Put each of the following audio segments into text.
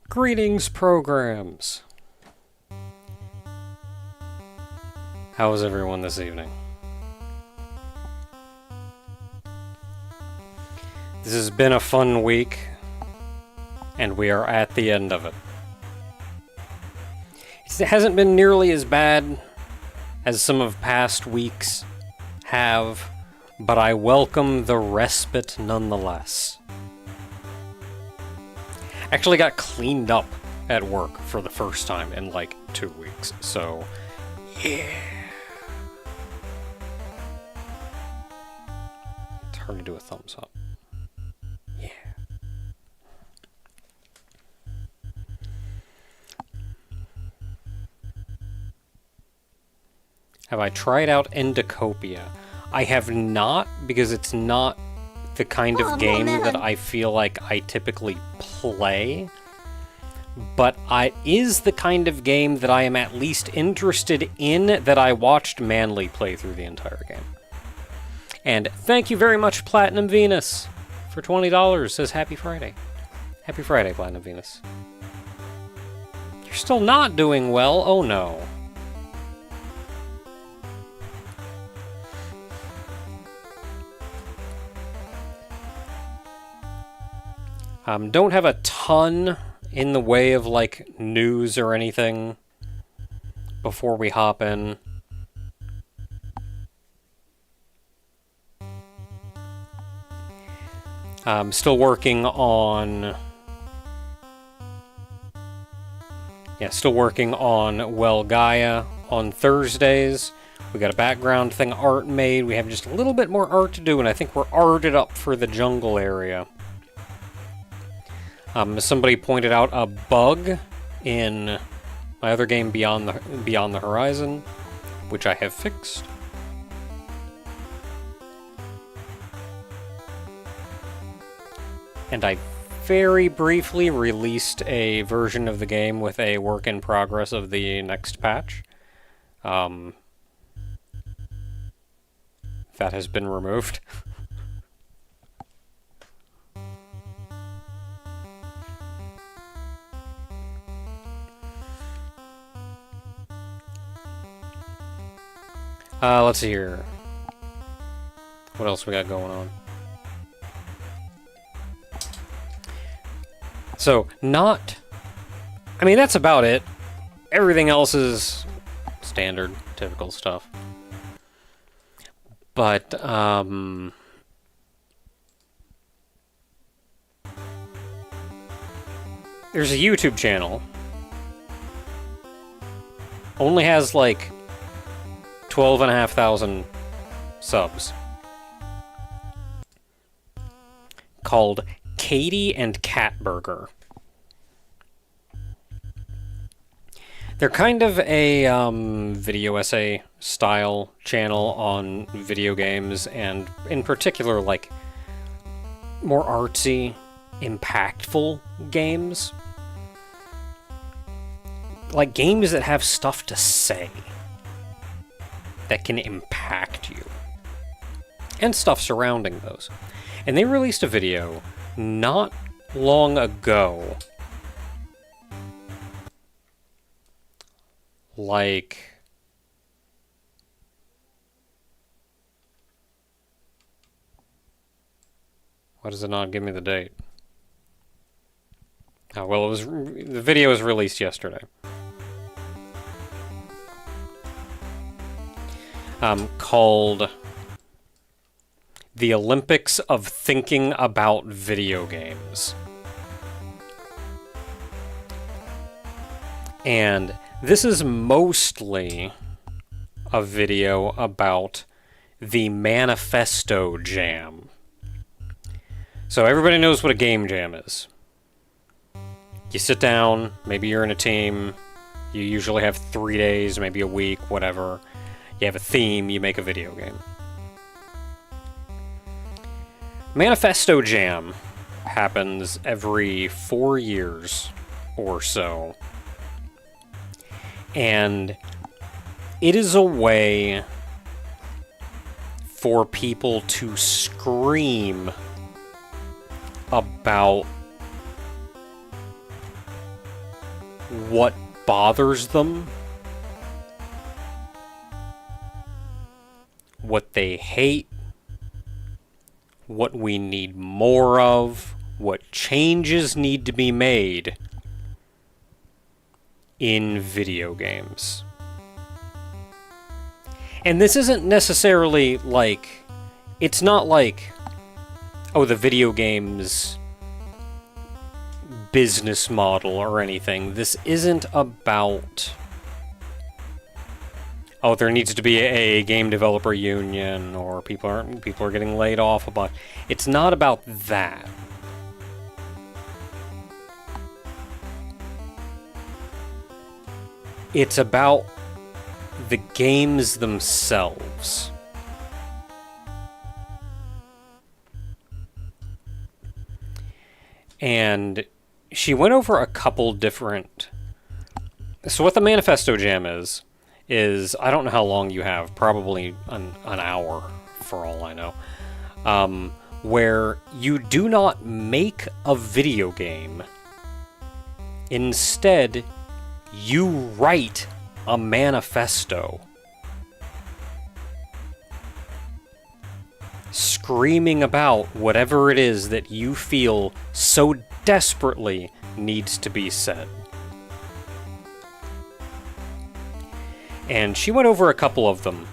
Greetings, programs! How is everyone this evening? This has been a fun week, and we are at the end of it. It hasn't been nearly as bad as some of past weeks have, but I welcome the respite nonetheless. Actually got cleaned up at work for the first time in like 2 weeks, so yeah. It's hard to do a thumbs up. Yeah. Have I tried out Endocopia? I have not, because it's not the kind of game that I feel like I typically play, but it is the kind of game that I am at least interested in, that I watched Manly play through the entire game. And thank you very much, Platinum Venus, for $20, says Happy Friday. Happy Friday, Platinum Venus. You're still not doing well? Oh no. Don't have a ton in the way of, like, news or anything before we hop in. I'm still working on... Well Gaia on Thursdays. We got a background thing art made. We have just a little bit more art to do, and I think we're arted up for the jungle area. Somebody pointed out a bug in my other game, Beyond the Horizon, which I have fixed. And I very briefly released a version of the game with a work in progress of the next patch. That has been removed. Let's see here. What else we got going on? So, I mean, that's about it. Everything else is standard, typical stuff. But, there's a YouTube channel. Only has, like, 12,500 subs. Called Katie and Catburger. They're kind of a video essay style channel on video games, and in particular, like, more artsy, impactful games. Like, games that have stuff to say, that can impact you, and stuff surrounding those. And they released a video not long ago, like, why does it not give me the date? Oh, well, the video was released yesterday. Called The Olympics of Thinking About Video Games. And this is mostly a video about the Manifesto Jam. So everybody knows what a game jam is. You sit down, maybe you're in a team, you usually have 3 days, maybe a week, whatever. You have a theme, you make a video game. Manifesto Jam happens every 4 years or so. And it is a way for people to scream about what bothers them, what they hate, what we need more of, what changes need to be made in video games. And this isn't necessarily like, it's not like, oh, the video game's business model or anything. This isn't about, oh, there needs to be a game developer union, or people are getting laid off a bunch. It's not about that. It's about the games themselves. And she went over a couple different... So what the Manifesto Jam is I don't know how long you have, probably an hour for all I know, where you do not make a video game. Instead, you write a manifesto, screaming about whatever it is that you feel so desperately needs to be said. And she went over a couple of them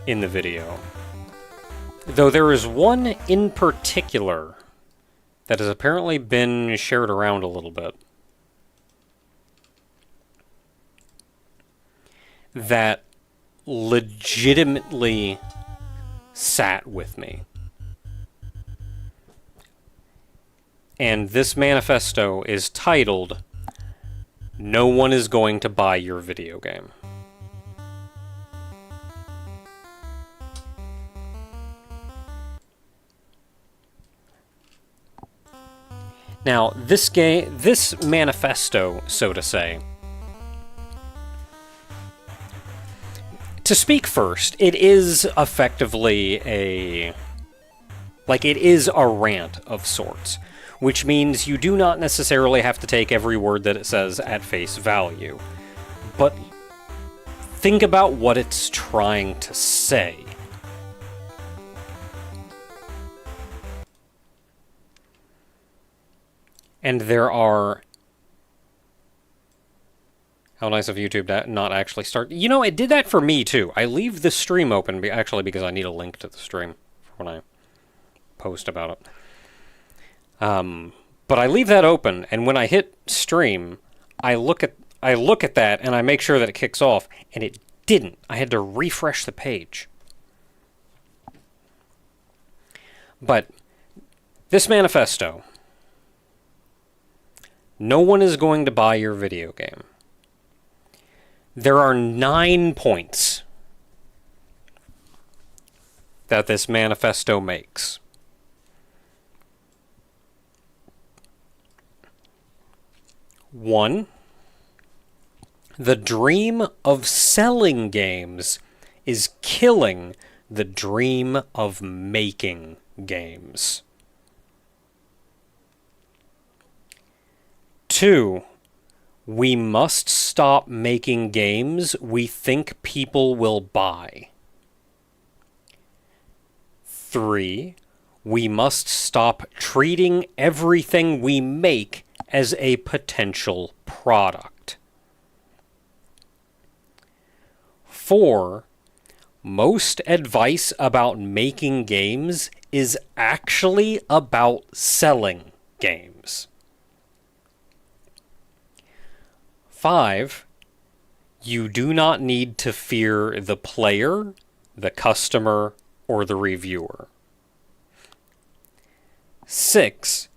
in the video. Though there is one in particular that has apparently been shared around a little bit that legitimately sat with me. And this manifesto is titled, "No one is going to buy your video game." Now, this manifesto, so to say, to speak first, it is effectively it is a rant of sorts, which means you do not necessarily have to take every word that it says at face value. But think about what it's trying to say. And there are... How nice of YouTube to not actually start... You know, it did that for me, too. I leave the stream open, actually, because I need a link to the stream for when I post about it. But I leave that open, and when I hit stream, I look at that, and I make sure that it kicks off, and it didn't. I had to refresh the page. But this manifesto... No one is going to buy your video game. There are 9 points that this manifesto makes. 1, the dream of selling games is killing the dream of making games. 2, we must stop making games we think people will buy. 3, we must stop treating everything we make as a potential product. 4, most advice about making games is actually about selling games. 5, you do not need to fear the player, the customer, or the reviewer. 6,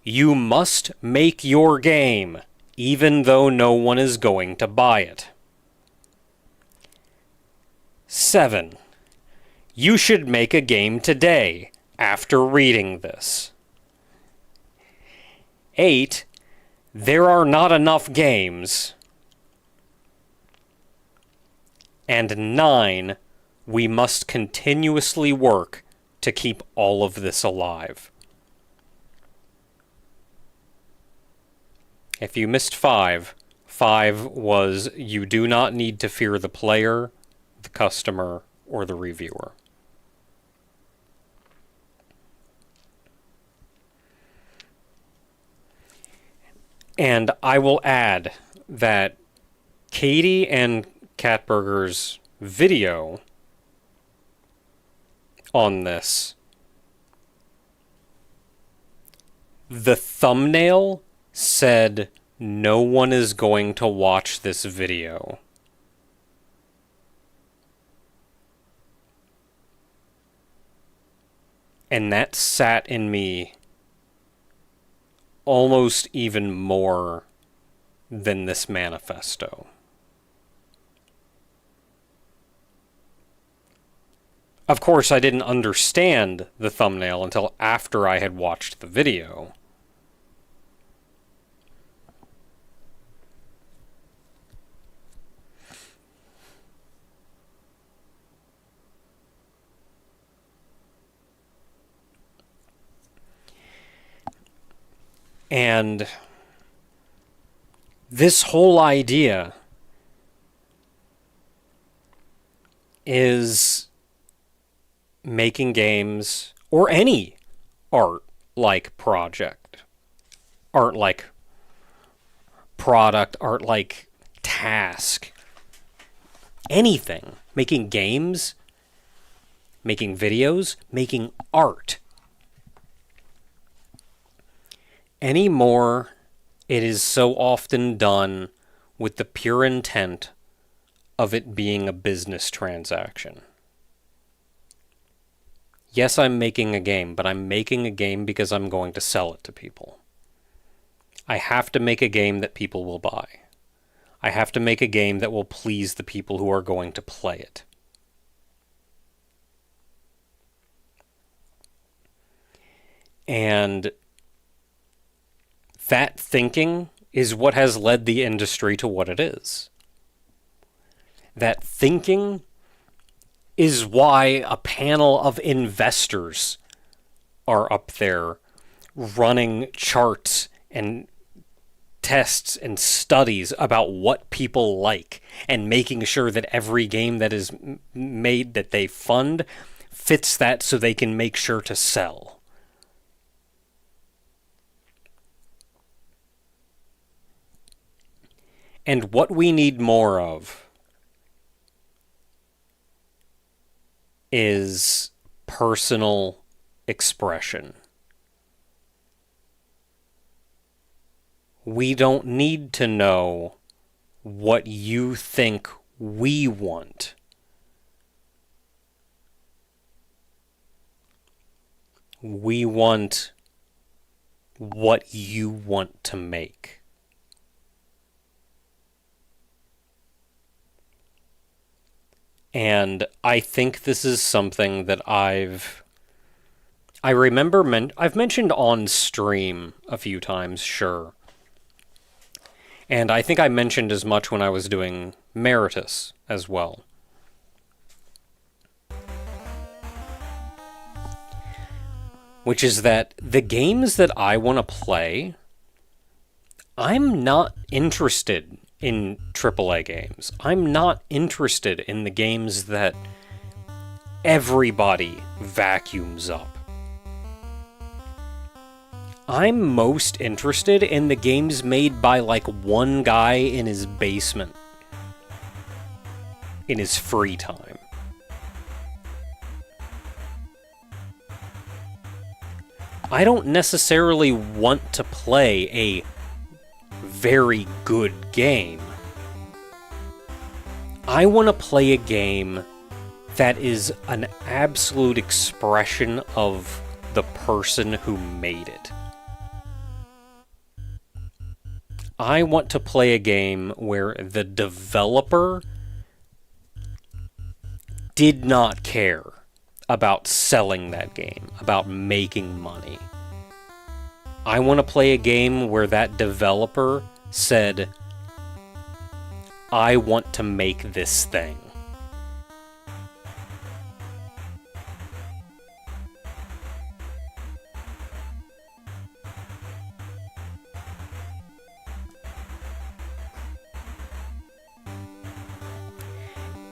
you must make your game, even though no one is going to buy it. 7, you should make a game today, after reading this. 8, there are not enough games. And 9, we must continuously work to keep all of this alive. If you missed 5, 5 was, you do not need to fear the player, the customer, or the reviewer. And I will add that Katie and Catburger's video on this, the thumbnail said, "No one is going to watch this video." And that sat in me almost even more than this manifesto. Of course, I didn't understand the thumbnail until after I had watched the video. And this whole idea is making games, or any art-like project, art-like product, art-like task, anything. Making games, making videos, making art. Anymore, it is so often done with the pure intent of it being a business transaction. Yes, I'm making a game, but I'm making a game because I'm going to sell it to people. I have to make a game that people will buy. I have to make a game that will please the people who are going to play it. And that thinking is what has led the industry to what it is. That thinking is why a panel of investors are up there running charts and tests and studies about what people like, and making sure that every game that is made that they fund fits that, so they can make sure to sell. And what we need more of is personal expression. We don't need to know what you think we want. We want what you want to make. And I think this is something that I've mentioned on stream a few times, sure. And I think I mentioned as much when I was doing Meritus as well. Which is that the games that I want to play, I'm not interested in AAA games. I'm not interested in the games that everybody vacuums up. I'm most interested in the games made by like one guy in his basement in his free time. I don't necessarily want to play a very good game. I want to play a game that is an absolute expression of the person who made it. I want to play a game where the developer did not care about selling that game, about making money. I want to play a game where that developer said, I want to make this thing.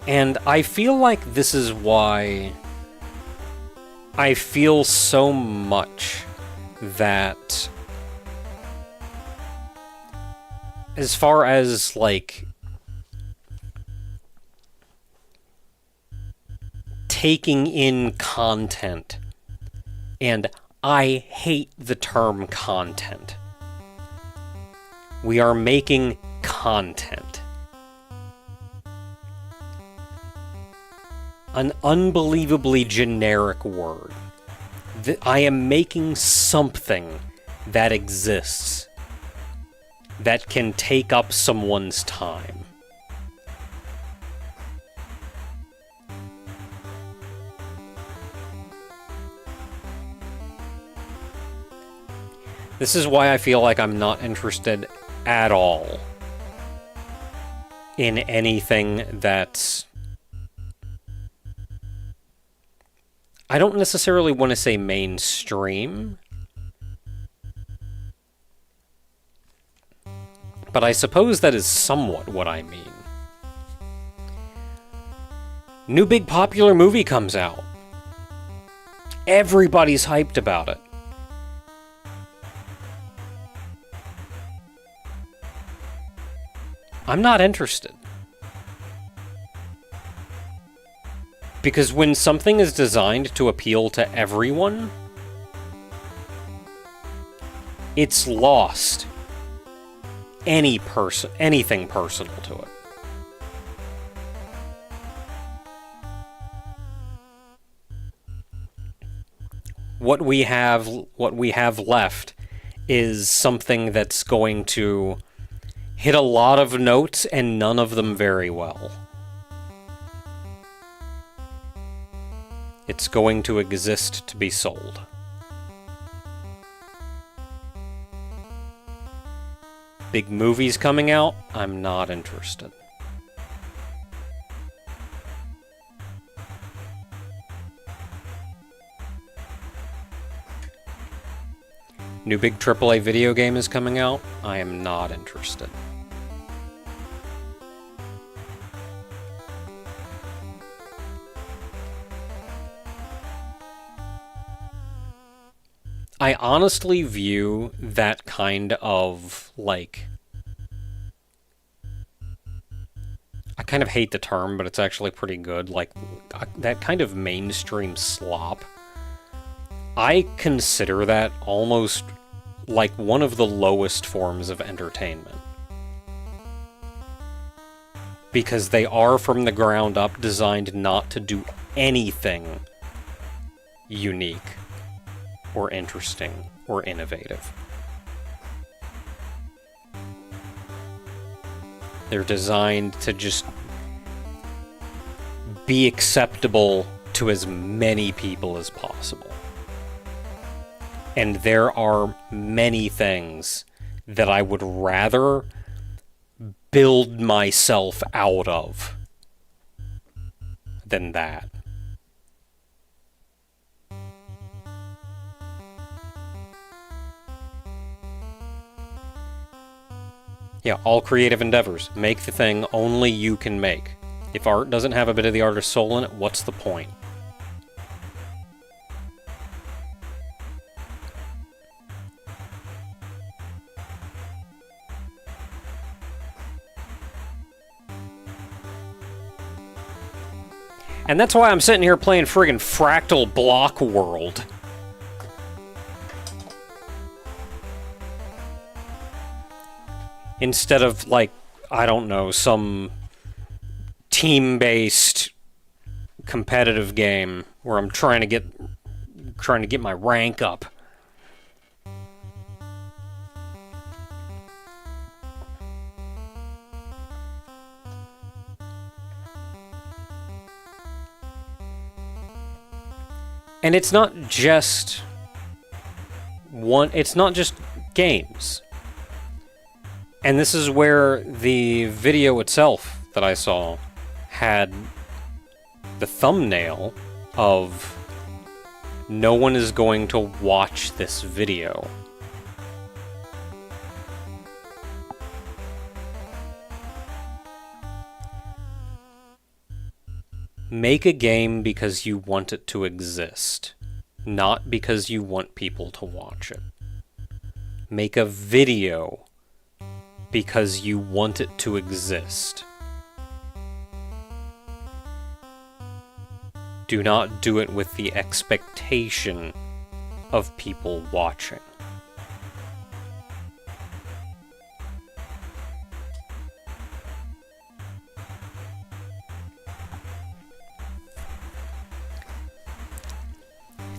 And I feel like this is why I feel so much that as far as, like, taking in content, and I hate the term content. We are making content. An unbelievably generic word. I am making something that exists that can take up someone's time. This is why I feel like I'm not interested at all in anything that's... I don't necessarily want to say mainstream, but I suppose that is somewhat what I mean. New big popular movie comes out. Everybody's hyped about it. I'm not interested. Because when something is designed to appeal to everyone, it's lost anything personal to it. What we have left is something that's going to hit a lot of notes and none of them very well. It's going to exist to be sold. Big movies coming out, I'm not interested. New big AAA video game is coming out, I am not interested. I honestly view that kind of, like... I kind of hate the term, but it's actually pretty good. Like, that kind of mainstream slop. I consider that almost like one of the lowest forms of entertainment. Because they are, from the ground up, designed not to do anything unique, or interesting, or innovative. They're designed to just be acceptable to as many people as possible. And there are many things that I would rather build myself out of than that. Yeah, all creative endeavors. Make the thing only you can make. If art doesn't have a bit of the artist's soul in it, what's the point? And that's why I'm sitting here playing friggin' Fractal Block World. Instead of, like, I don't know, some team-based competitive game where I'm trying to get my rank up. And it's not just games. And this is where the video itself that I saw had the thumbnail of "No one is going to watch this video." Make a game because you want it to exist, not because you want people to watch it. Make a video because you want it to exist. Do not do it with the expectation of people watching.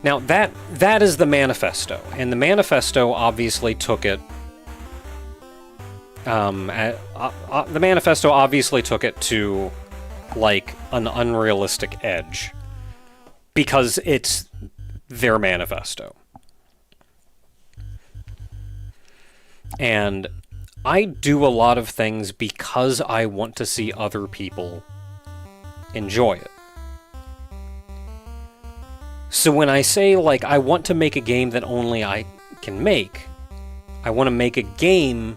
Now, that is the manifesto, and the manifesto obviously took it. The manifesto obviously took it to, like, an unrealistic edge, because it's their manifesto. And I do a lot of things because I want to see other people enjoy it. So when I say, like, I want to make a game that only I can make, I want to make a game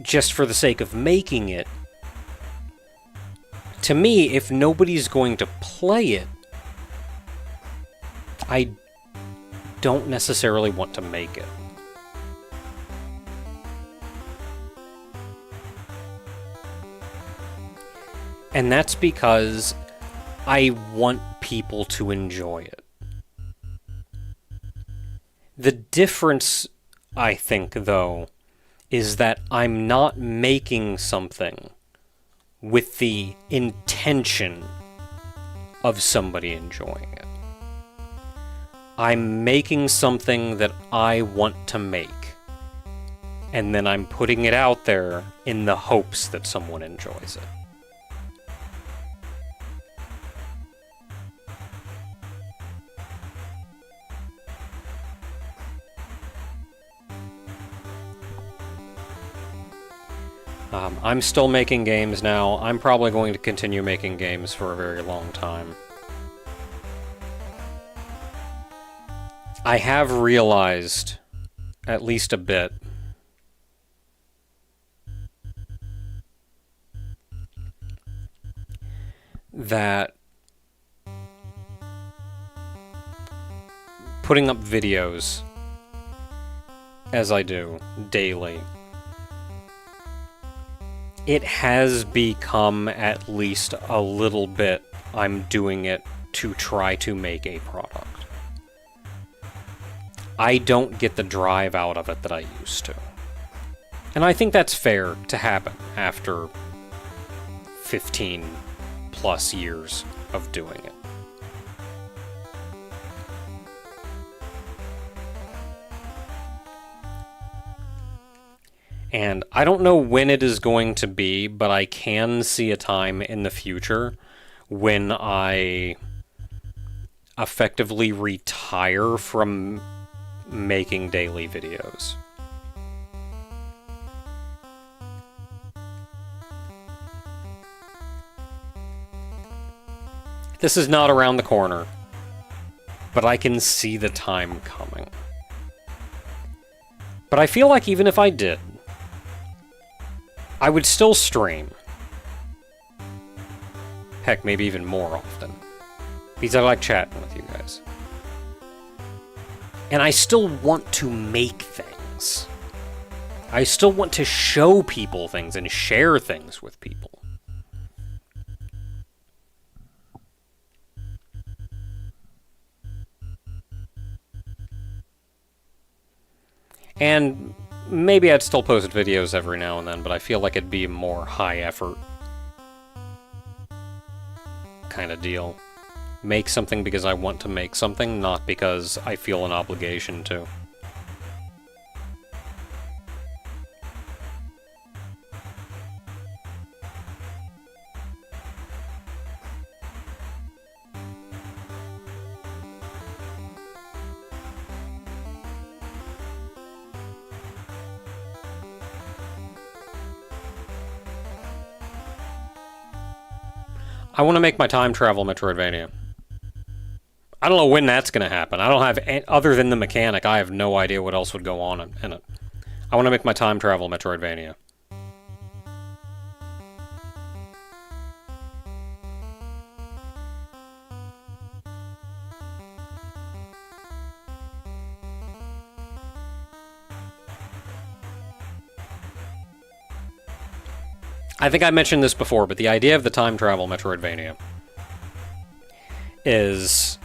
just for the sake of making it. To me, if nobody's going to play it, I don't necessarily want to make it. And that's because I want people to enjoy it. The difference, I think, though, is that I'm not making something with the intention of somebody enjoying it. I'm making something that I want to make, and then I'm putting it out there in the hopes that someone enjoys it. I'm still making games now. I'm probably going to continue making games for a very long time. I have realized, at least a bit, that putting up videos, as I do, daily, it has become, at least a little bit, I'm doing it to try to make a product. I don't get the drive out of it that I used to. And I think that's fair to happen after 15 plus years of doing it. And I don't know when it is going to be, but I can see a time in the future when I effectively retire from making daily videos. This is not around the corner, but I can see the time coming. But I feel like even if I did, I would still stream. Heck, maybe even more often. Because I like chatting with you guys. And I still want to make things. I still want to show people things and share things with people. And maybe I'd still post videos every now and then, but I feel like it'd be a more high effort kind of deal. Make something because I want to make something, not because I feel an obligation to. I want to make my time travel Metroidvania. I don't know when that's going to happen. I don't have, other than the mechanic, I have no idea what else would go on in it. I want to make my time travel Metroidvania. I think I mentioned this before, but the idea of the time travel Metroidvania is...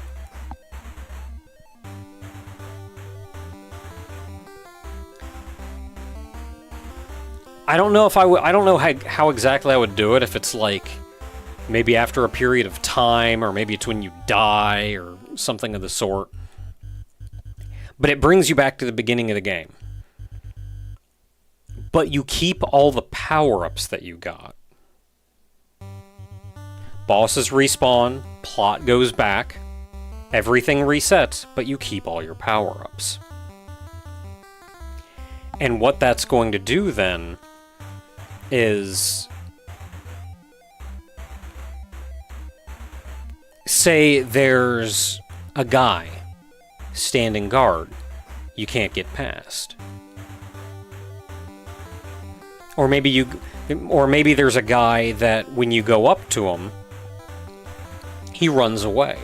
I don't know if I don't know how exactly I would do it, if it's like maybe after a period of time, or maybe it's when you die, or something of the sort. But it brings you back to the beginning of the game. But you keep all the power-ups that you got. Bosses respawn, plot goes back, everything resets, but you keep all your power-ups. And what that's going to do then is... say there's a guy standing guard you can't get past. Or maybe there's a guy that when you go up to him, he runs away.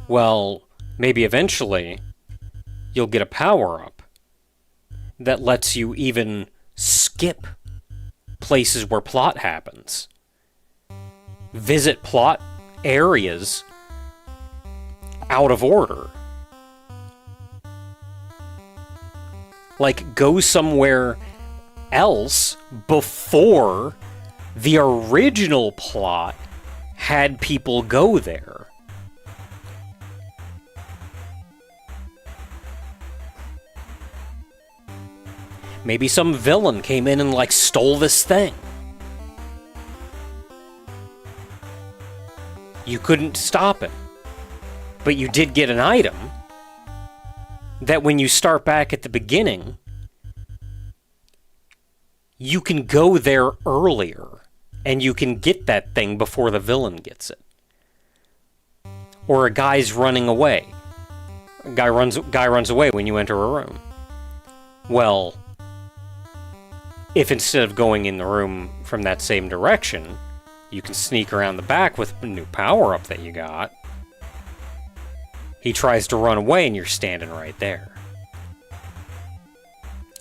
Well, maybe eventually you'll get a power-up that lets you even skip places where plot happens. Visit plot areas out of order. Like, go somewhere else before the original plot had people go there. Maybe some villain came in and, like, stole this thing. You couldn't stop him. But you did get an item that when you start back at the beginning, you can go there earlier, and you can get that thing before the villain gets it. Or a guy's running away. A guy runs away when you enter a room. Well, if instead of going in the room from that same direction, you can sneak around the back with a new power-up that you got, he tries to run away and you're standing right there.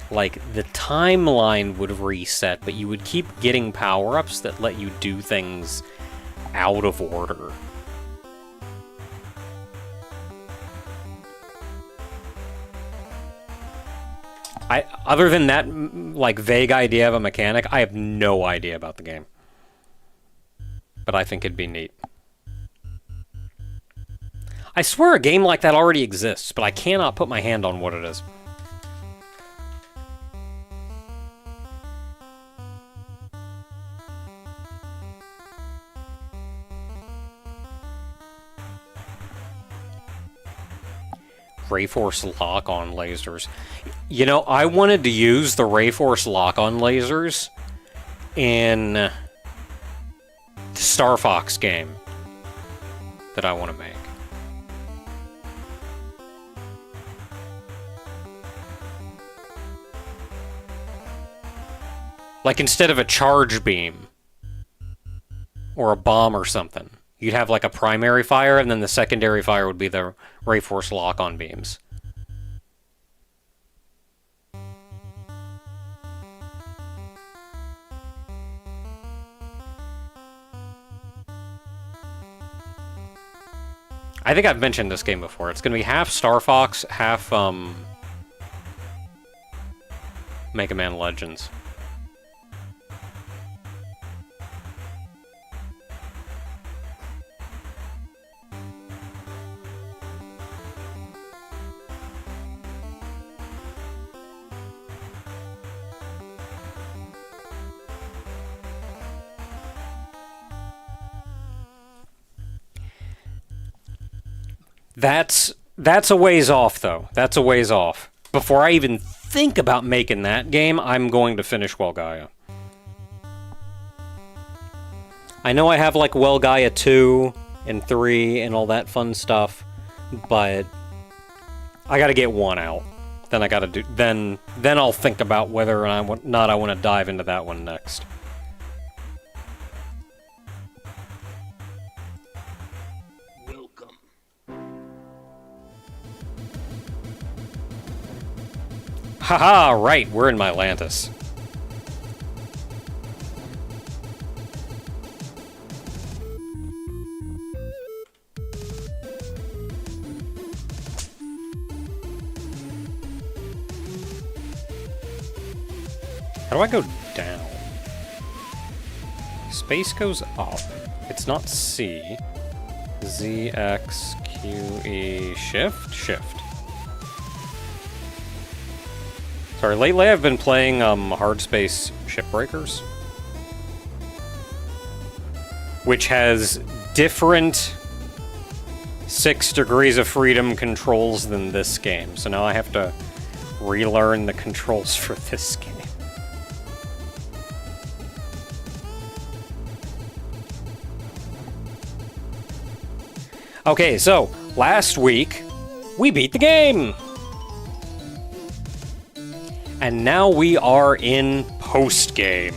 Like, the timeline would reset, but you would keep getting power-ups that let you do things out of order. Other than that, like, vague idea of a mechanic, I have no idea about the game. But I think it'd be neat. I swear a game like that already exists, but I cannot put my hand on what it is. Rayforce lock-on lasers. You know, I wanted to use the Rayforce lock-on lasers in the Star Fox game that I want to make. Like, instead of a charge beam or a bomb or something, you'd have like a primary fire, and then the secondary fire would be the Rayforce lock-on beams. I think I've mentioned this game before. It's going to be half Star Fox, half Mega Man Legends. That's a ways off, though. That's a ways off. Before I even think about making that game, I'm going to finish Well Gaia. I know I have, like, Well Gaia 2 and 3 and all that fun stuff, but I gotta get one out. Then I gotta do... Then I'll think about whether or not I want to dive into that one next. Haha, right, we're in Mylantis. How do I go down? Space goes up. It's not C. Z, X, Q, E, Shift? Shift. Sorry, lately I've been playing Hard Space Shipbreakers, which has different 6 degrees of freedom controls than this game. So now I have to relearn the controls for this game. Okay, so last week we beat the game. And now we are in post-game.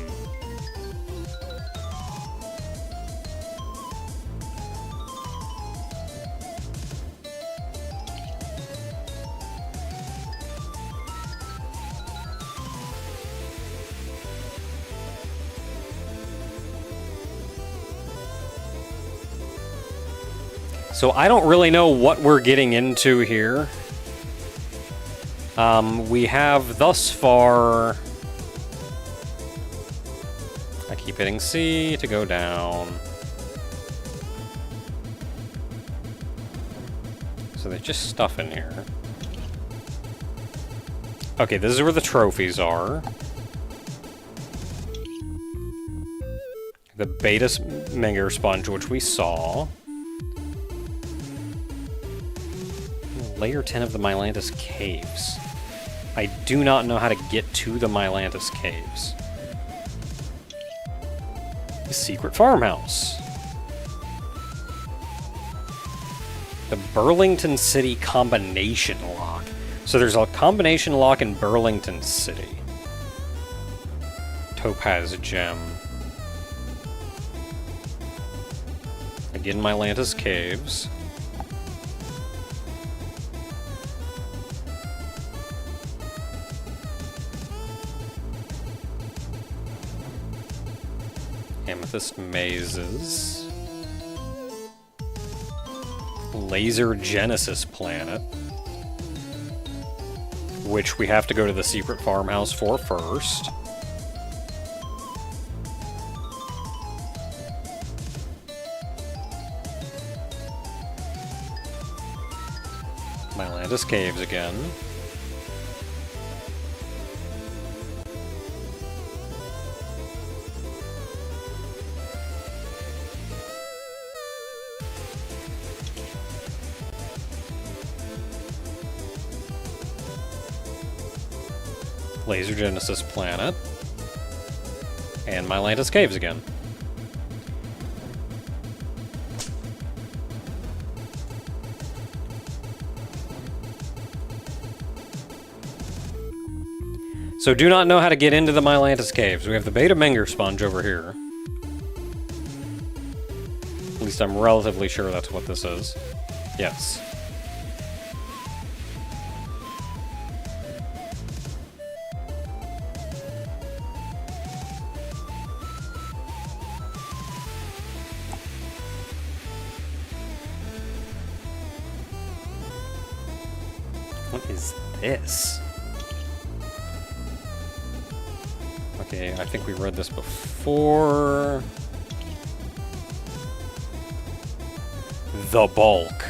So I don't really know what we're getting into here. We have thus far... I keep hitting C to go down. So there's just stuff in here. Okay, this is where the trophies are. The beta Mega Sponge, which we saw. Layer 10 of the Mylantis Caves. I do not know how to get to the Mylantis Caves. The secret farmhouse. The Burlington City combination lock. So there's a combination lock in Burlington City. Topaz gem. Again, Mylantis Caves. Amethyst mazes. Laser Genesis planet. Which we have to go to the secret farmhouse for first. Mylantis Caves again. Laser Genesis planet. And Mylantis Caves again. So do not know how to get into the Mylantis Caves. We have the Beta Menger Sponge over here. At least I'm relatively sure that's what this is. Yes. What is this? Okay, I think we read this before. The bulk.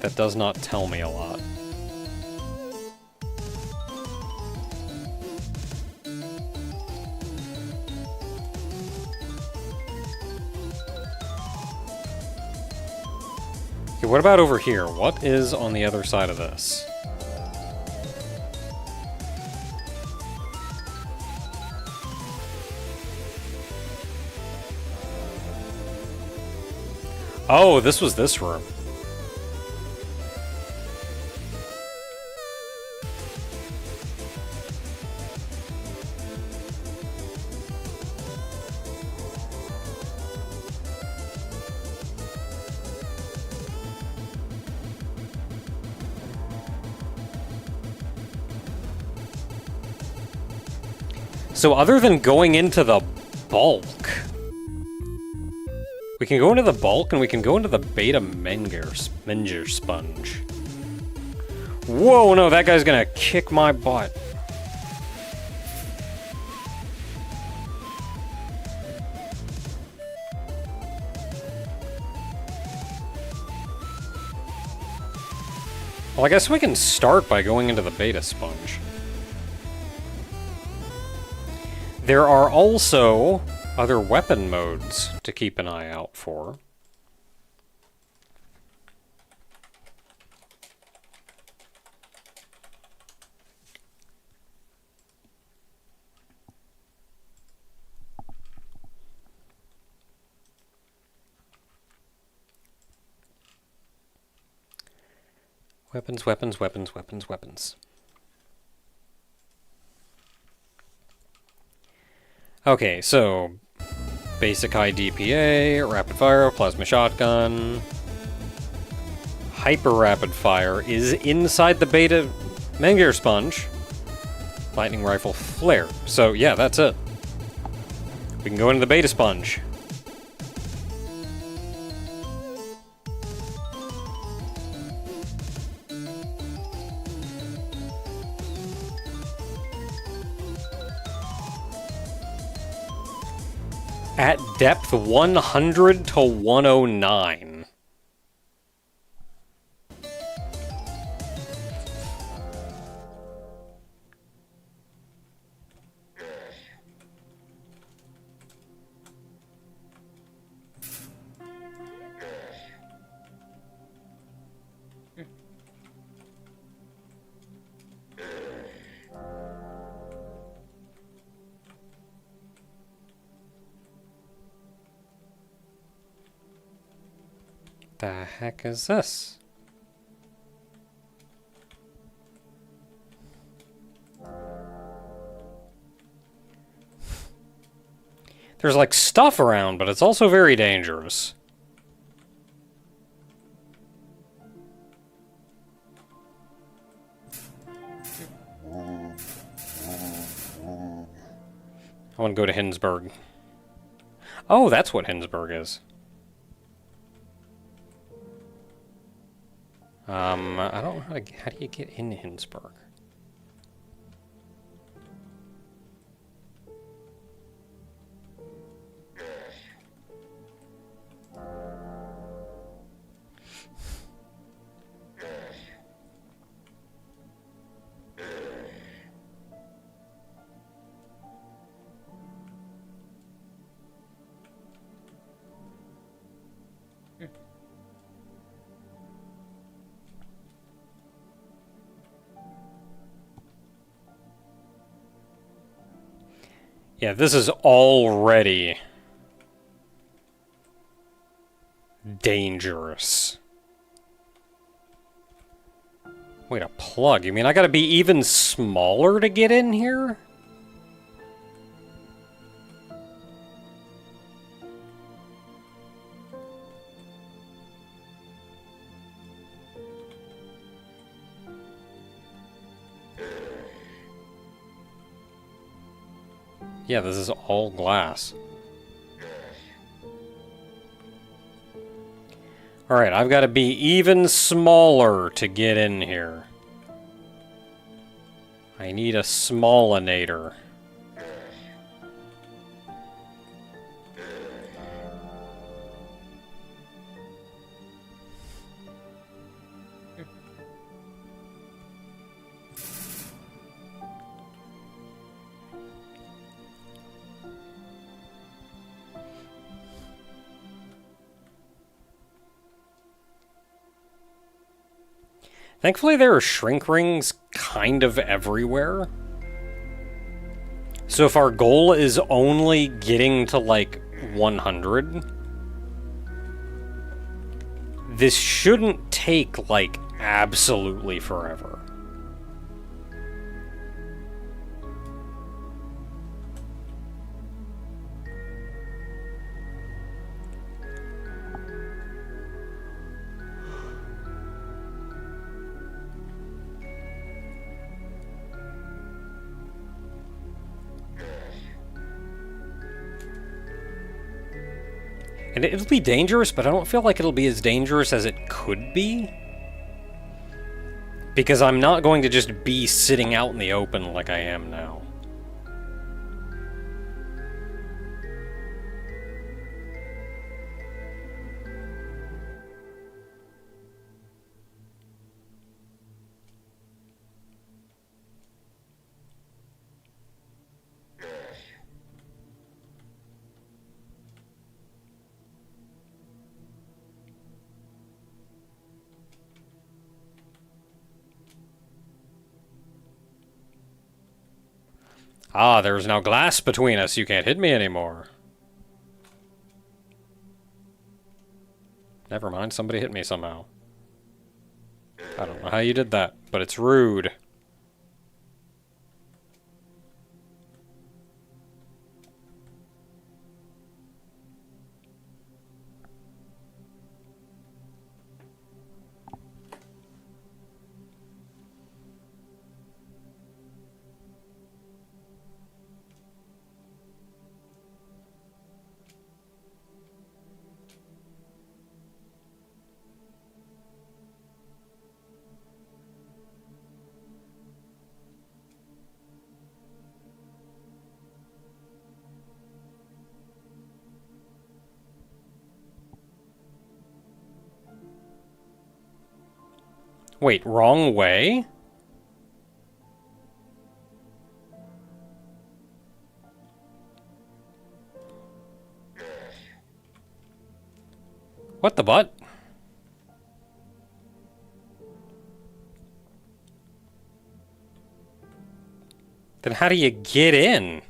That does not tell me a lot. Okay, what about over here? What is on the other side of this? Oh, this was this room. So other than going into the bulk, we can go into the bulk and we can go into the beta Menger sponge. Whoa, no, that guy's gonna kick my butt. Well, I guess we can start by going into the beta sponge. There are also other weapon modes to keep an eye out for. Weapons, weapons, weapons, weapons, weapons. Okay, so basic high DPA, rapid fire, plasma shotgun. Hyper rapid fire is inside the beta Menger sponge. Lightning rifle flare. So yeah, that's it. We can go into the beta sponge. At depth 100 to 109. The heck is this? There's like stuff around, but it's also very dangerous. I want to go to Hinsberg. Oh, that's what Hinsberg is. I don't know how do you get in Hinsberg? Yeah, this is already dangerous. Wait, a plug? You mean I gotta be even smaller to get in here? Yeah, this is all glass. Alright, I've got to be even smaller to get in here. I need a smallinator. Thankfully, there are shrink rings kind of everywhere. So if our goal is only getting to, like, 100, this shouldn't take, like, absolutely forever. And it'll be dangerous, but I don't feel like it'll be as dangerous as it could be. Because I'm not going to just be sitting out in the open like I am now. Ah, there is now glass between us. You can't hit me anymore. Never mind, somebody hit me somehow. I don't know how you did that, but it's rude. Wait, wrong way? What the butt? Then how do you get in?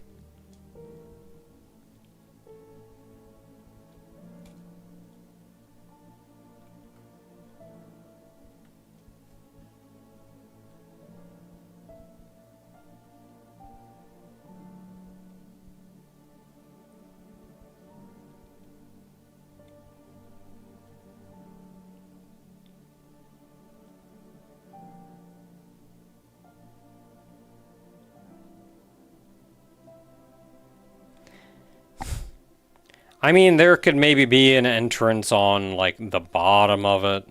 I mean, there could maybe be an entrance on, like, the bottom of it.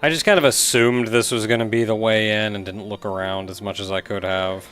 I just kind of assumed this was going to be the way in and didn't look around as much as I could have.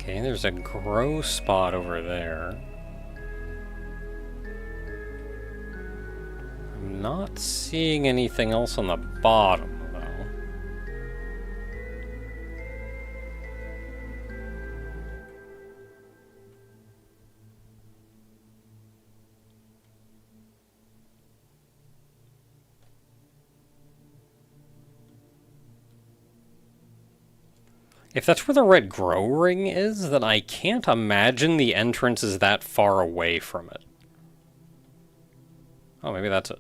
Okay, there's a grow spot over there. I'm not seeing anything else on the bottom, though. If that's where the red grow ring is, then I can't imagine the entrance is that far away from it. Oh, maybe that's it.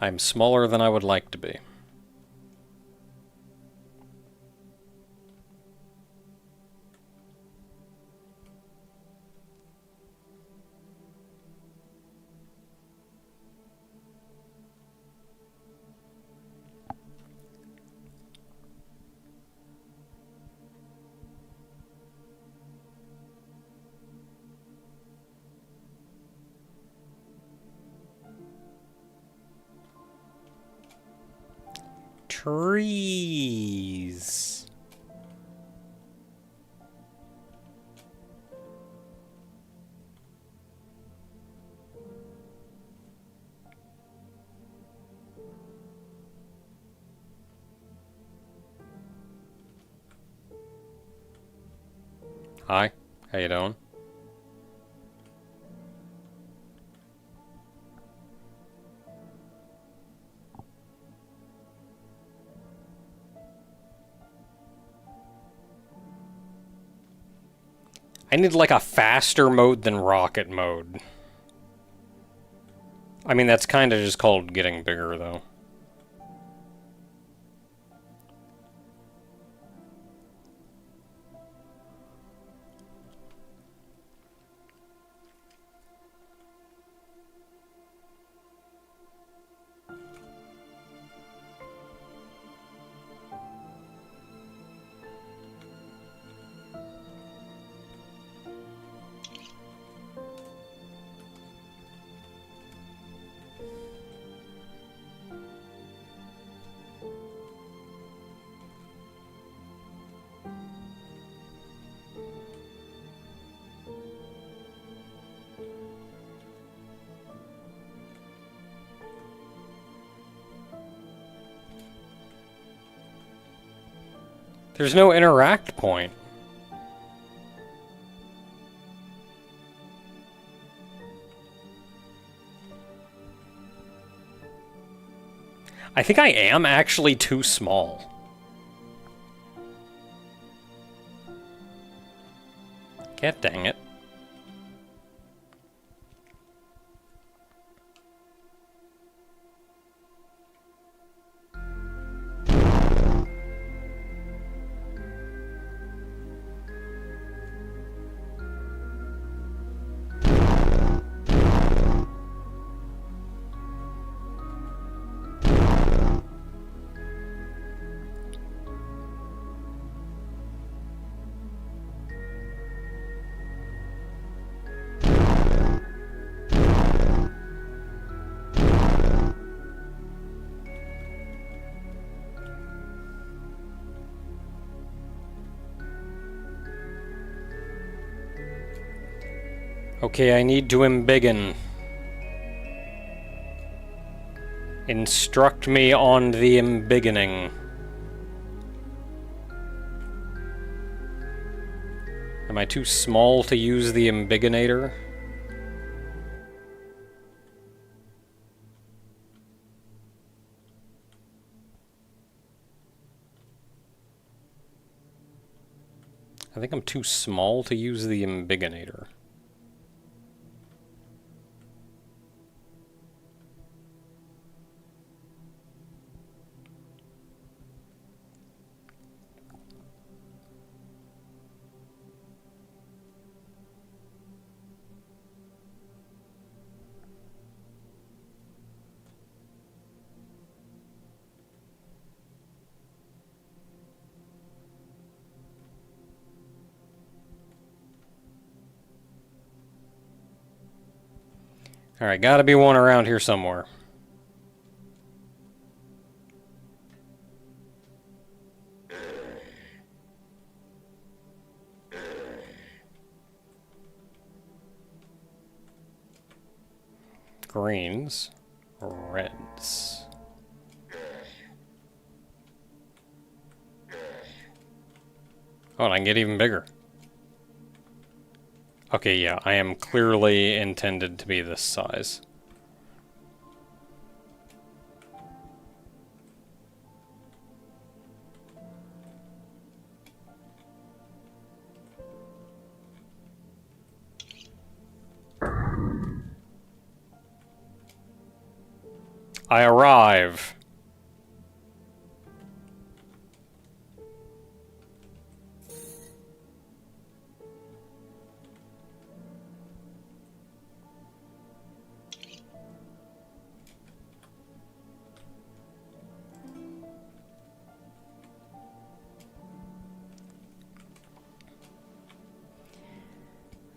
I'm smaller than I would like to be. Trees. Hi, how you doing? I need like a faster mode than rocket mode. I mean, that's kind of just called getting bigger, though. There's no interact point. I think I am actually too small. God dang it. Okay, I need to embiggen. Instruct me on the embiggening. Am I too small to use the embiggenator? I think I'm too small to use the embiggenator. Alright, gotta be one around here somewhere. Greens. Reds. Oh, and I can get even bigger. Okay, yeah, I am clearly intended to be this size. I arrive.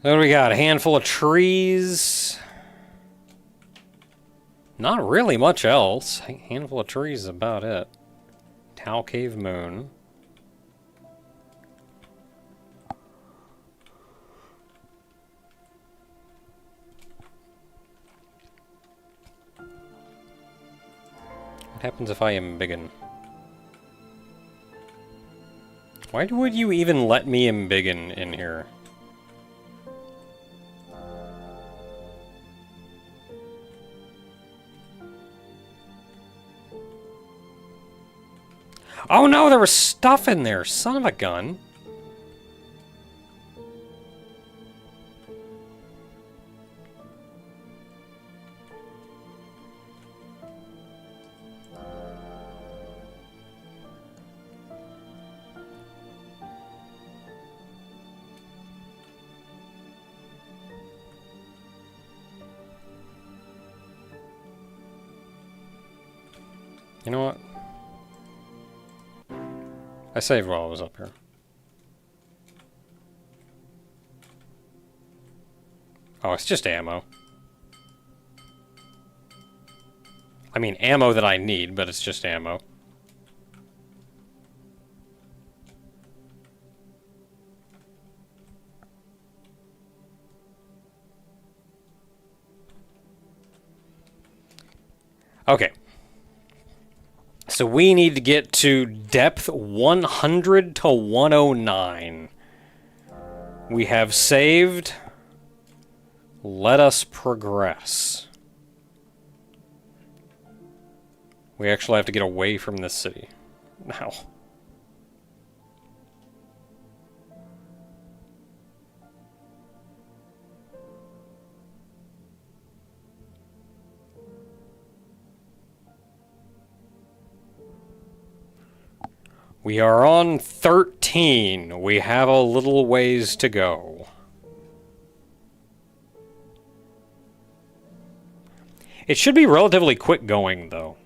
What do we got? A handful of trees. Not really much else. A handful of trees is about it. Tau Cave Moon. What happens if I am embiggen? Why would you even let me embiggen in here? Oh no, there was stuff in there, son of a gun. You know what? I saved while I was up here. Oh, it's just ammo. I mean, ammo that I need, but it's just ammo. Okay. So we need to get to depth 100 to 109. We have saved. Let us progress. We actually have to get away from this city. Now. We are on 13. We have a little ways to go. It should be relatively quick going, though.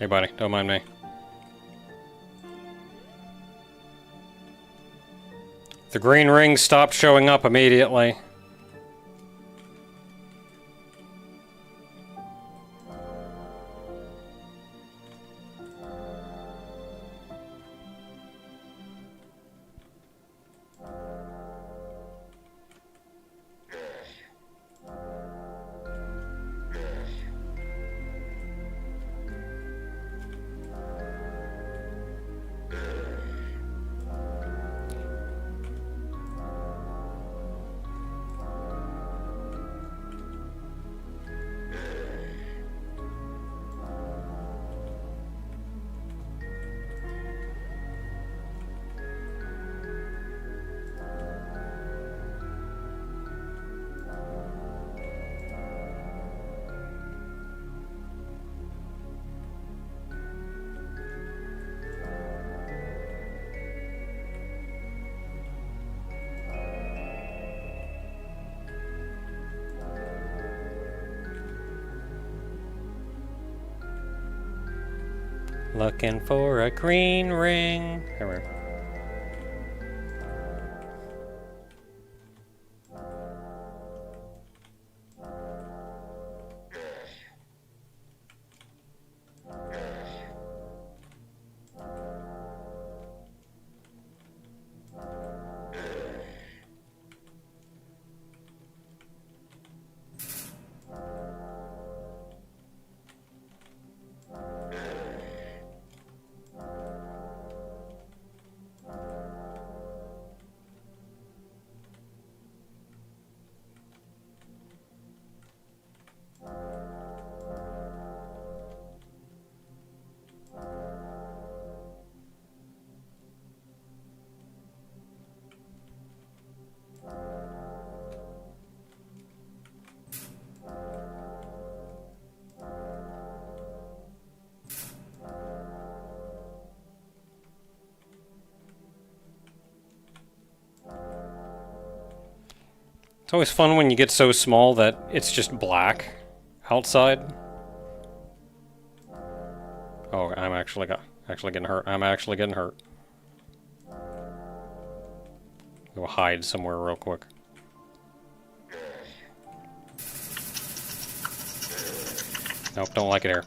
Hey, buddy, don't mind me. The green ring stopped showing up immediately. Looking for a green ring. Here we go. It's always fun when you get so small that it's just black outside. Oh, I'm actually getting hurt. I'm actually getting hurt. Go hide somewhere real quick. Nope, don't like it here.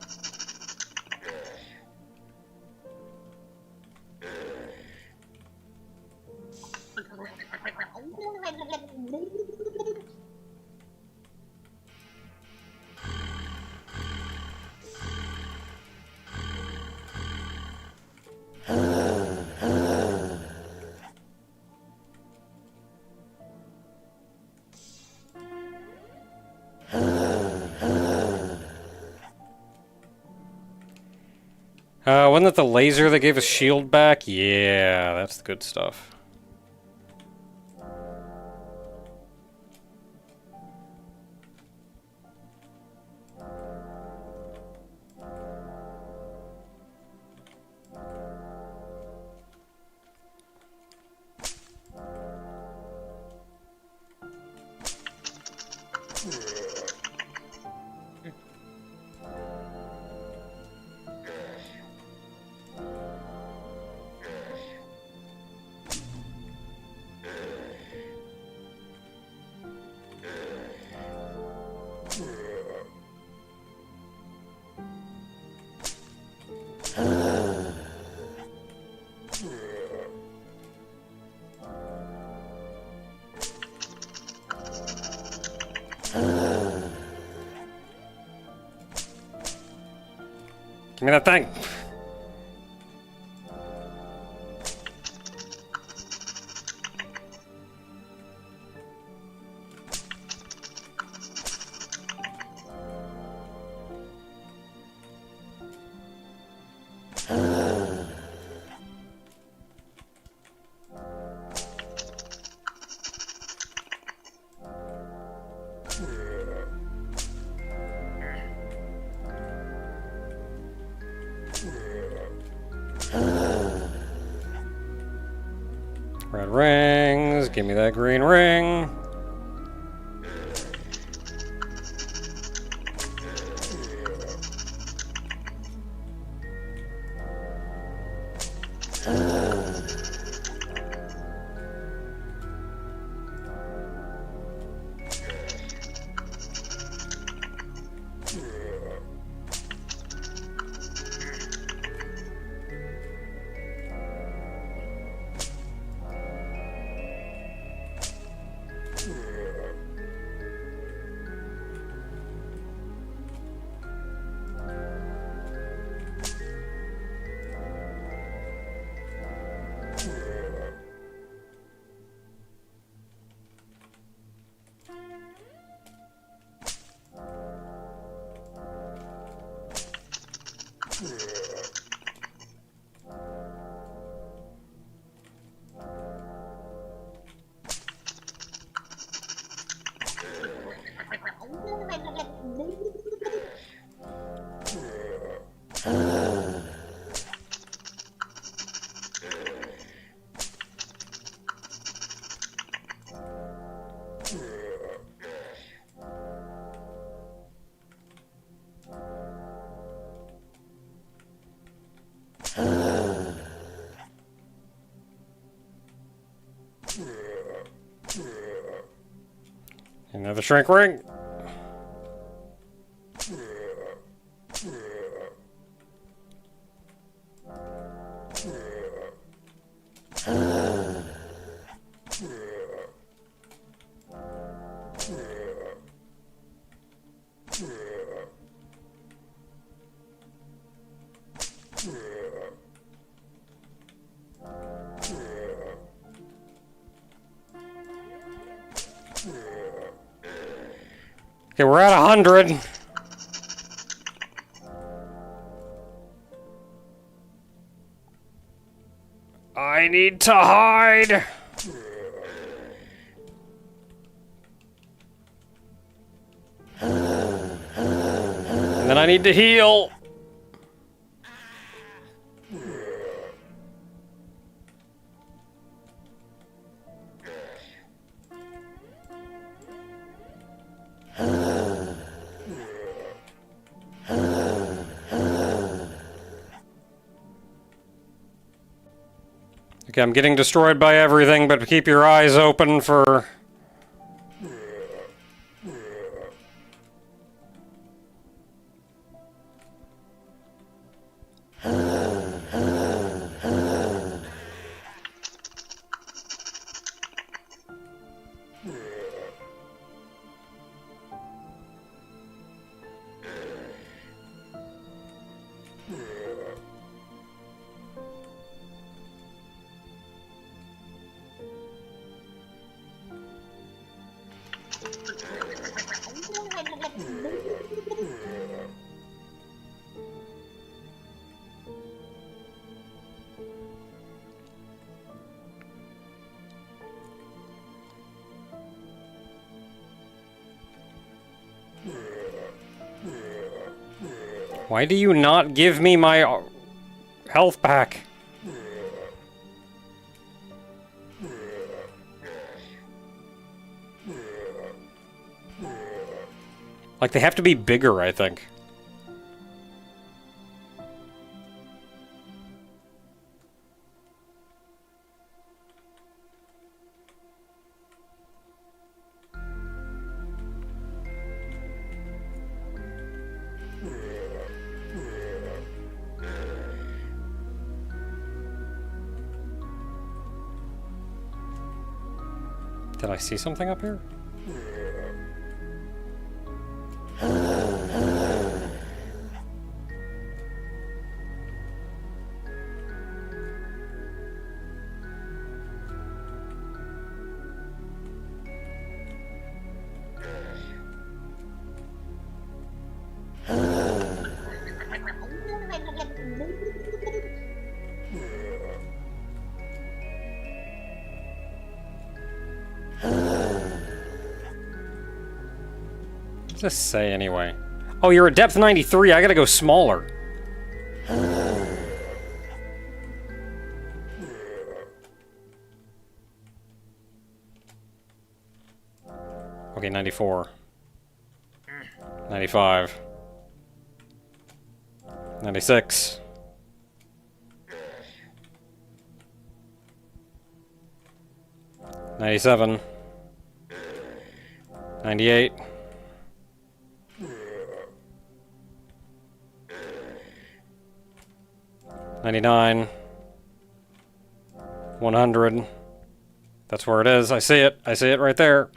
Wasn't it the laser that gave us shield back? Yeah, that's the good stuff. Give me that thing! Red rings, give me that green ring. Another shrink ring. Okay, we're at 100. I need to hide. And then I need to heal. Okay, I'm getting destroyed by everything, but keep your eyes open for... Why do you not give me my health back? Like, they have to be bigger, I think. Did I see something up here? What does this say anyway? Oh, you're at depth 93. I gotta go smaller. Okay, 94. 95. 96. 97. 98. 99. 100. That's where it is. I see it. I see it right there.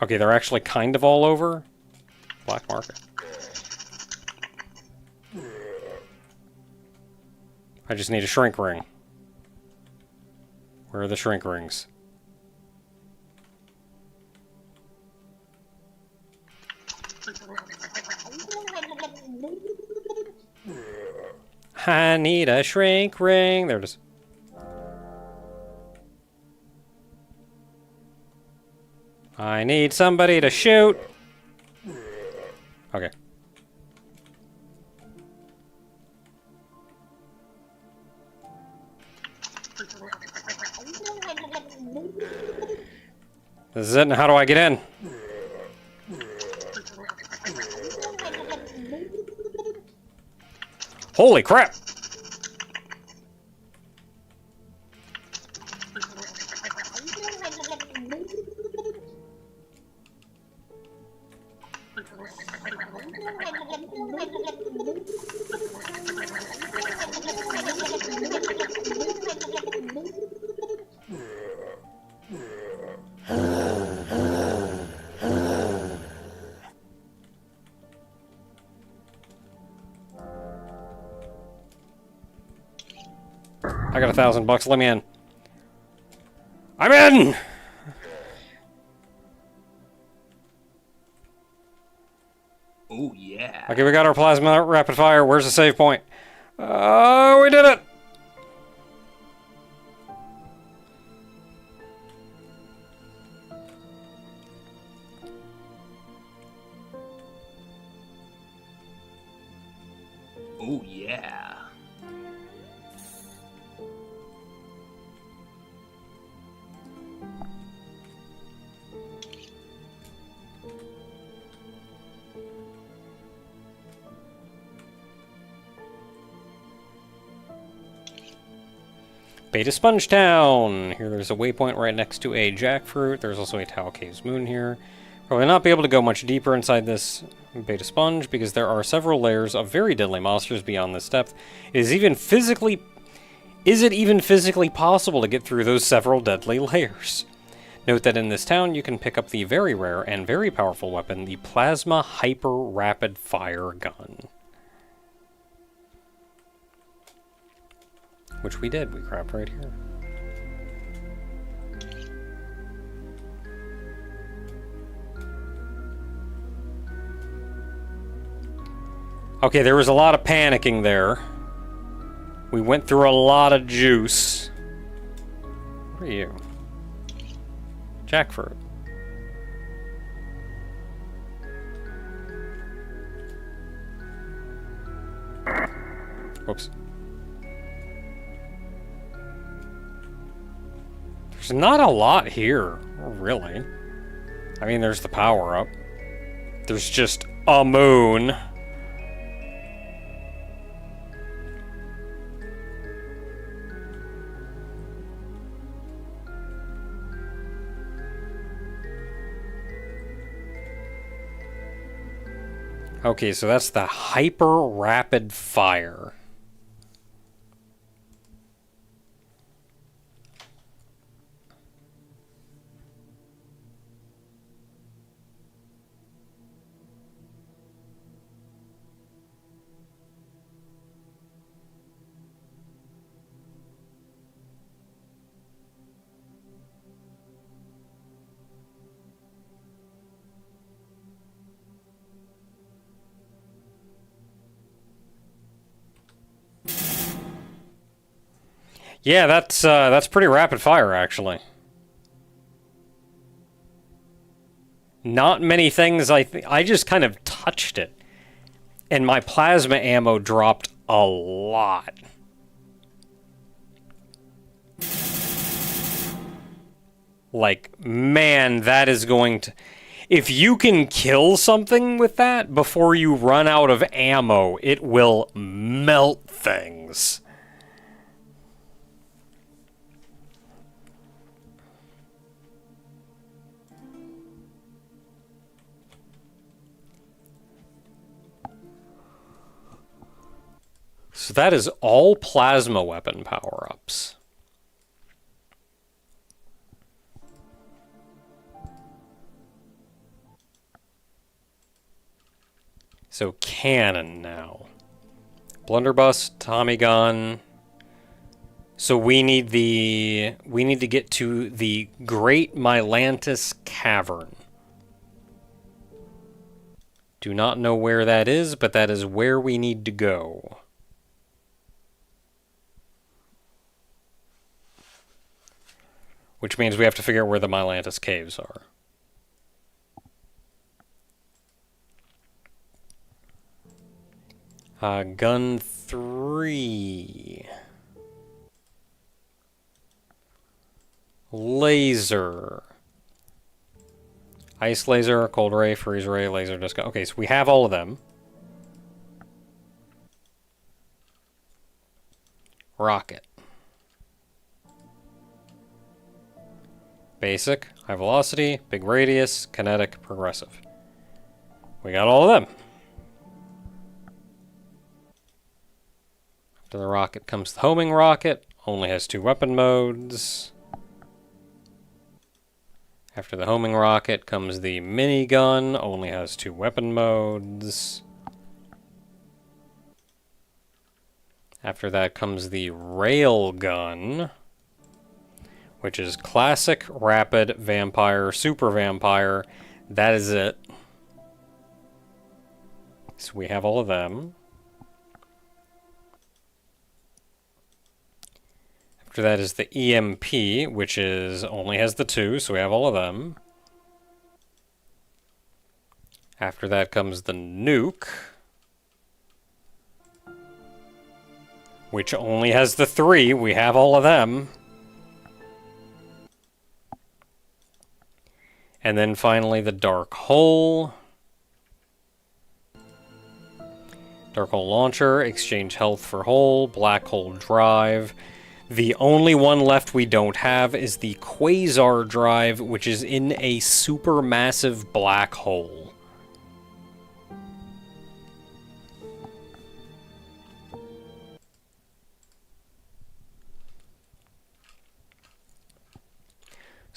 Okay, they're actually kind of all over. Black market. I just need a shrink ring. Where are the shrink rings? I need a shrink ring. There it is. I need somebody to shoot. Okay. This is it, and how do I get in? Holy crap! I got $1,000. Let me in. I'm in! Oh, yeah. Okay, we got our plasma rapid fire. Where's the save point? Oh, we did it! Oh, yeah. Beta Sponge Town! Here there's a waypoint right next to a jackfruit. There's also a Tau Caves Moon here. Probably not be able to go much deeper inside this Beta Sponge because there are several layers of very deadly monsters beyond this depth. Is it even physically possible to get through those several deadly layers? Note that in this town you can pick up the very rare and very powerful weapon, the Plasma Hyper Rapid Fire Gun. Which we did. We grabbed right here. Okay, there was a lot of panicking there. We went through a lot of juice. What are you? Jackfruit. Whoops. There's not a lot here, really. I mean, there's the power-up. There's just a moon. Okay, so that's the hyper rapid fire. Yeah, that's pretty rapid fire, actually. Not many things. I just kind of touched it, and my plasma ammo dropped a lot. Like, man, that is going to... If you can kill something with that before you run out of ammo, it will melt things. So that is all plasma weapon power-ups. So cannon now. Blunderbuss, Tommy gun. So we need to get to the Great Mylantis Cavern. Do not know where that is, but that is where we need to go. Which means we have to figure out where the Mylantis caves are. Gun 3. Laser. Ice laser, cold ray, freeze ray, laser disco. Okay, so we have all of them. Rocket. Basic, high velocity, big radius, kinetic, progressive. We got all of them. After the rocket comes the homing rocket. Only has 2 weapon modes. After the homing rocket comes the minigun. Only has 2 weapon modes. After that comes the Railgun, which is classic, rapid, vampire, super vampire. That is it. So we have all of them. After that is the EMP, which is only has the 2, so we have all of them. After that comes the Nuke, which only has the 3. We have all of them. And then finally the Dark Hole. Dark Hole Launcher, exchange health for Hole, Black Hole Drive. The only one left we don't have is the Quasar Drive, which is in a supermassive black hole.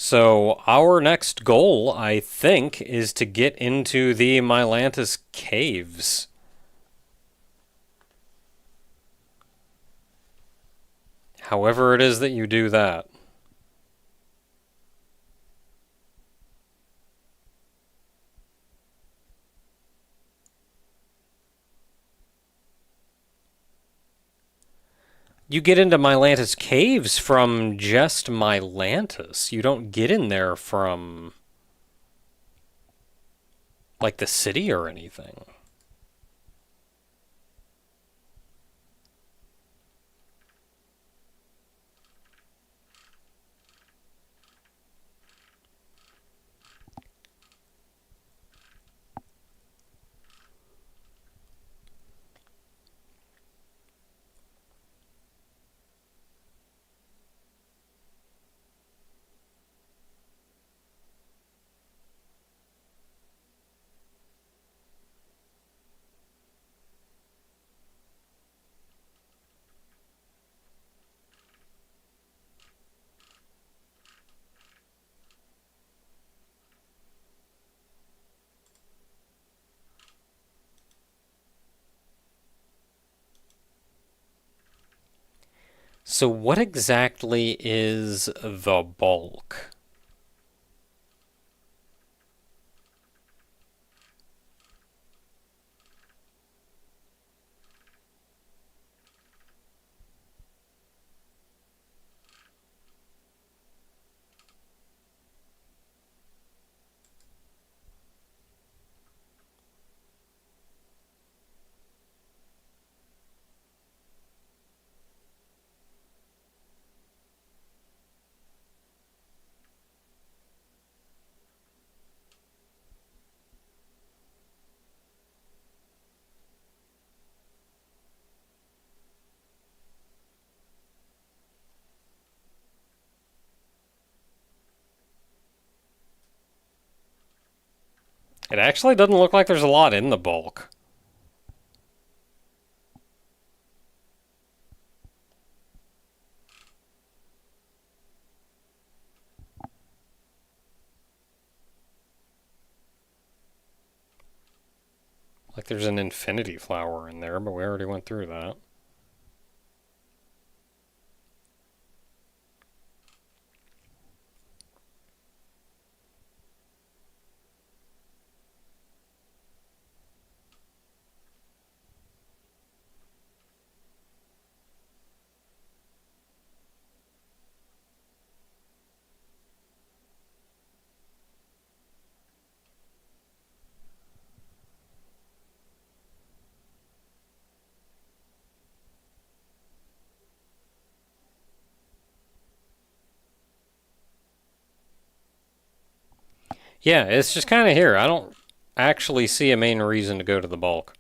So our next goal, I think, is to get into the Mylantis Caves. However it is that you do that. You get into Mylantis Caves from just Mylantis. You don't get in there from, like, the city or anything. So what exactly is the bulk? It actually doesn't look like there's a lot in the bulk. Like there's an infinity flower in there, but we already went through that. Yeah, it's just kind of here. I don't actually see a main reason to go to the bulk.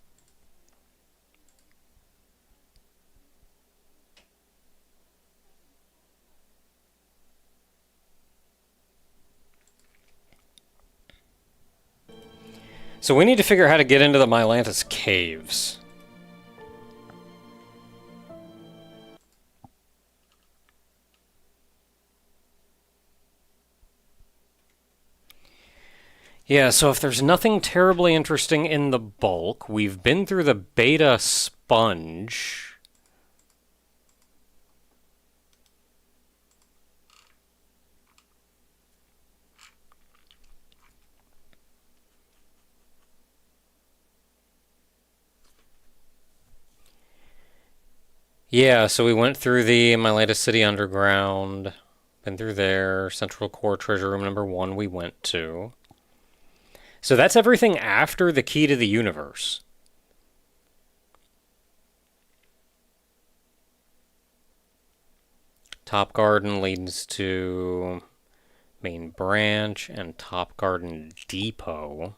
So we need to figure out how to get into the Mylantis Caves. Yeah, so if there's nothing terribly interesting in the bulk, we've been through the beta sponge. Yeah, so we went through the My Latest City Underground, been through there, Central Core Treasure Room number 1 we went to. So that's everything after the Key to the Universe. Top Garden leads to Main Branch and Top Garden Depot.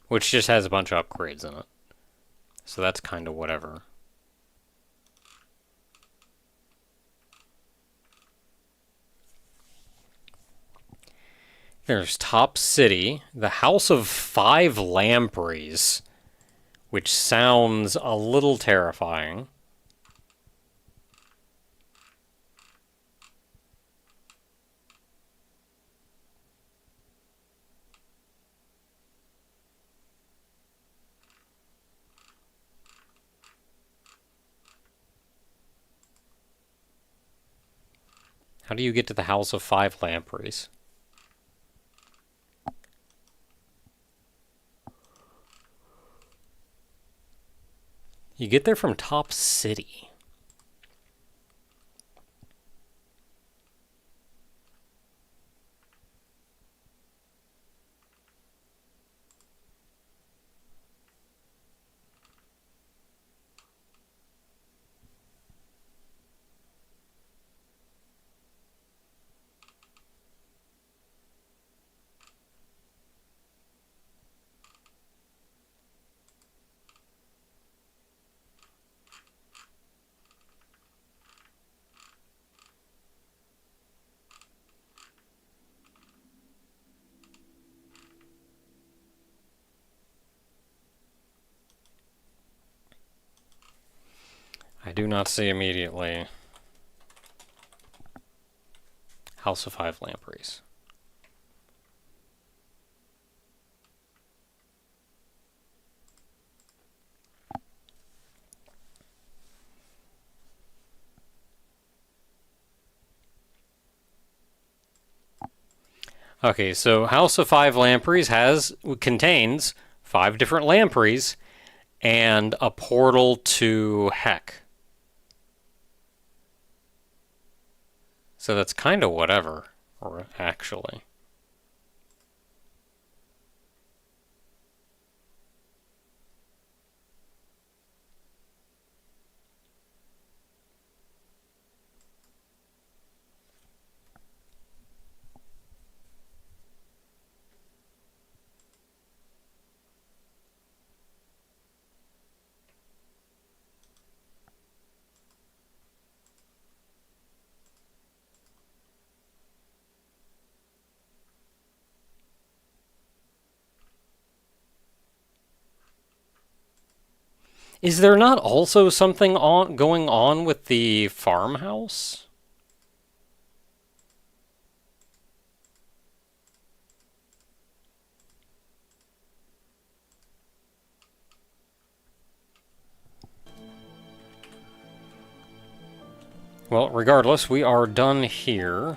Which just has a bunch of upgrades in it. So that's kind of whatever. There's Top City, the House of 5 Lampreys, which sounds a little terrifying. How do you get to the House of 5 Lampreys? You get there from Top City. I do not see immediately House of 5 Lampreys. Okay, so House of 5 Lampreys contains 5 different lampreys and a portal to Heck. So that's kind of whatever, or actually. Is there not also something going on with the farmhouse? Well, regardless, we are done here.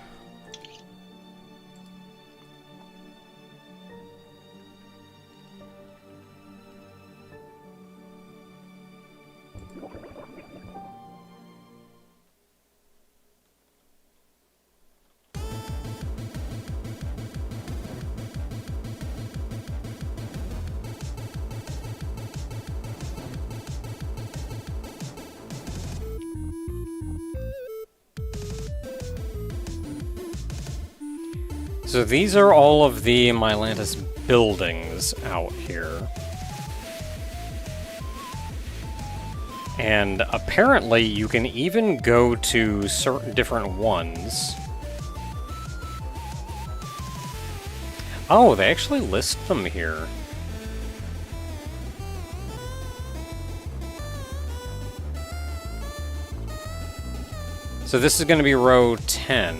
So these are all of the Mylantis buildings out here. And apparently you can even go to certain different ones. Oh, they actually list them here. So this is going to be row 10.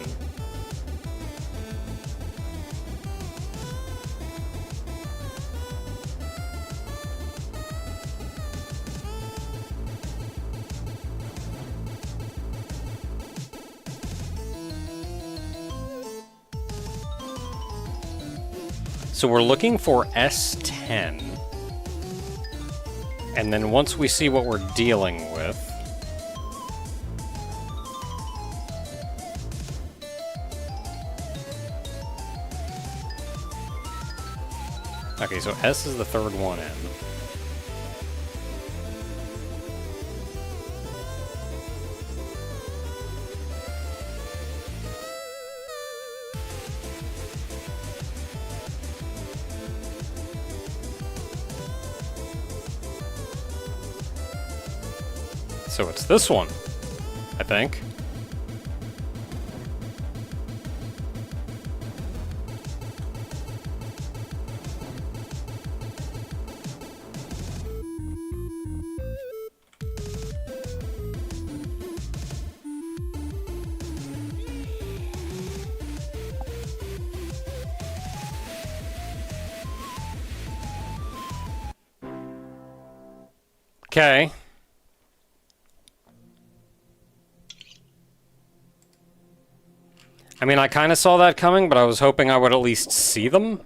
So we're looking for S10. And then once we see what we're dealing with, okay, so S is the third one in. So it's this one, I think. Okay. I mean, I kind of saw that coming, but I was hoping I would at least see them.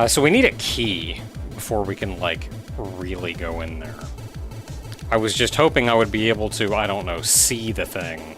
So we need a key before we can, like, really go in there. I was just hoping I would be able to, I don't know, see the thing.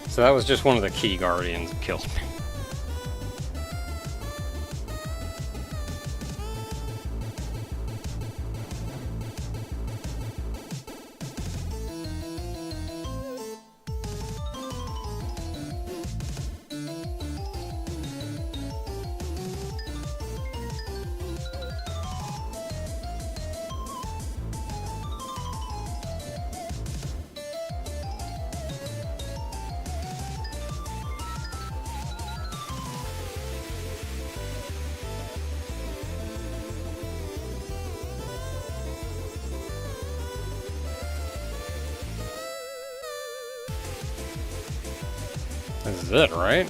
So that was just one of the key guardians that killed me. This is it, right?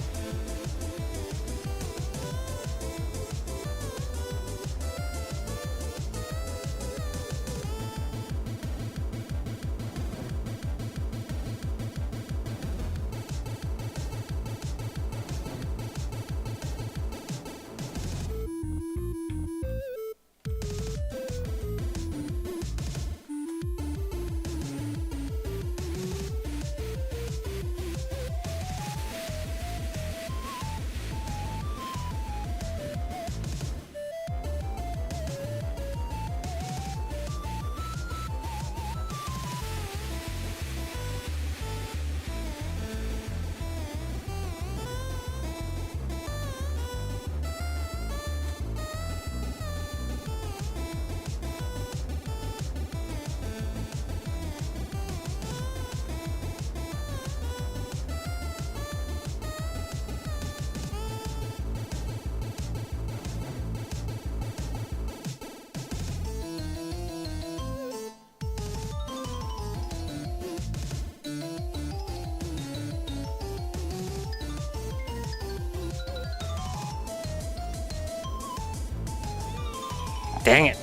Dang it.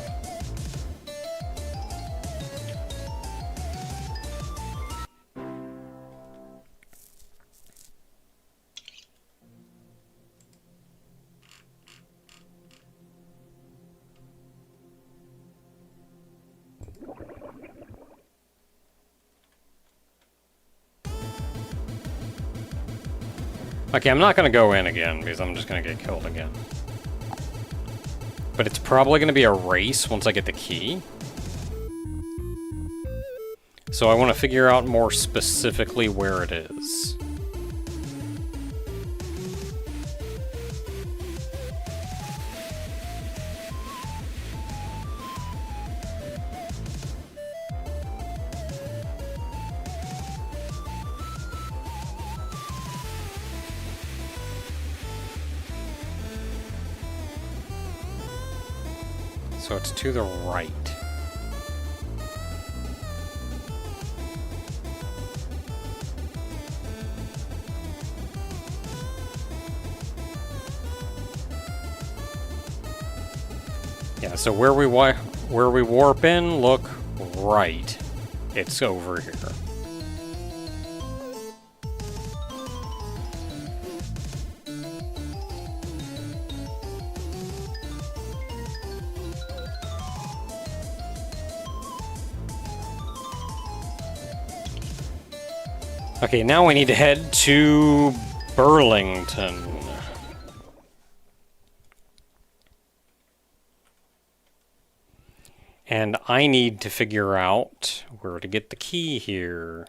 Okay, I'm not gonna go in again, because I'm just gonna get killed again. But it's probably gonna be a race once I get the key. So I want to figure out more specifically where it is. So it's to the right. Yeah, so where we warp in, look right. It's over here. Okay, now we need to head to Burlington. And I need to figure out where to get the key here.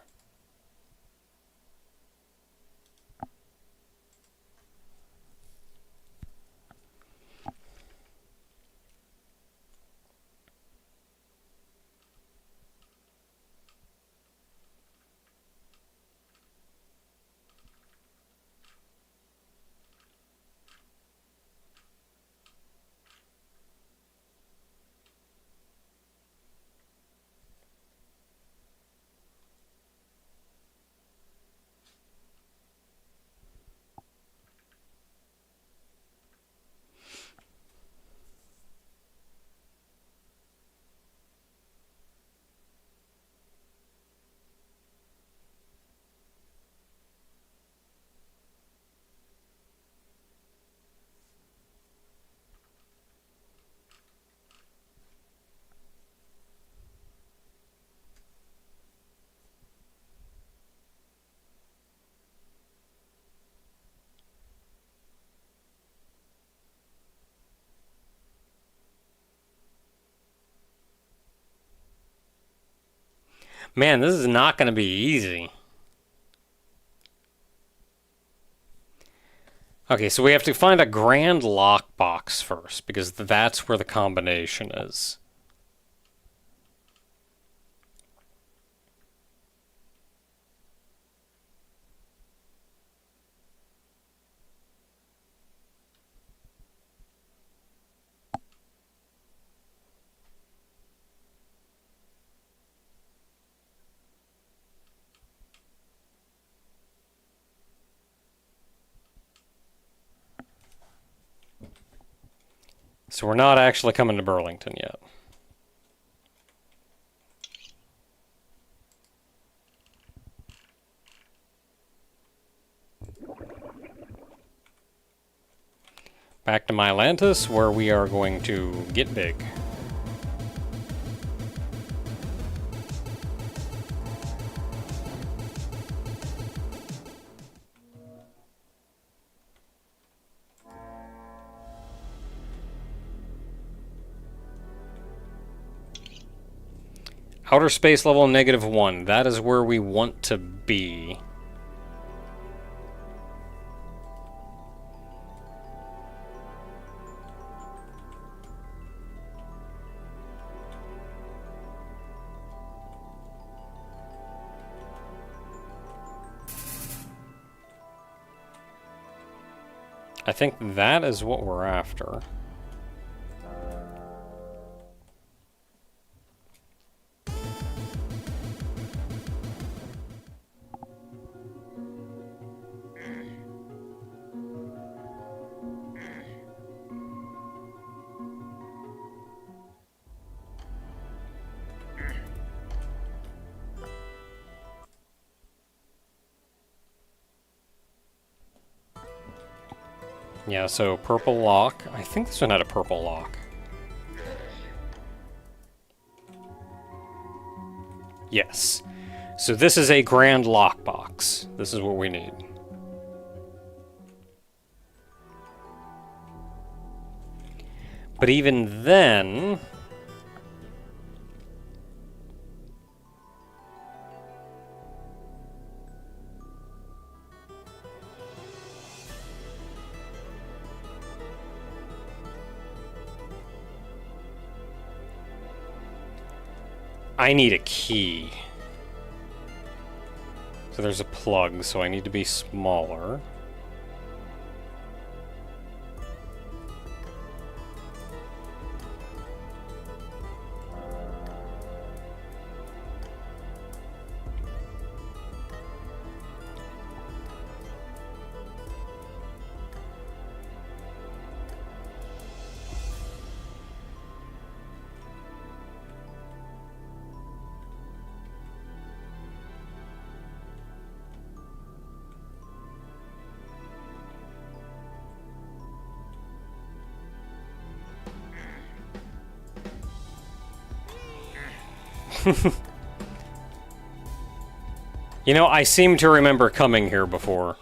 Man, this is not going to be easy. Okay, so we have to find a grand lockbox first, because that's where the combination is. So we're not actually coming to Burlington yet. Back to Mylantis, where we are going to get big. Outer space level -1. That is where we want to be. I think that is what we're after. Yeah, so purple lock. I think this one had a purple lock. Yes. So this is a grand lockbox. This is what we need. But even then... I need a key. So there's a plug, so I need to be smaller. You know, I seem to remember coming here before.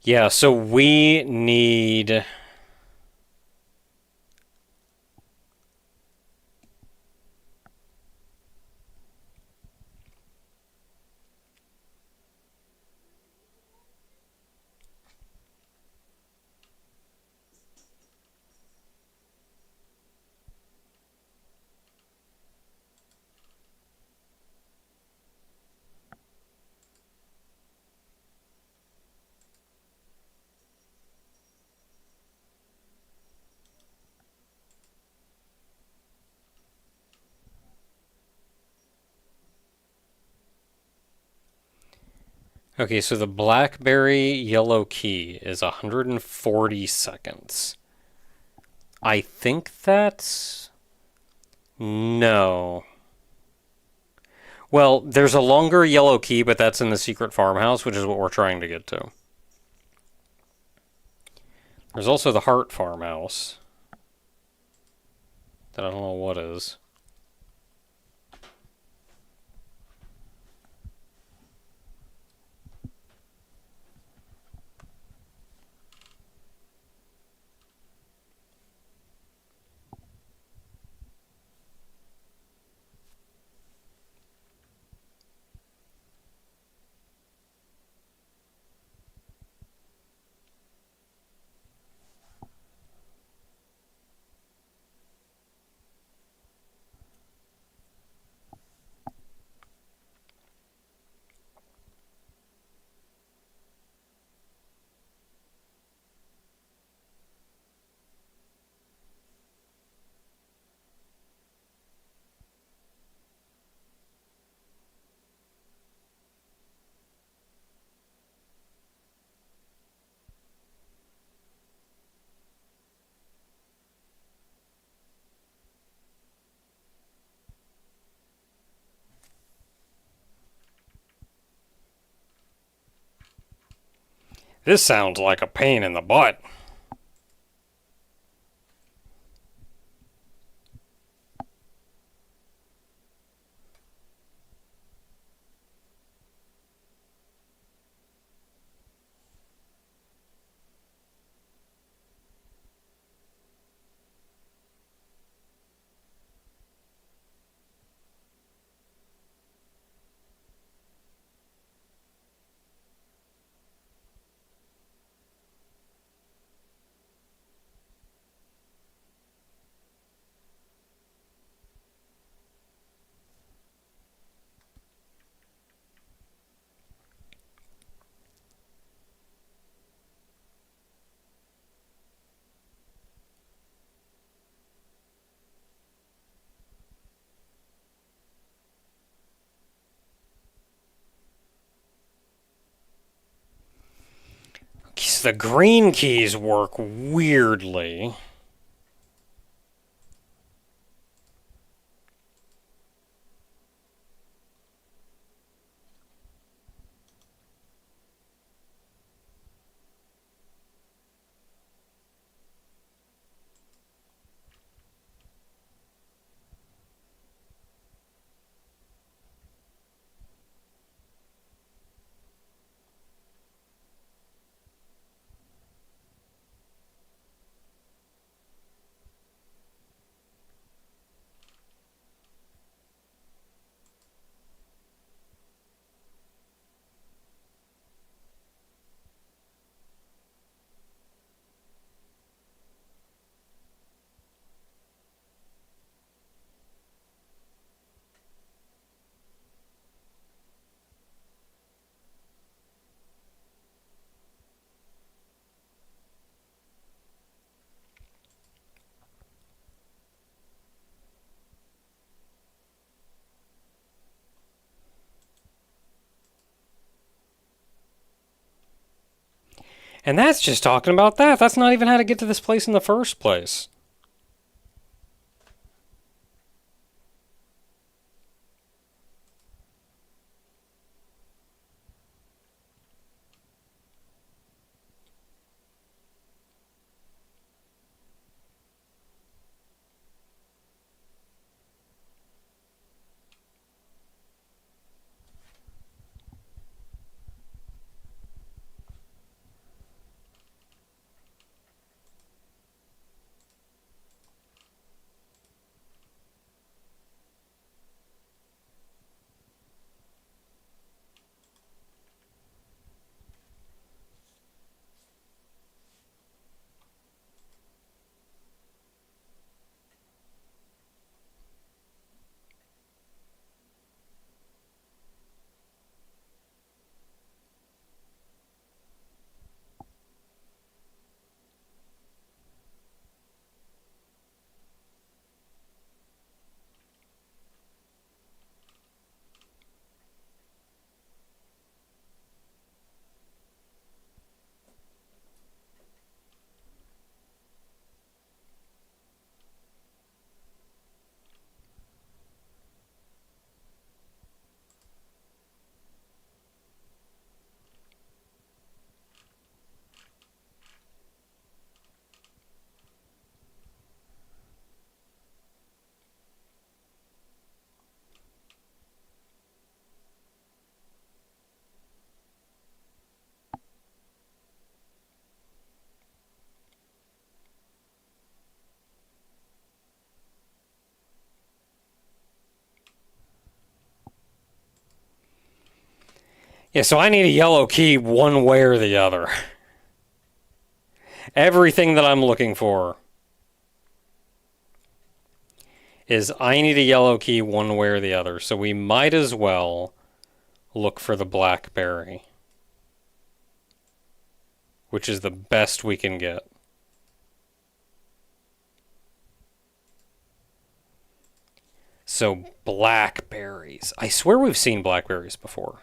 Yeah, so we need... Okay, so the blackberry yellow key is 140 seconds. I think that's... No. Well, there's a longer yellow key, but that's in the secret farmhouse, which is what we're trying to get to. There's also the heart farmhouse. That I don't know what is. This sounds like a pain in the butt. The green keys work weirdly. And that's just talking about that. That's not even how to get to this place in the first place. Yeah, so I need a yellow key one way or the other. Everything that I'm looking for is I need a yellow key one way or the other. So we might as well look for the blackberry, which is the best we can get. So blackberries. I swear we've seen blackberries before.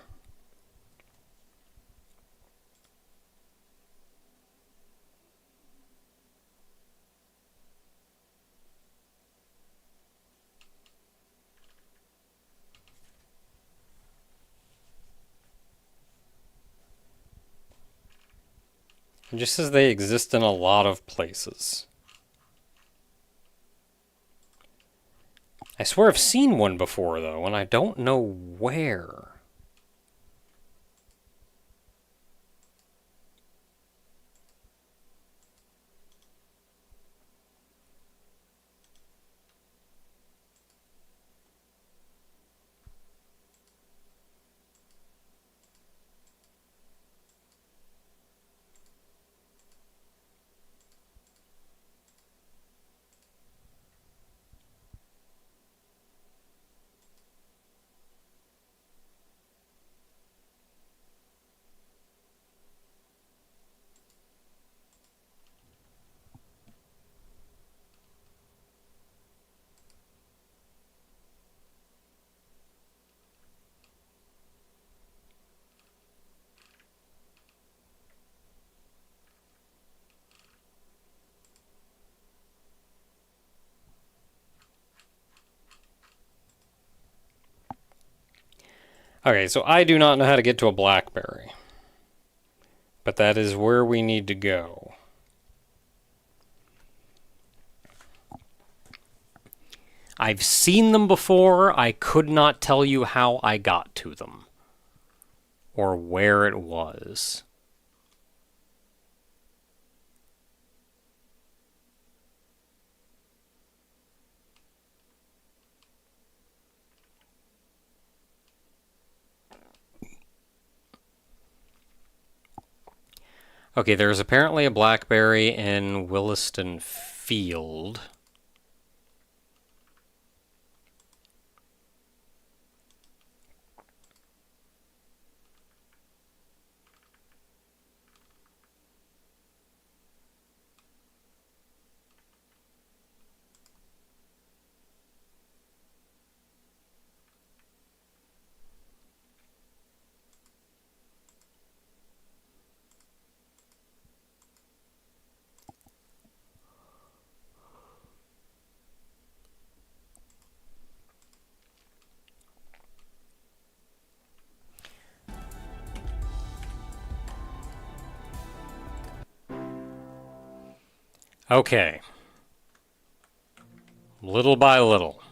It just says they exist in a lot of places. I swear I've seen one before, though, and I don't know where. Okay, so I do not know how to get to a blackberry. But that is where we need to go. I've seen them before. I could not tell you how I got to them. Or where it was. Okay, there's apparently a blackberry in Williston Field. Okay. Little by little.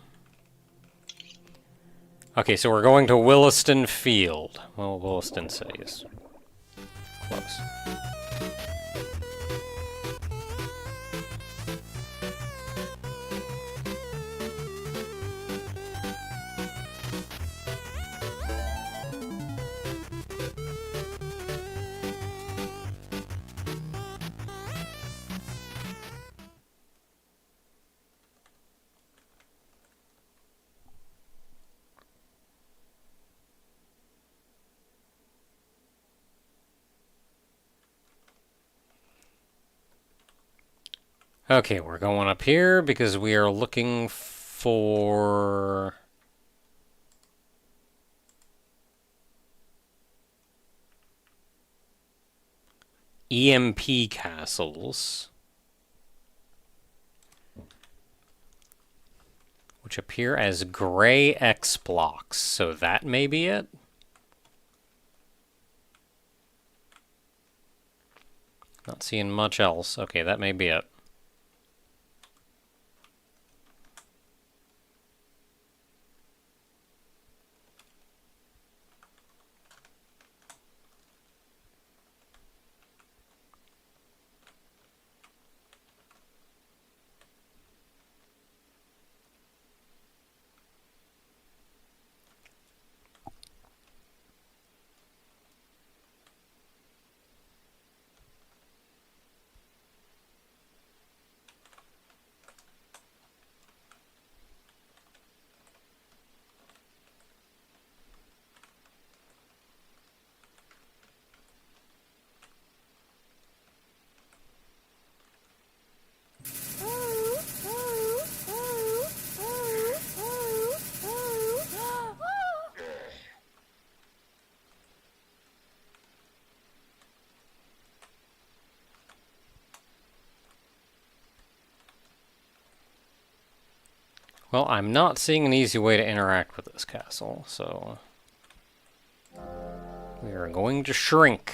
Okay, so we're going to Williston Field. Well, Williston City is close. Okay, we're going up here because we are looking for... EMP castles, which appear as gray X blocks, so that may be it? Not seeing much else. Okay, that may be it. Well, I'm not seeing an easy way to interact with this castle, so... we are going to shrink.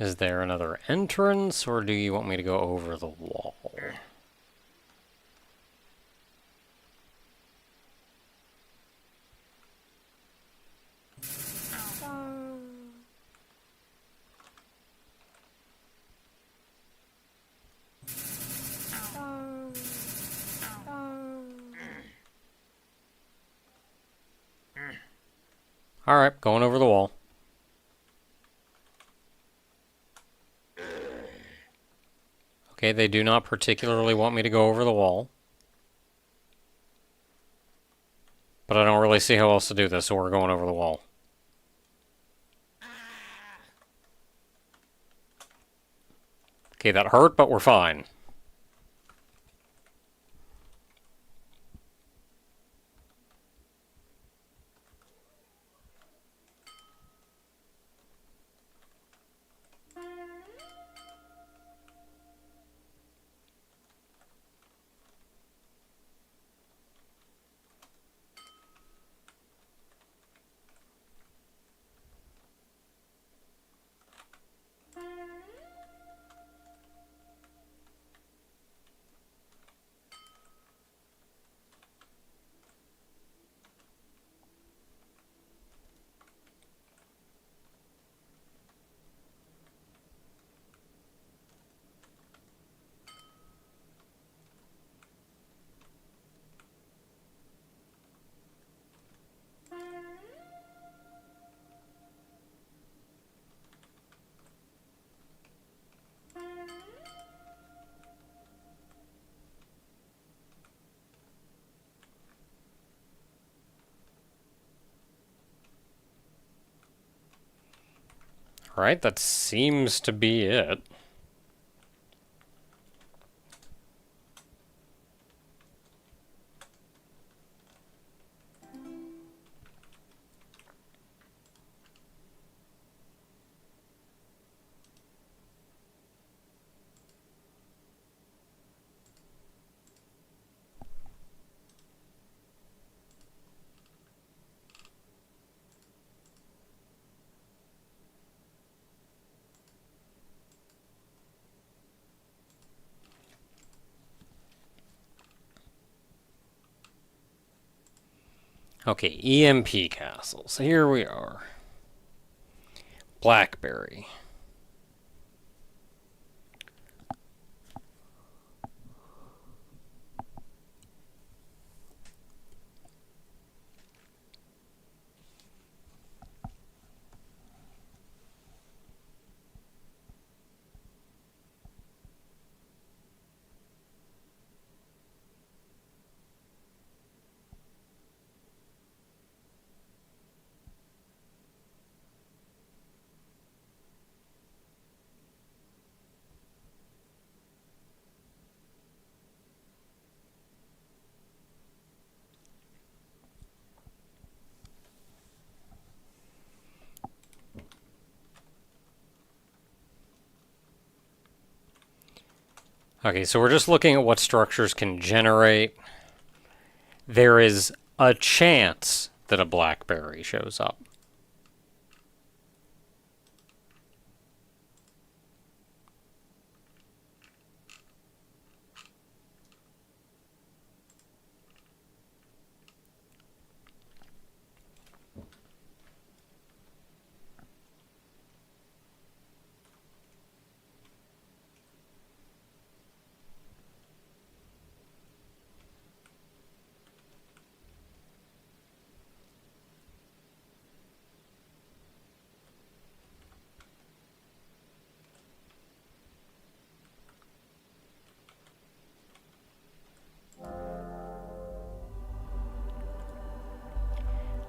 Is there another entrance, or do you want me to go over the wall? Alright, going over the wall. Okay, they do not particularly want me to go over the wall. But I don't really see how else to do this, so we're going over the wall. Okay, that hurt, but we're fine. Alright, that seems to be it. Okay, EMP castles. Here we are. Blackberry. Okay, so we're just looking at what structures can generate. There is a chance that a blackberry shows up.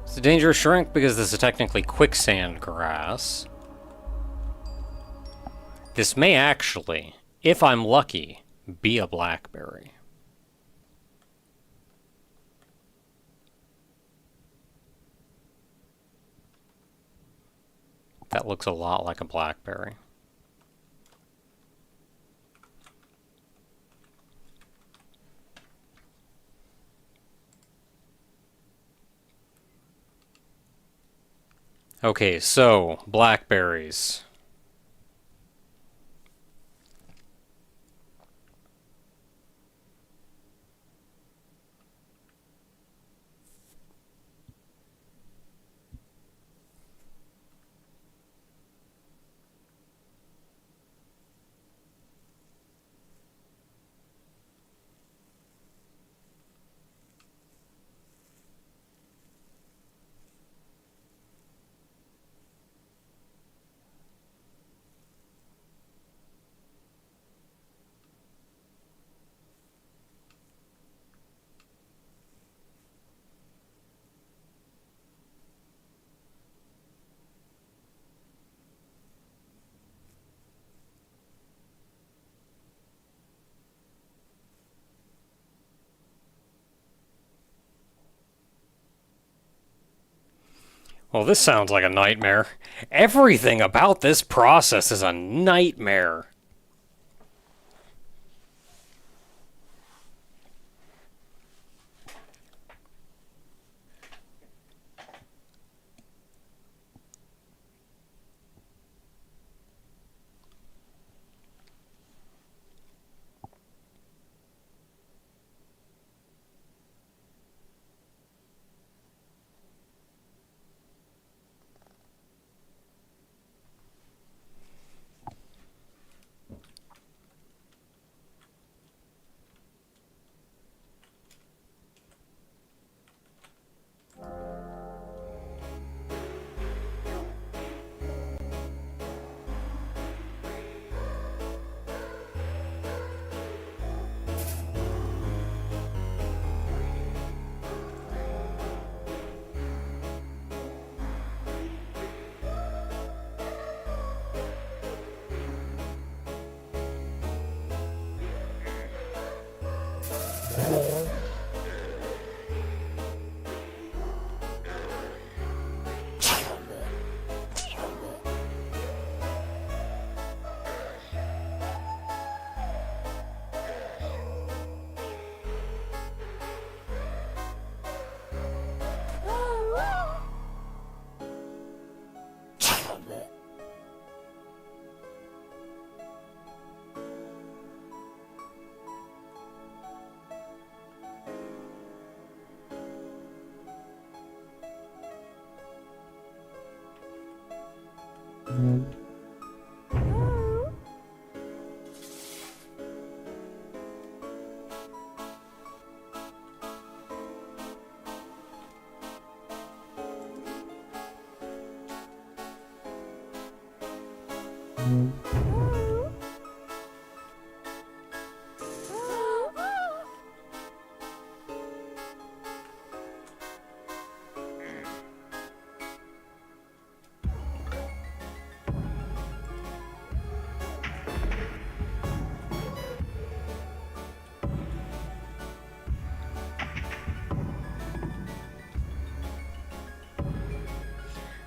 It's a dangerous shrink because this is technically quicksand grass. This may actually, if I'm lucky, be a blackberry. That looks a lot like a blackberry. Okay, so, blackberries. Well, this sounds like a nightmare. Everything about this process is a nightmare.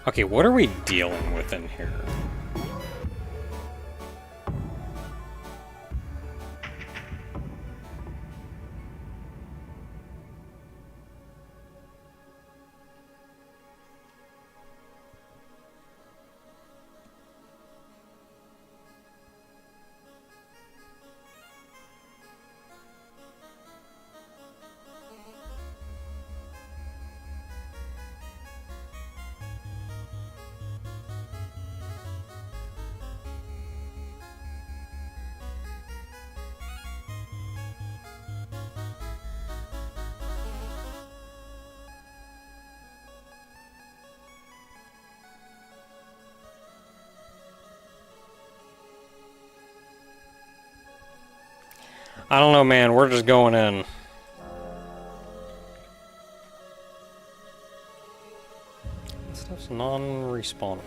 Okay, what are we dealing with in here? I don't know, man. We're just going in. Stuff's non-respawnable.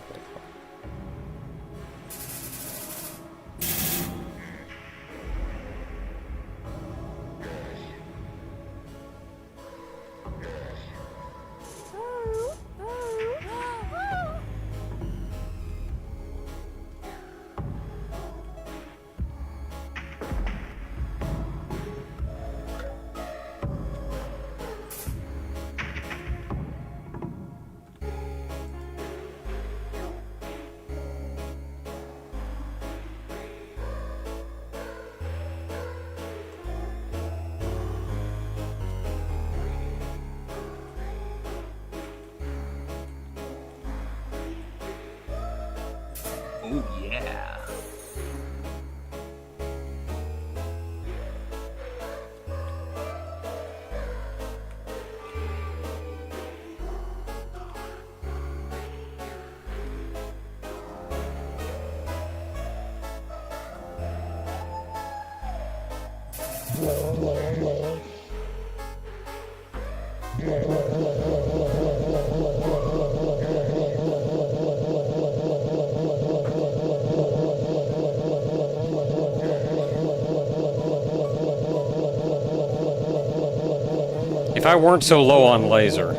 Oh yeah. If I weren't so low on laser.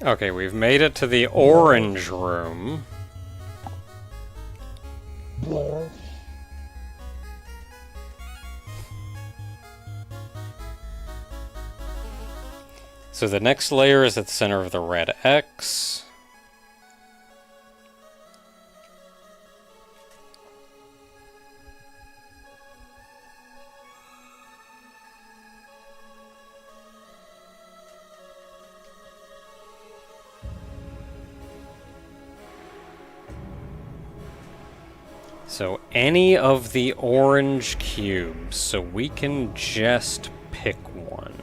Okay, we've made it to the orange room. So the next layer is at the center of the red X. So any of the orange cubes, so we can just pick one.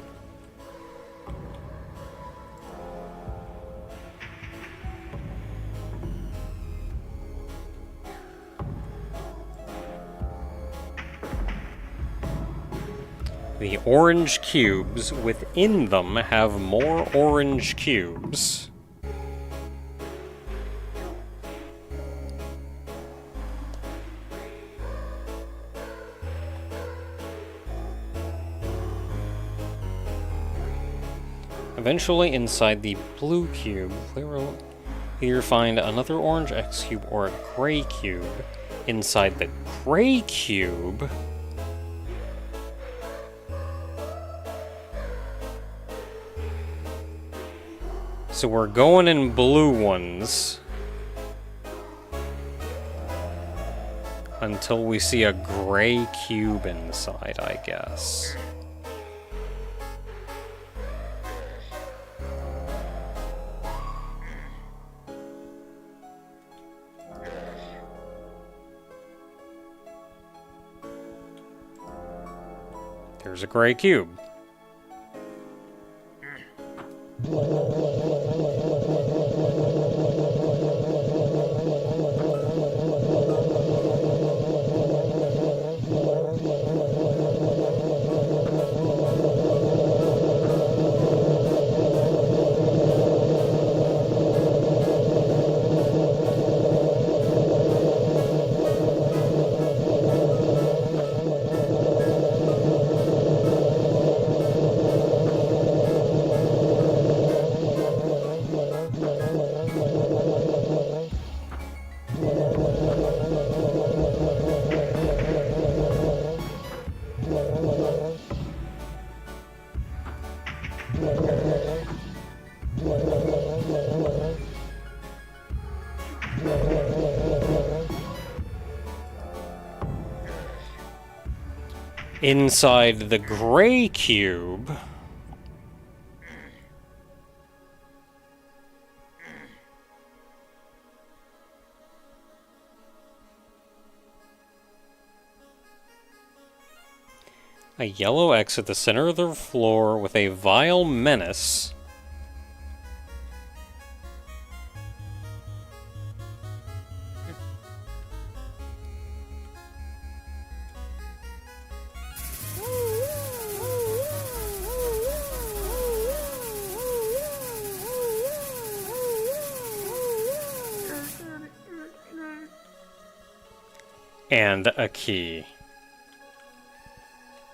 The orange cubes within them have more orange cubes. Eventually, inside the blue cube, we will either find another orange X cube or a gray cube. Inside the gray cube, so we're going in blue ones until we see a gray cube inside, I guess. There's a gray cube. Inside the gray cube, a yellow X at the center of the floor with a vile menace. And a key.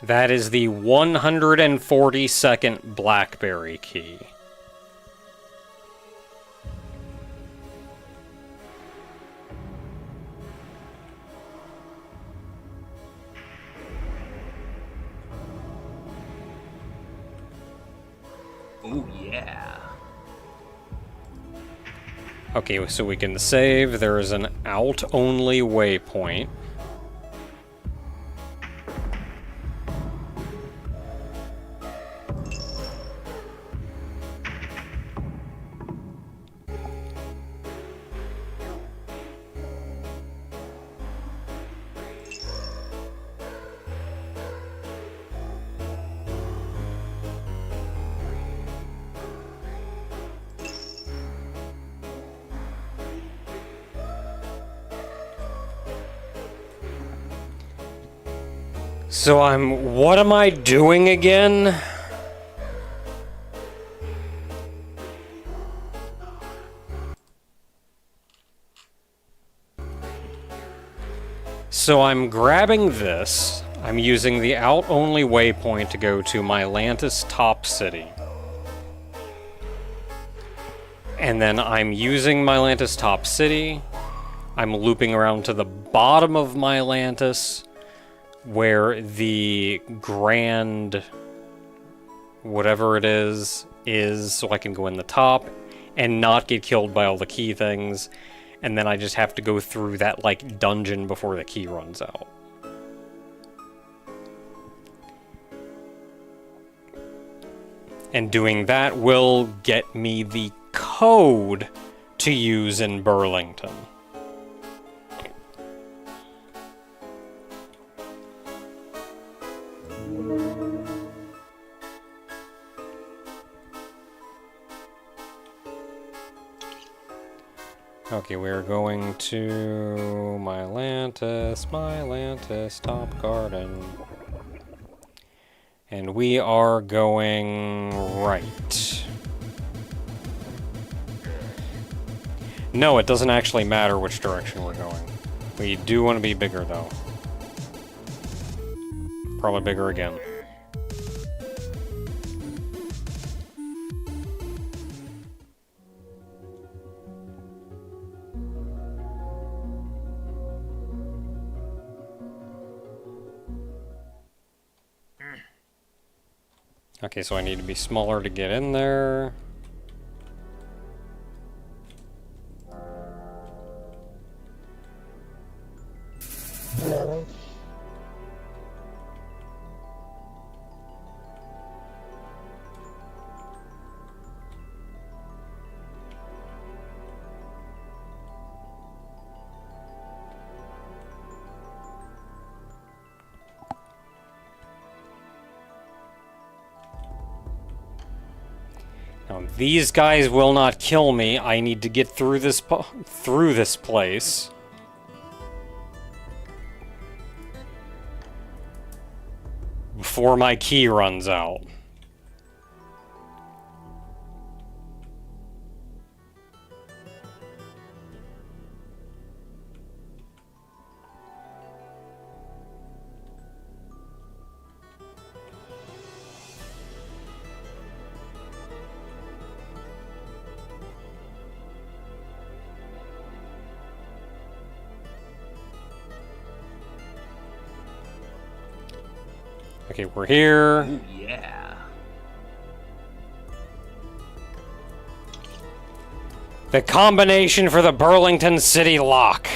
That is the 142nd BlackBerry key. Oh yeah. Okay, so we can save. There is an out-only waypoint. So what am I doing again? So I'm grabbing this, I'm using the out-only waypoint to go to Mylantis Top City. And then I'm using Mylantis Top City, I'm looping around to the bottom of Mylantis, where the grand whatever it is, so I can go in the top and not get killed by all the key things, and then I just have to go through that, like, dungeon before the key runs out. And doing that will get me the code to use in Burlington. Okay, we're going to Mylantis, Top Garden. And we are going right. No, it doesn't actually matter which direction we're going. We do want to be bigger, though. Probably bigger again. Okay, so I need to be smaller to get in there. Now, these guys will not kill me. I need to get through this place. Before my key runs out. Okay, we're here. Oh, yeah. The combination for the Burlington City lock.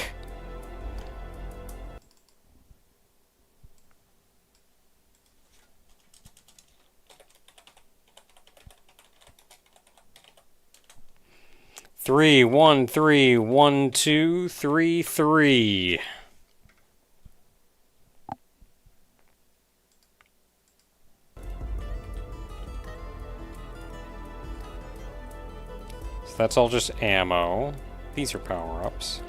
Three, 1, 3, 1, 2, 3, 3. So that's all just ammo. These are power-ups.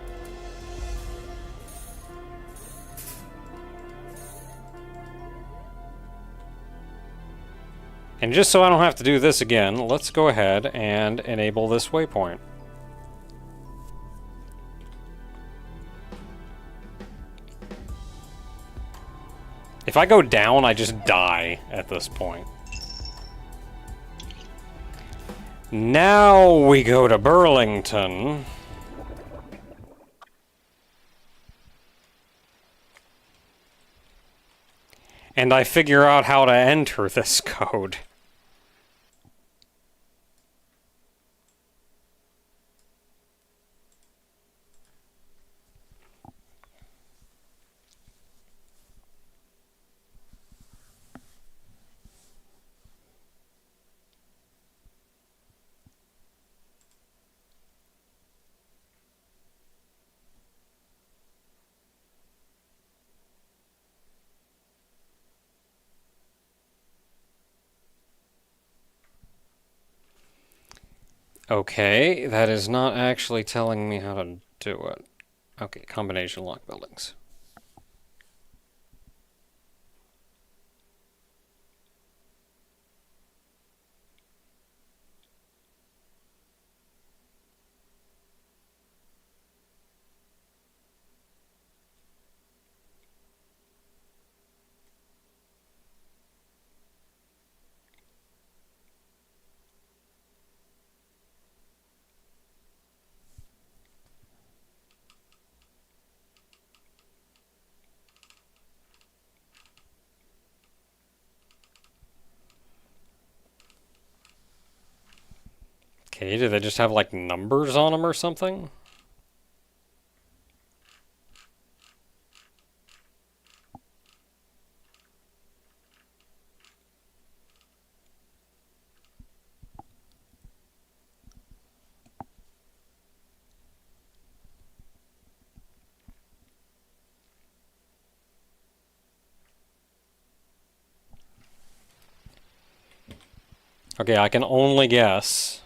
And just so I don't have to do this again, let's go ahead and enable this waypoint. If I go down, I just die at this point. Now we go to Burlington. And I figure out how to enter this code. Okay, that is not actually telling me how to do it. Okay, combination lock buildings. Okay, do they just have like numbers on them or something? Okay, I can only guess.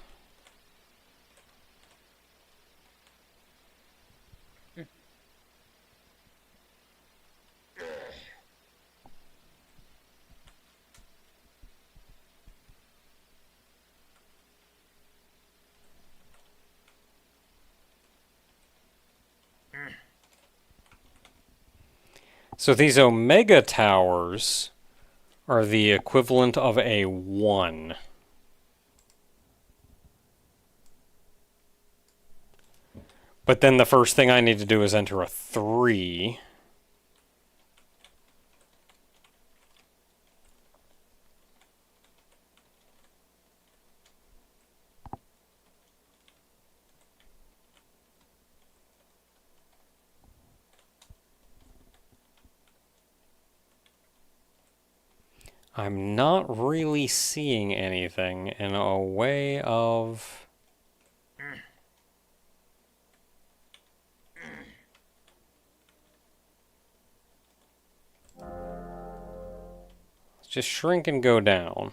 So these omega towers are the equivalent of a 1. But then the first thing I need to do is enter a 3. I'm not really seeing anything in a way of... Let's just shrink and go down.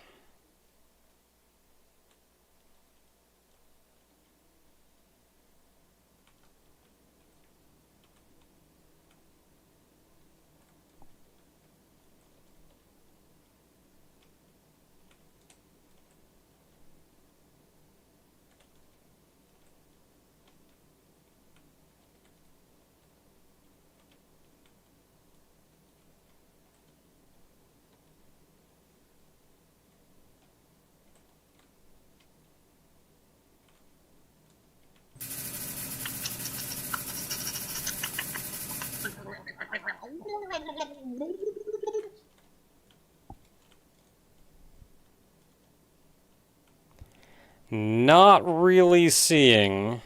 Not really seeing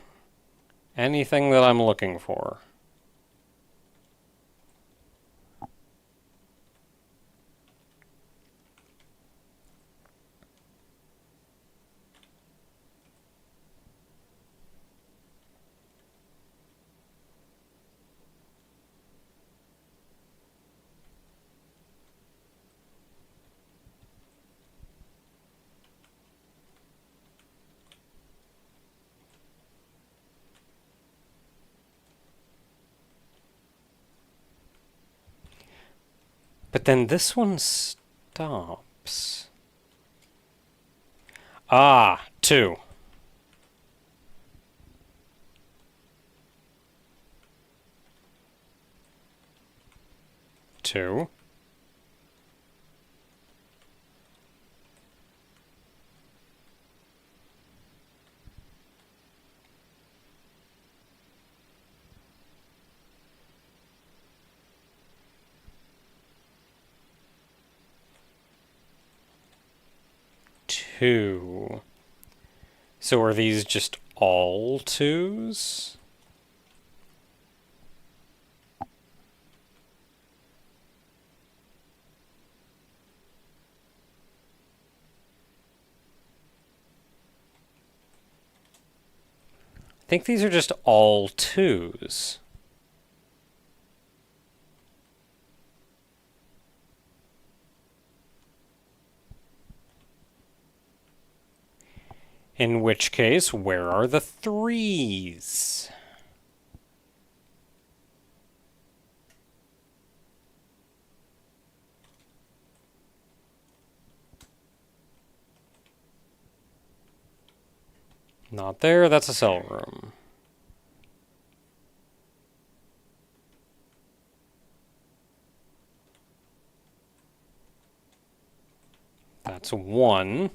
anything that I'm looking for. But then this one stops. Ah, 2. Two. Two. So are these just all 2s? I think these are just all 2s. In which case, where are the 3s? Not there, that's a cell room. That's 1.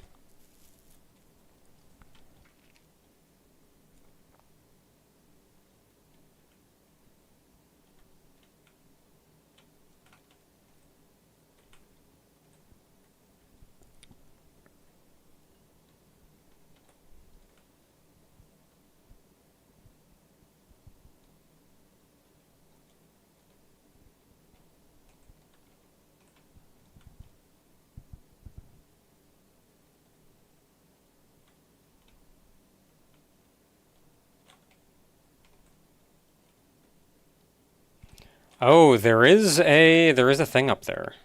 Oh, there is a thing up there.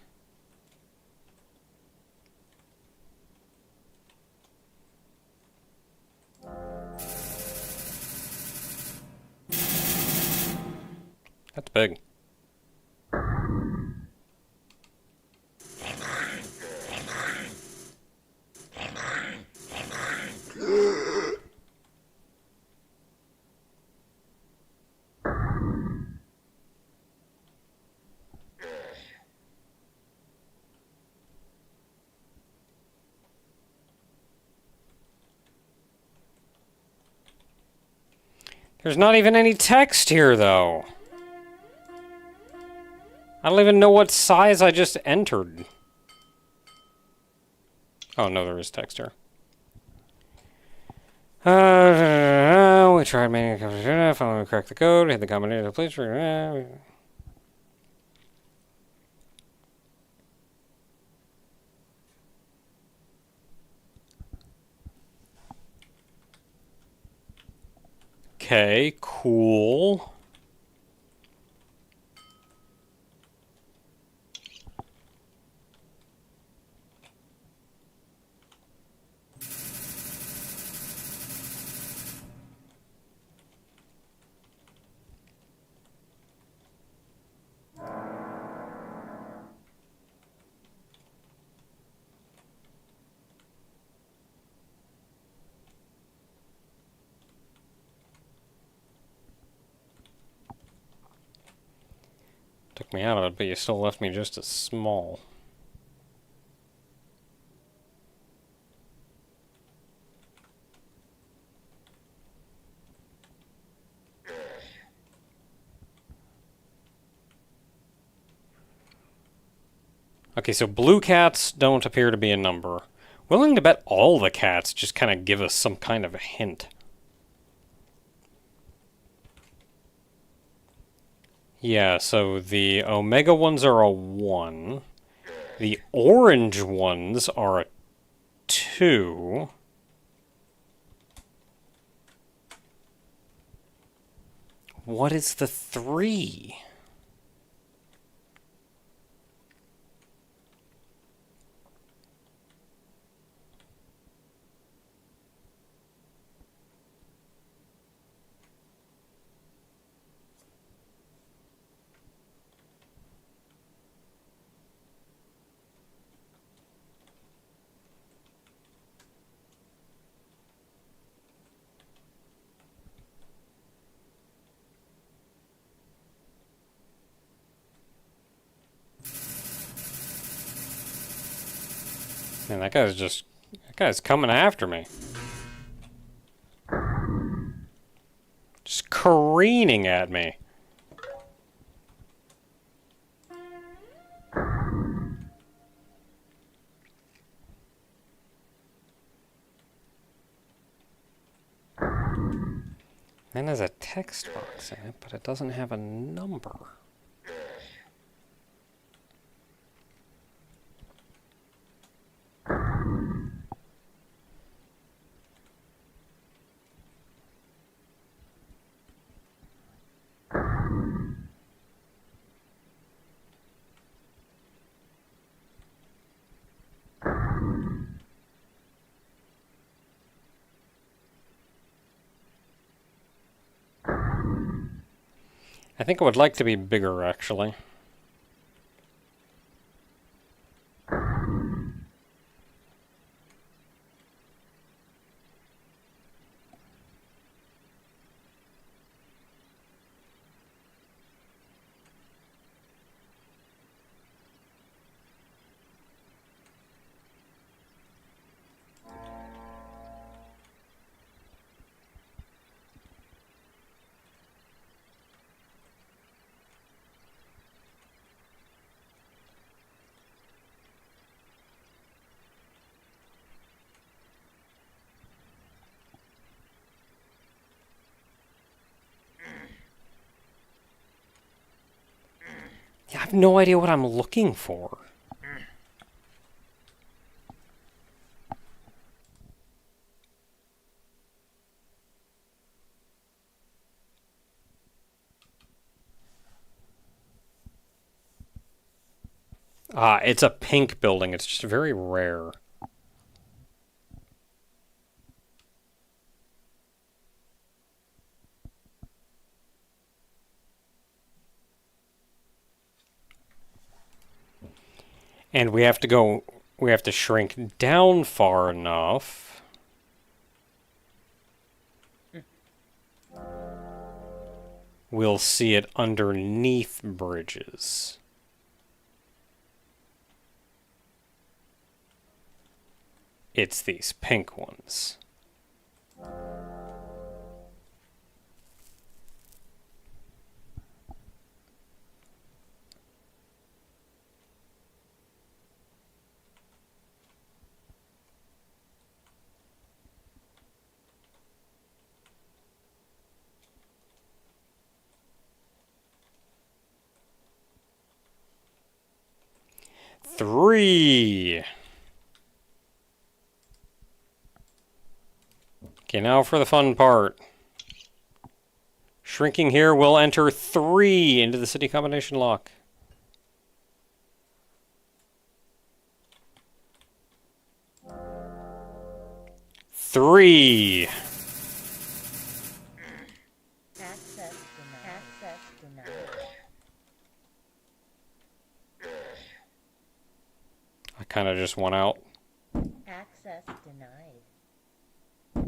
That's big. There's not even any text here, though. I don't even know what size I just entered. Oh, no, there is text here. We tried making a combination. Finally, we cracked the code. Hit the combination of the place. Okay, cool. Took me out of it, but you still left me just as small. Okay, so blue cats don't appear to be a number. Willing to bet all the cats just kind of give us some kind of a hint. Yeah, so the omega ones are a 1. The orange ones are a 2. What is the 3? Man, that guy's coming after me. Just careening at me. And there's a text box in it, but it doesn't have a number. I think it would like to be bigger, actually. Yeah, I have no idea what I'm looking for. Ah, it's a pink building. It's just very rare. And we have to shrink down far enough. We'll see it underneath bridges. It's these pink ones. 3. Okay, now for the fun part. Shrinking here will enter 3 into the city combination lock. 3. Access denied. I kind of just went out. Access denied.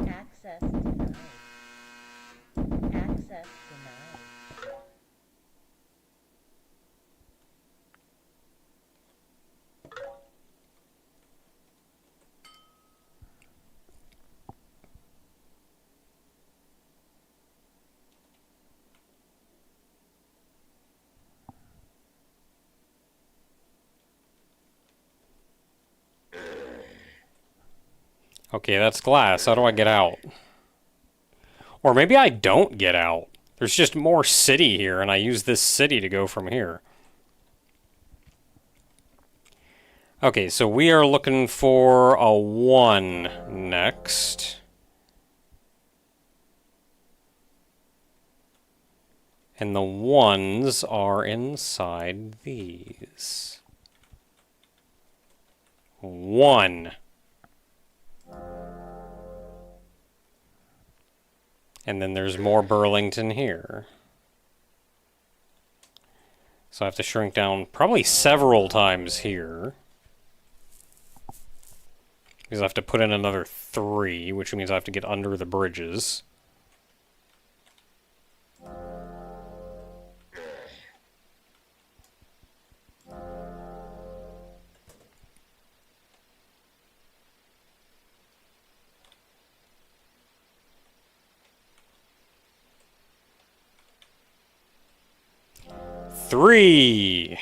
Access denied. Access denied. Okay, that's glass. How do I get out? Or maybe I don't get out. There's just more city here, and I use this city to go from here. Okay, so we are looking for a 1 next. And the 1s are inside these. 1. And then there's more Burlington here. So I have to shrink down probably several times here. Because I have to put in another 3, which means I have to get under the bridges. Three.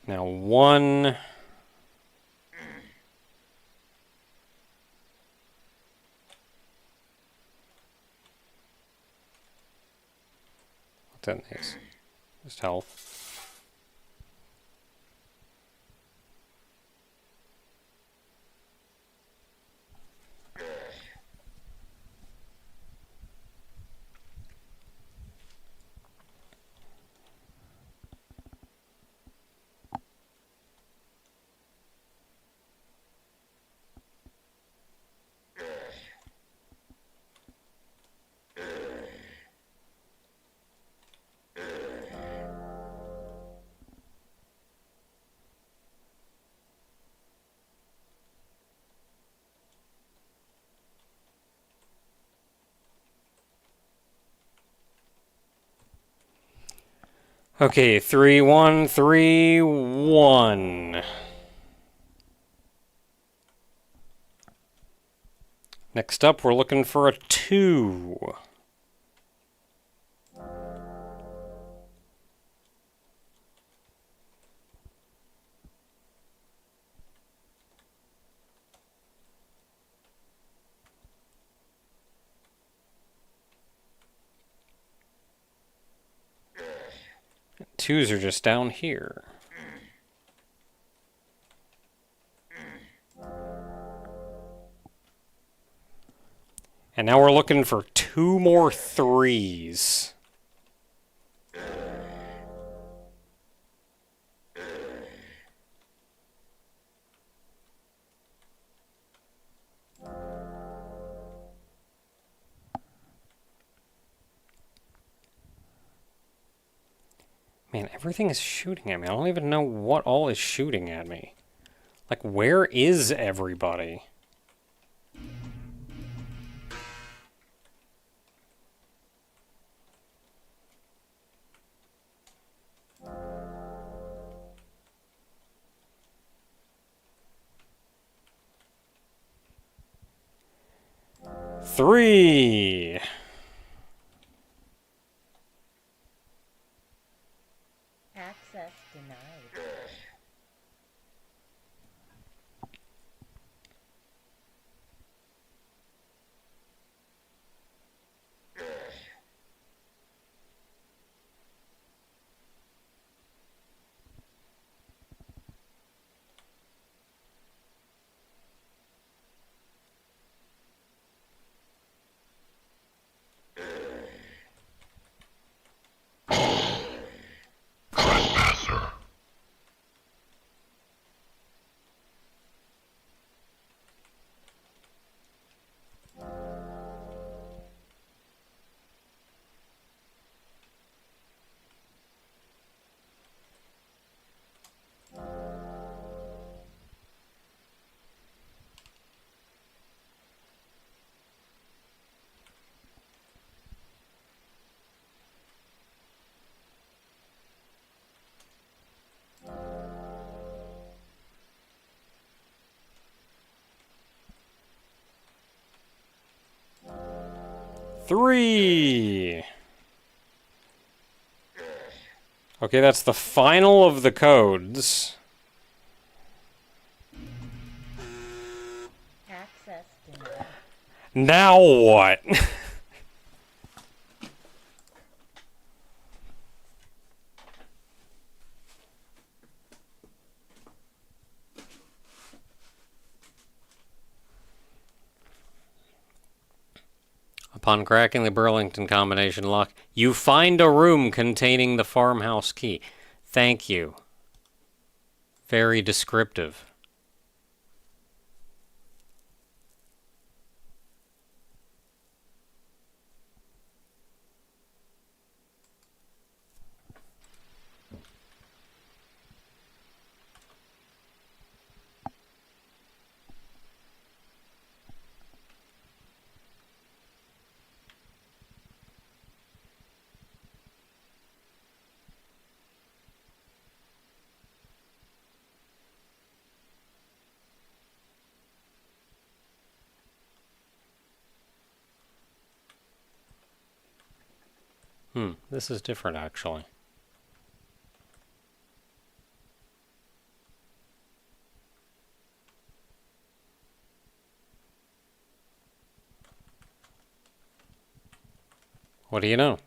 Now 1. What's that nice? Just health. Okay, 3, 1, 3, 1. Next up, we're looking for a 2. Twos are just down here. And now we're looking for 2 more 3s. Man, everything is shooting at me. I don't even know what all is shooting at me. Like, where is everybody? Three. Access denied. 3. Okay, that's the final of the codes. Access denied. Now what? Upon cracking the Burlington combination lock, you find a room containing the farmhouse key. Thank you. Very descriptive. This is different, actually. What do you know?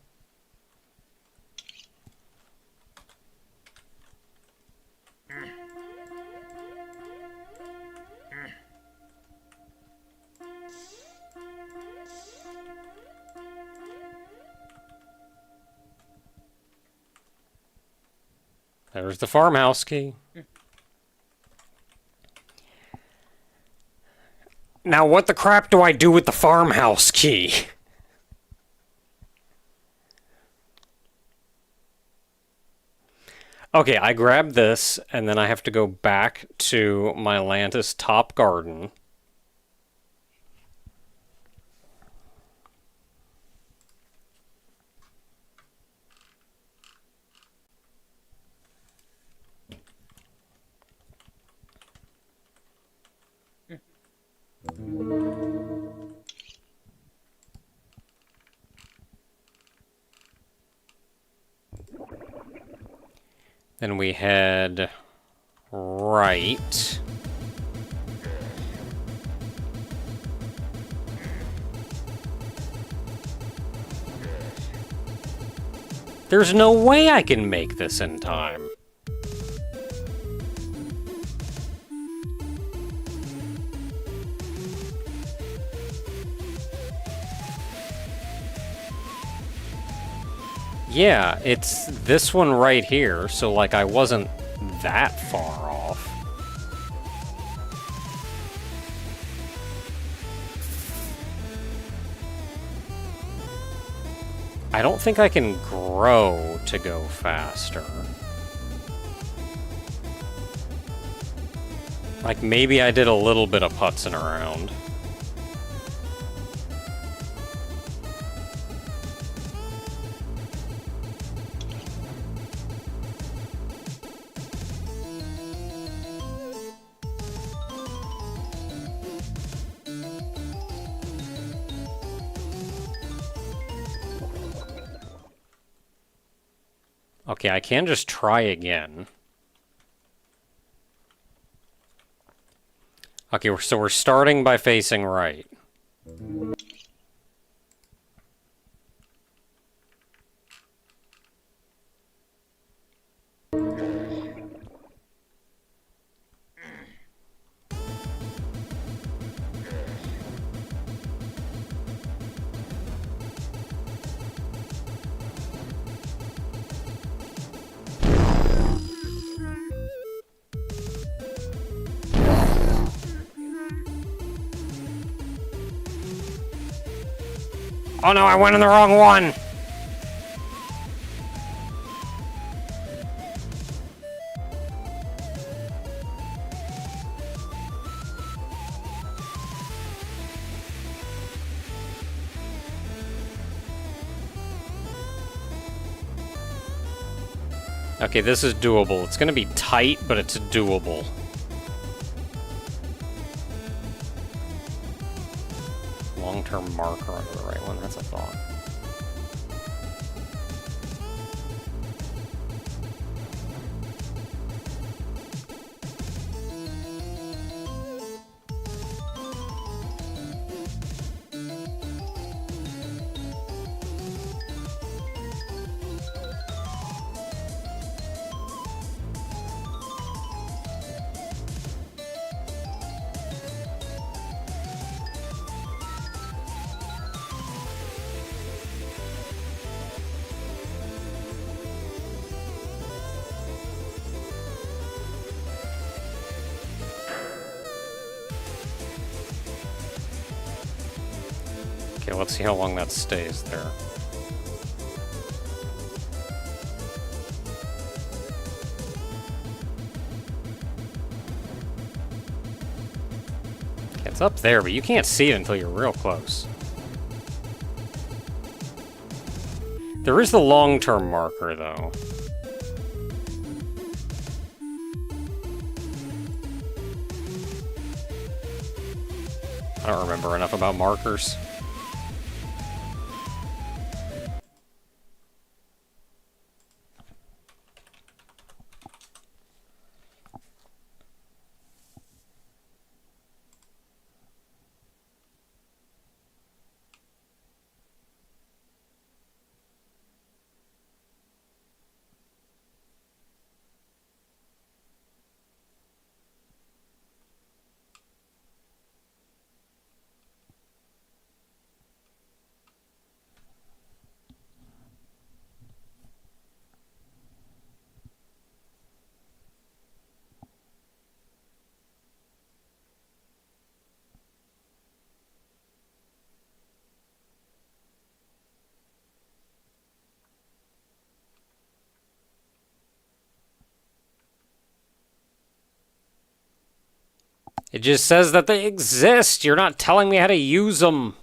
There's the farmhouse key. Now what the crap do I do with the farmhouse key? Okay, I grab this, and then I have to go back to my Atlantis top garden. Then we head right. There's no way I can make this in time. Yeah, it's this one right here, so like I wasn't that far off. I don't think I can grow to go faster. Like maybe I did a little bit of putzing around. Okay, I can just try again. Okay, so we're starting by facing right. Oh no, I went in the wrong one! Okay, this is doable. It's gonna be tight, but it's doable. long-term marker under the right one. That's a thought. Okay, let's see how long that stays there. It's up there, but you can't see it until you're real close. There is the long-term marker, though. I don't remember enough about markers. It just says that they exist. You're not telling me how to use them.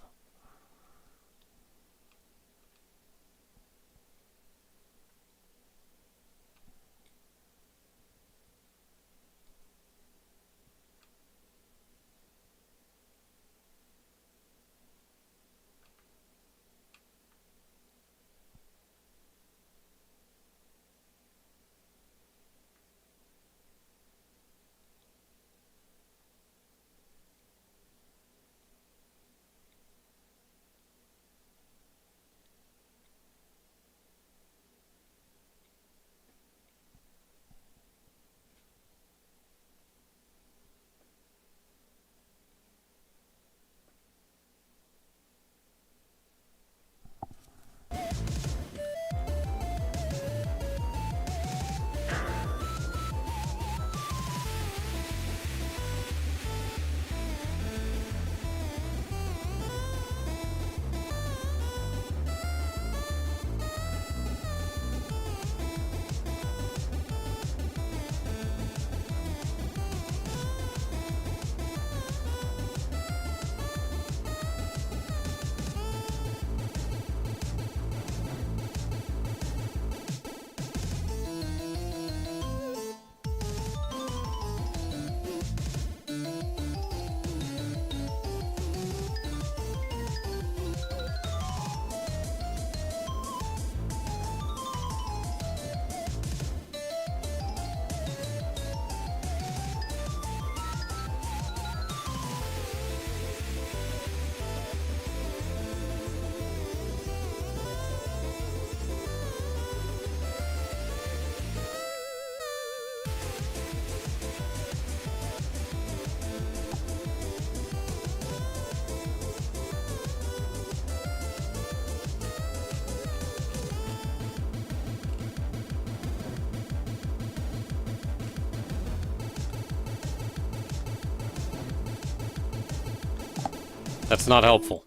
That's not helpful.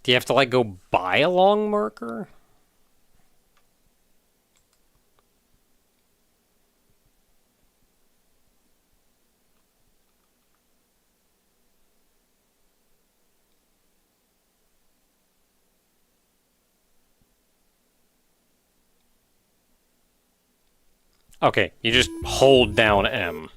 Do you have to, like, go buy a long marker? Okay, you just hold down M.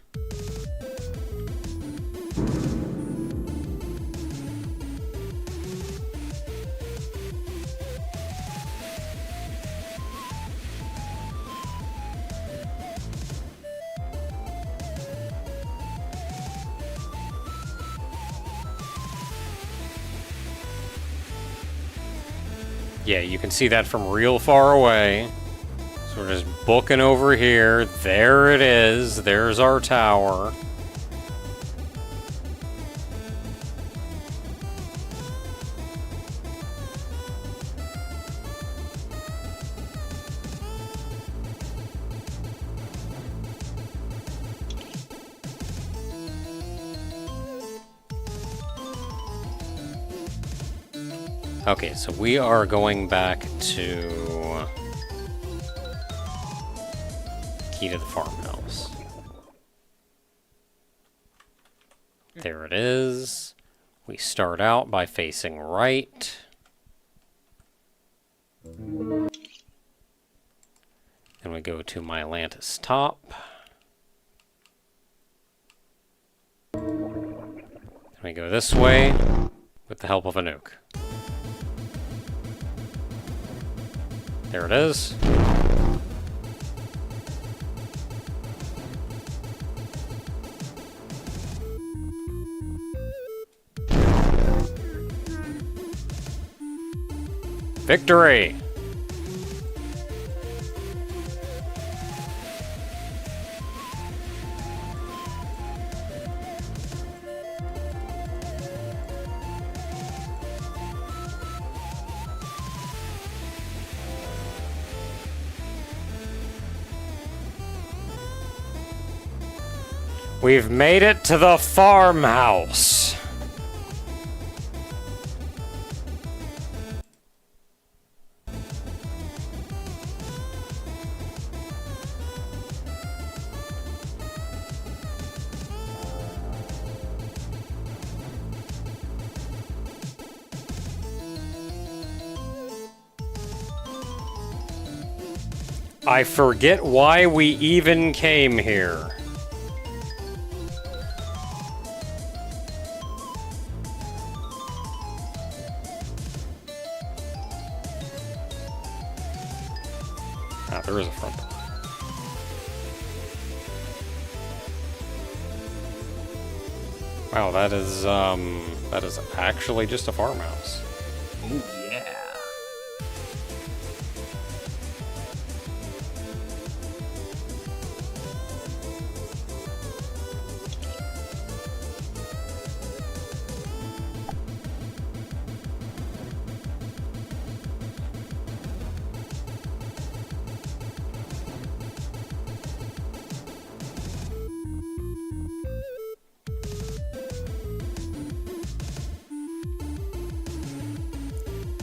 Yeah, you can see that from real far away. So we're just booking over here. There it is. There's our tower. Okay, so we are going back to key to the farmhouse. There it is. We start out by facing right. And we go to my Atlantis top. And we go this way with the help of a nuke. There it is. Victory! We've made it to the farmhouse. I forget why we even came here. Ah, there is a front door. Wow, that is actually just a farmhouse. Oh yeah.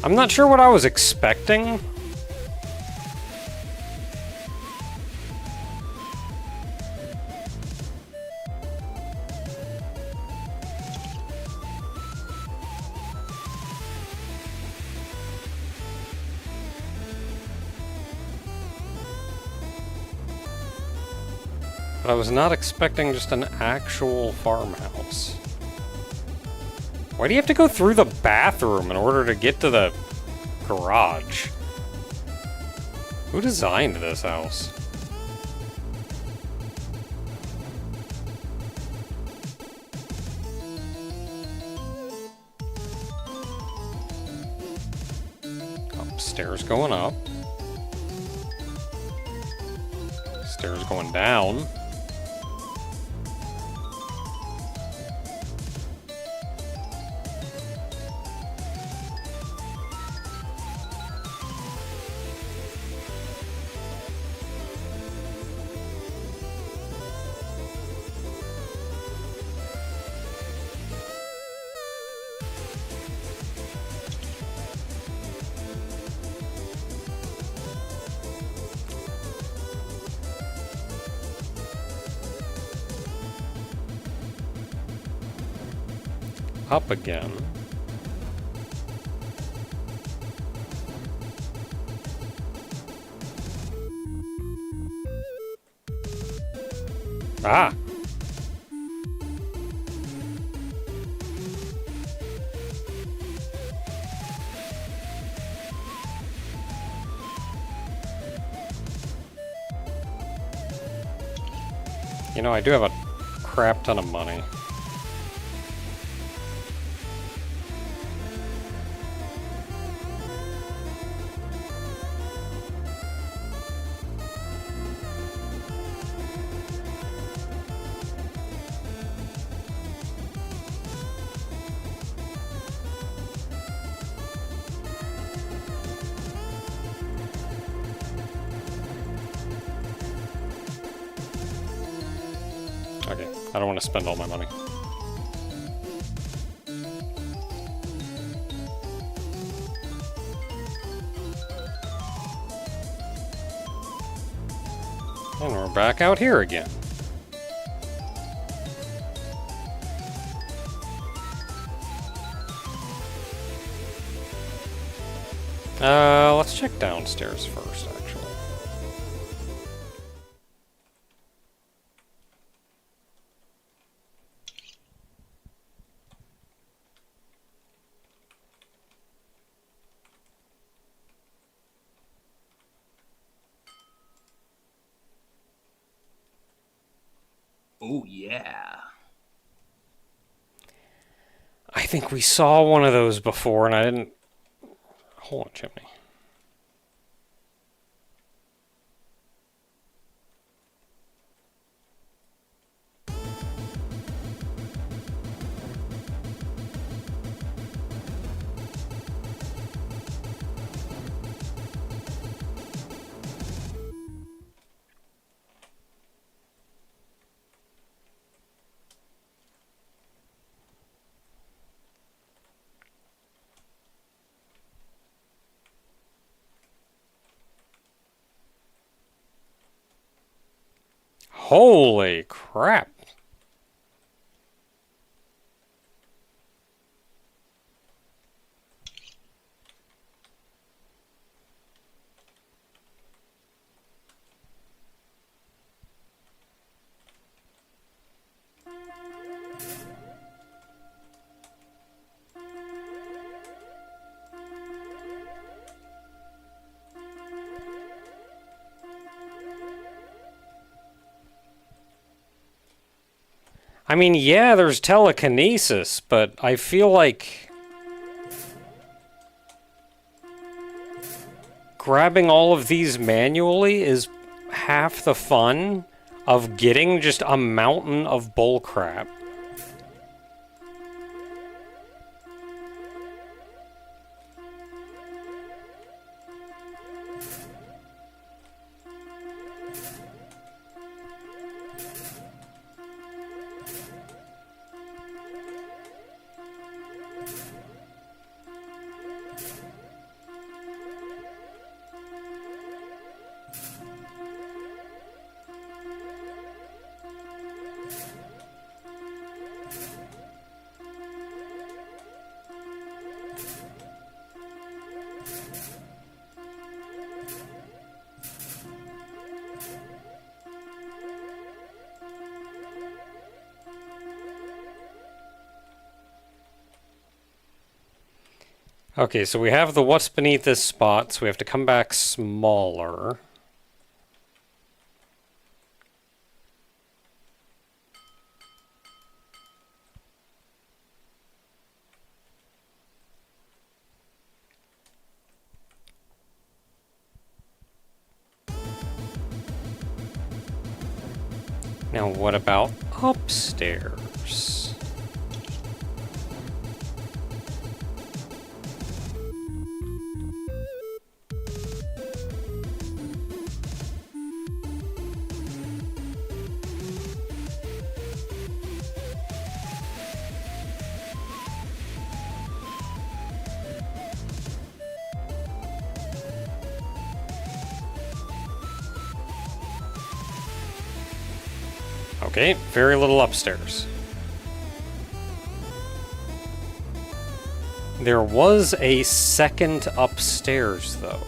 I'm not sure what I was expecting. But I was not expecting just an actual farmhouse. Why do you have to go through the bathroom in order to get to the garage? Who designed this house? Stairs going up. Stairs going down. Up again. Ah! You know, I do have a crap ton of money. Okay, I don't want to spend all my money. And we're back out here again. Let's check downstairs first, actually. Oh, yeah. I think we saw one of those before, and I didn't... Hold on, Chimney. Holy crap. I mean, yeah, there's telekinesis, but I feel like grabbing all of these manually is half the fun of getting just a mountain of bullcrap. Okay, so we have the what's beneath this spot, so we have to come back smaller. Now what about upstairs? Okay, very little upstairs. There was a second upstairs, though.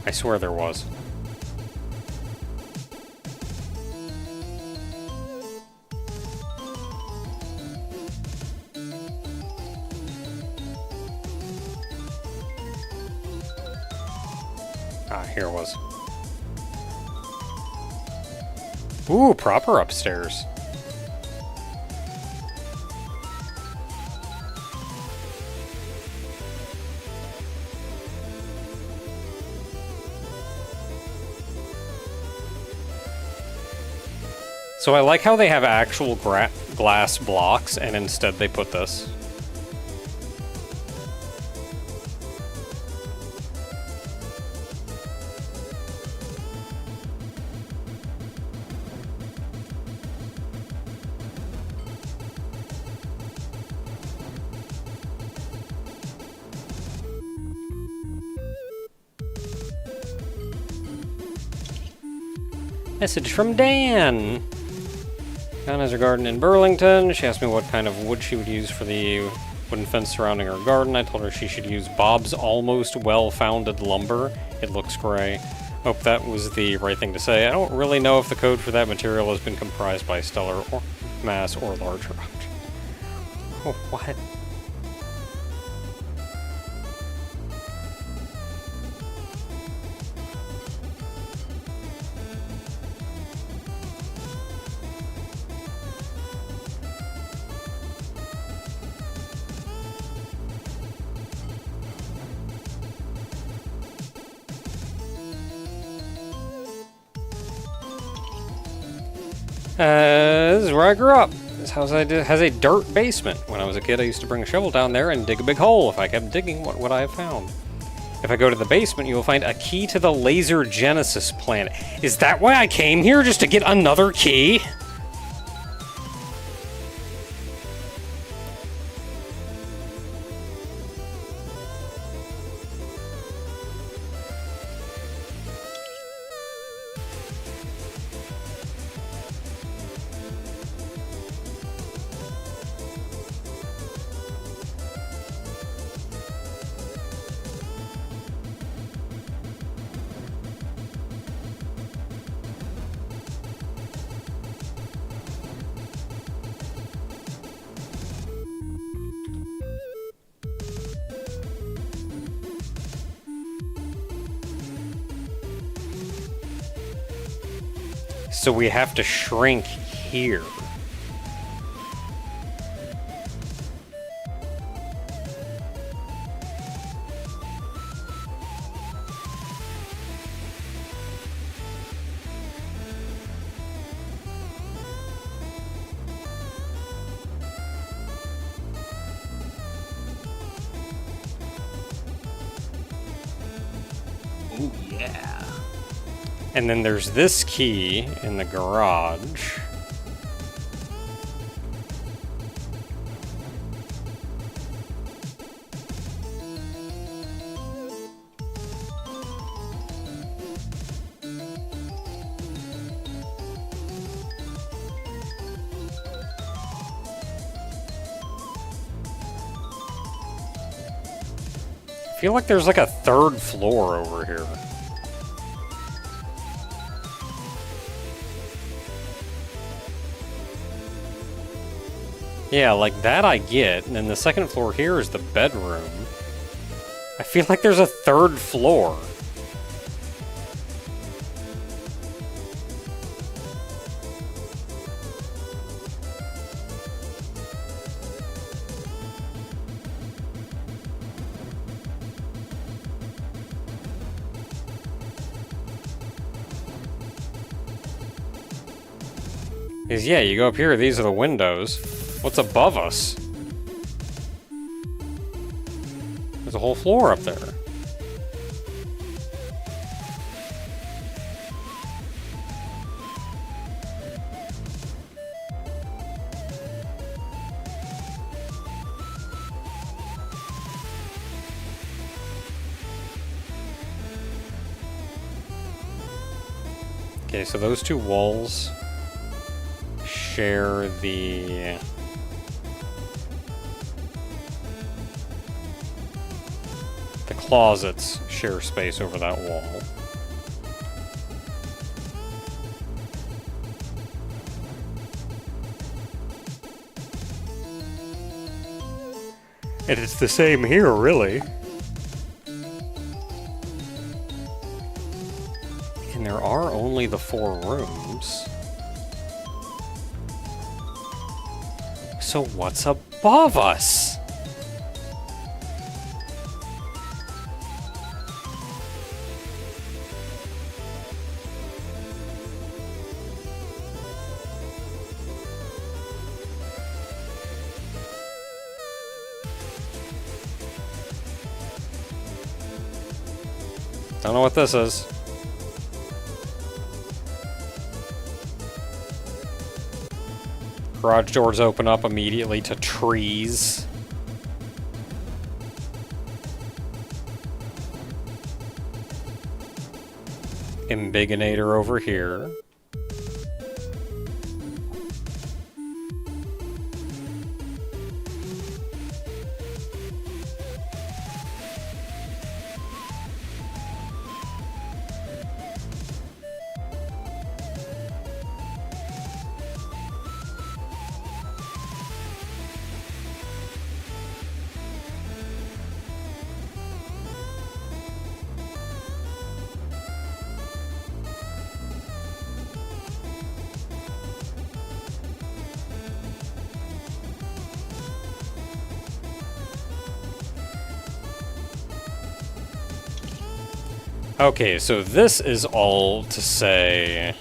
I swear there was. Ah, here it was. Ooh, proper upstairs. So I like how they have actual glass blocks, and instead they put this. Message from Dan. Dan has a garden in Burlington. She asked me what kind of wood she would use for the wooden fence surrounding her garden. I told her she should use Bob's Almost Well-Founded Lumber. It looks gray. Hope that was the right thing to say. I don't really know if the code for that material has been comprised by stellar or mass or larger. Oh, what? This is where I grew up. This house has a dirt basement. When I was a kid, I used to bring a shovel down there and dig a big hole. If I kept digging, what would I have found? If I go to the basement, you will find a key to the Laser Genesis planet. Is that why I came here? Just to get another key? So we have to shrink here. Oh, yeah. And then there's this key in the garage. I feel like there's like a third floor over here. Yeah, like that I get, and then the second floor here is the bedroom. I feel like there's a third floor. Because yeah, you go up here, these are the windows. What's above us? There's a whole floor up there. Okay, so those two walls share the closets share space over that wall. And it's the same here, really. And there are only the 4 rooms. So what's above us? Don't know what this is. Garage doors open up immediately to trees. Embiggenator over here. Okay, so this is all to say...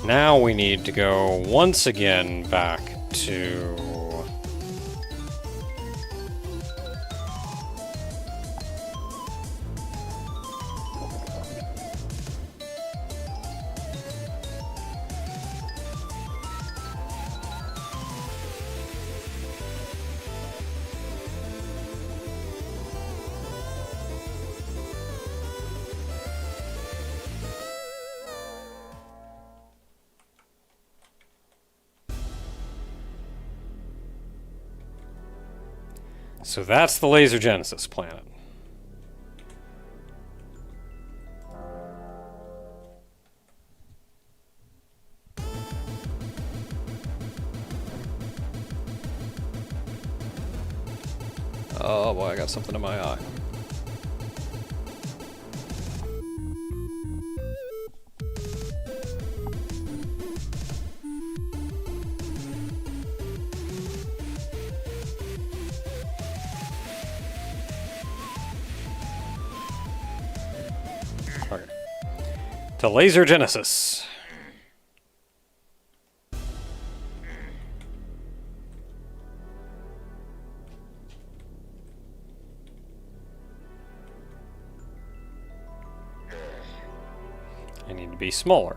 Now we need to go once again back to... So that's the Laser Genesis planet. Oh boy, I got something in my eye. Okay. To Laser Genesis. I need to be smaller.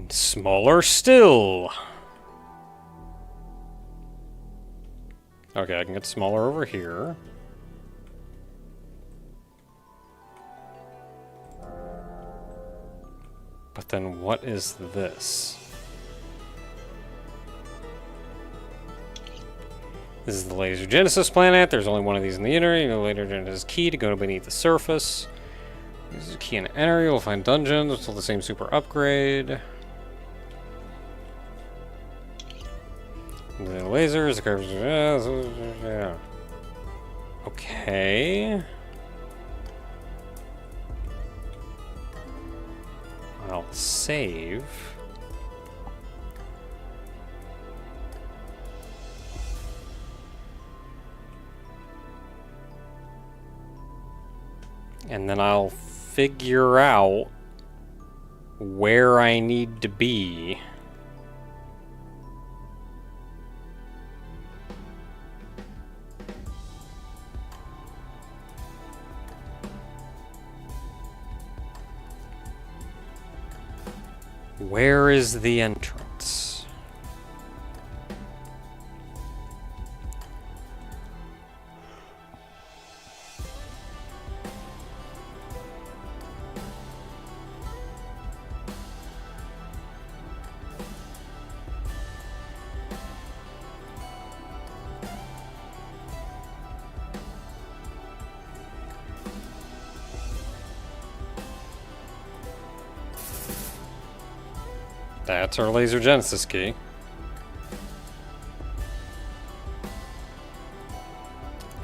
Smaller still. Okay, I can get smaller over here. But then what is this? This is the Laser Genesis planet. There's only one of these in the inner. You know, Laser Genesis key to go beneath the surface. This is a key and enter. You'll find dungeons. It's all the same super upgrade. The lasers, the curves, yeah. Okay. I'll save. And then I'll figure out where I need to be. Where is the entrance? That's our laser genesis key.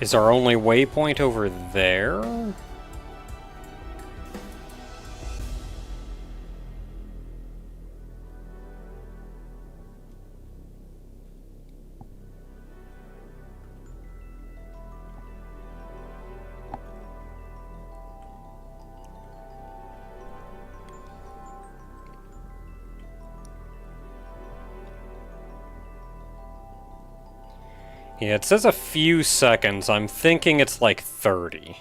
Is our only waypoint over there? Yeah, it says a few seconds. I'm thinking it's like 30.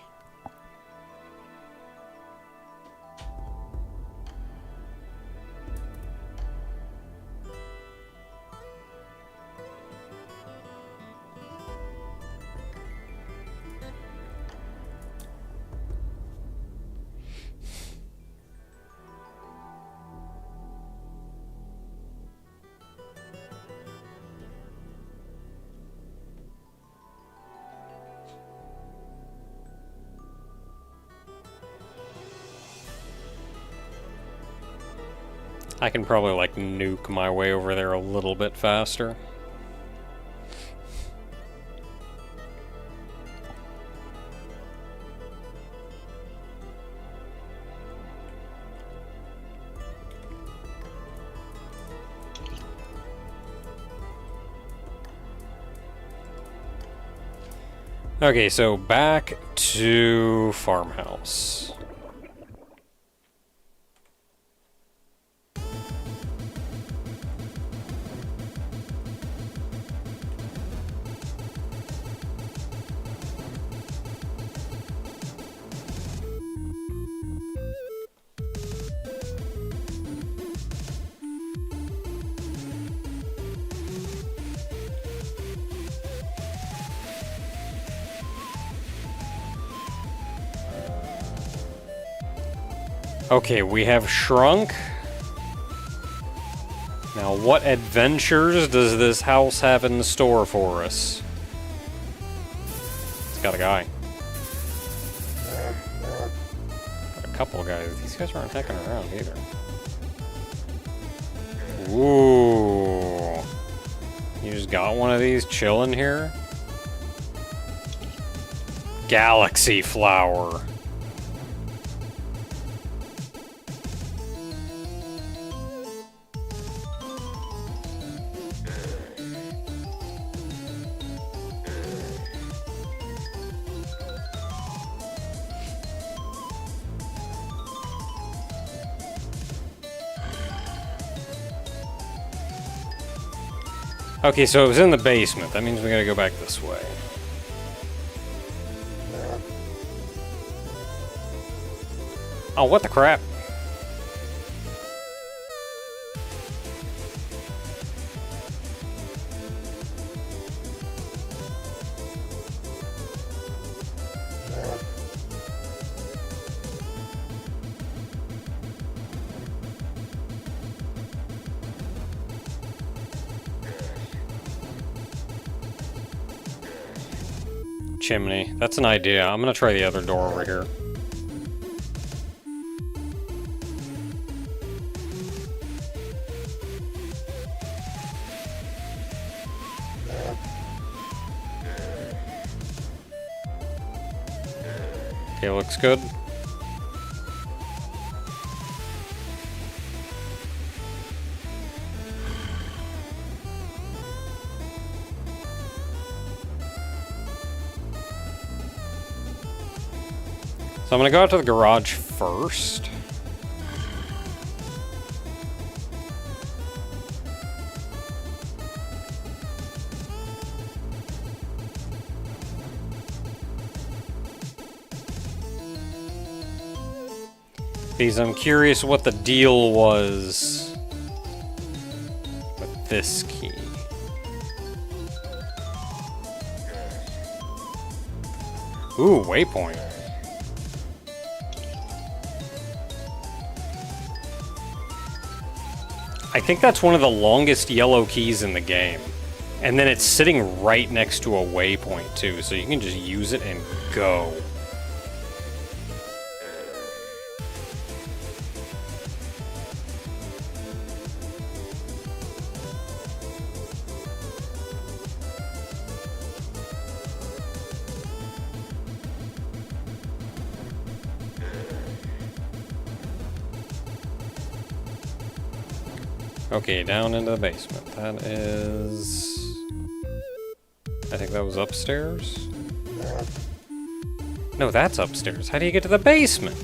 I can probably, like, nuke my way over there a little bit faster. Okay, so back to farmhouse. Okay, we have shrunk. Now, what adventures does this house have in store for us? It's got a guy. Got a couple of guys. These guys aren't hecking around either. Ooh. You just got one of these chilling here? Galaxy flower. Okay, so it was in the basement. That means we gotta go back this way. Oh, what the crap? Chimney. That's an idea. I'm gonna try the other door over here. Okay, looks good. So I'm gonna go out to the garage first. Because I'm curious what the deal was this key. Ooh, waypoint. I think that's one of the longest yellow keys in the game. And then it's sitting right next to a waypoint too, so you can just use it and go. Okay, down into the basement. That is... I think that was upstairs? No, that's upstairs. How do you get to the basement?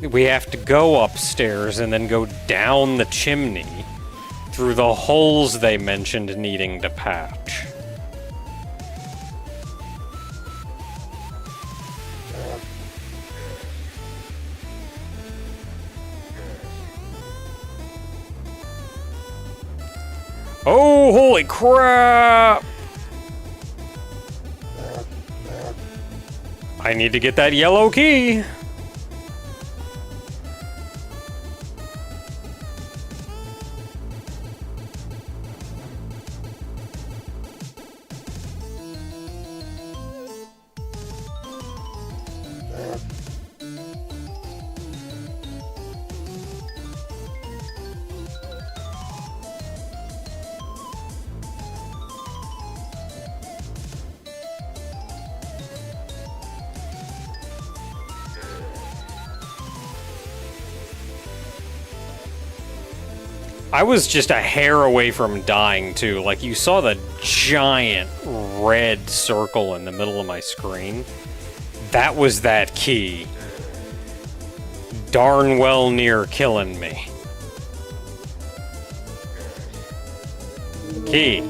We have to go upstairs and then go down the chimney through the holes they mentioned needing to patch. Oh, holy crap! I need to get that yellow key. I was just a hair away from dying, too. Like, you saw the giant red circle in the middle of my screen? That was that key. Darn well near killing me. Key.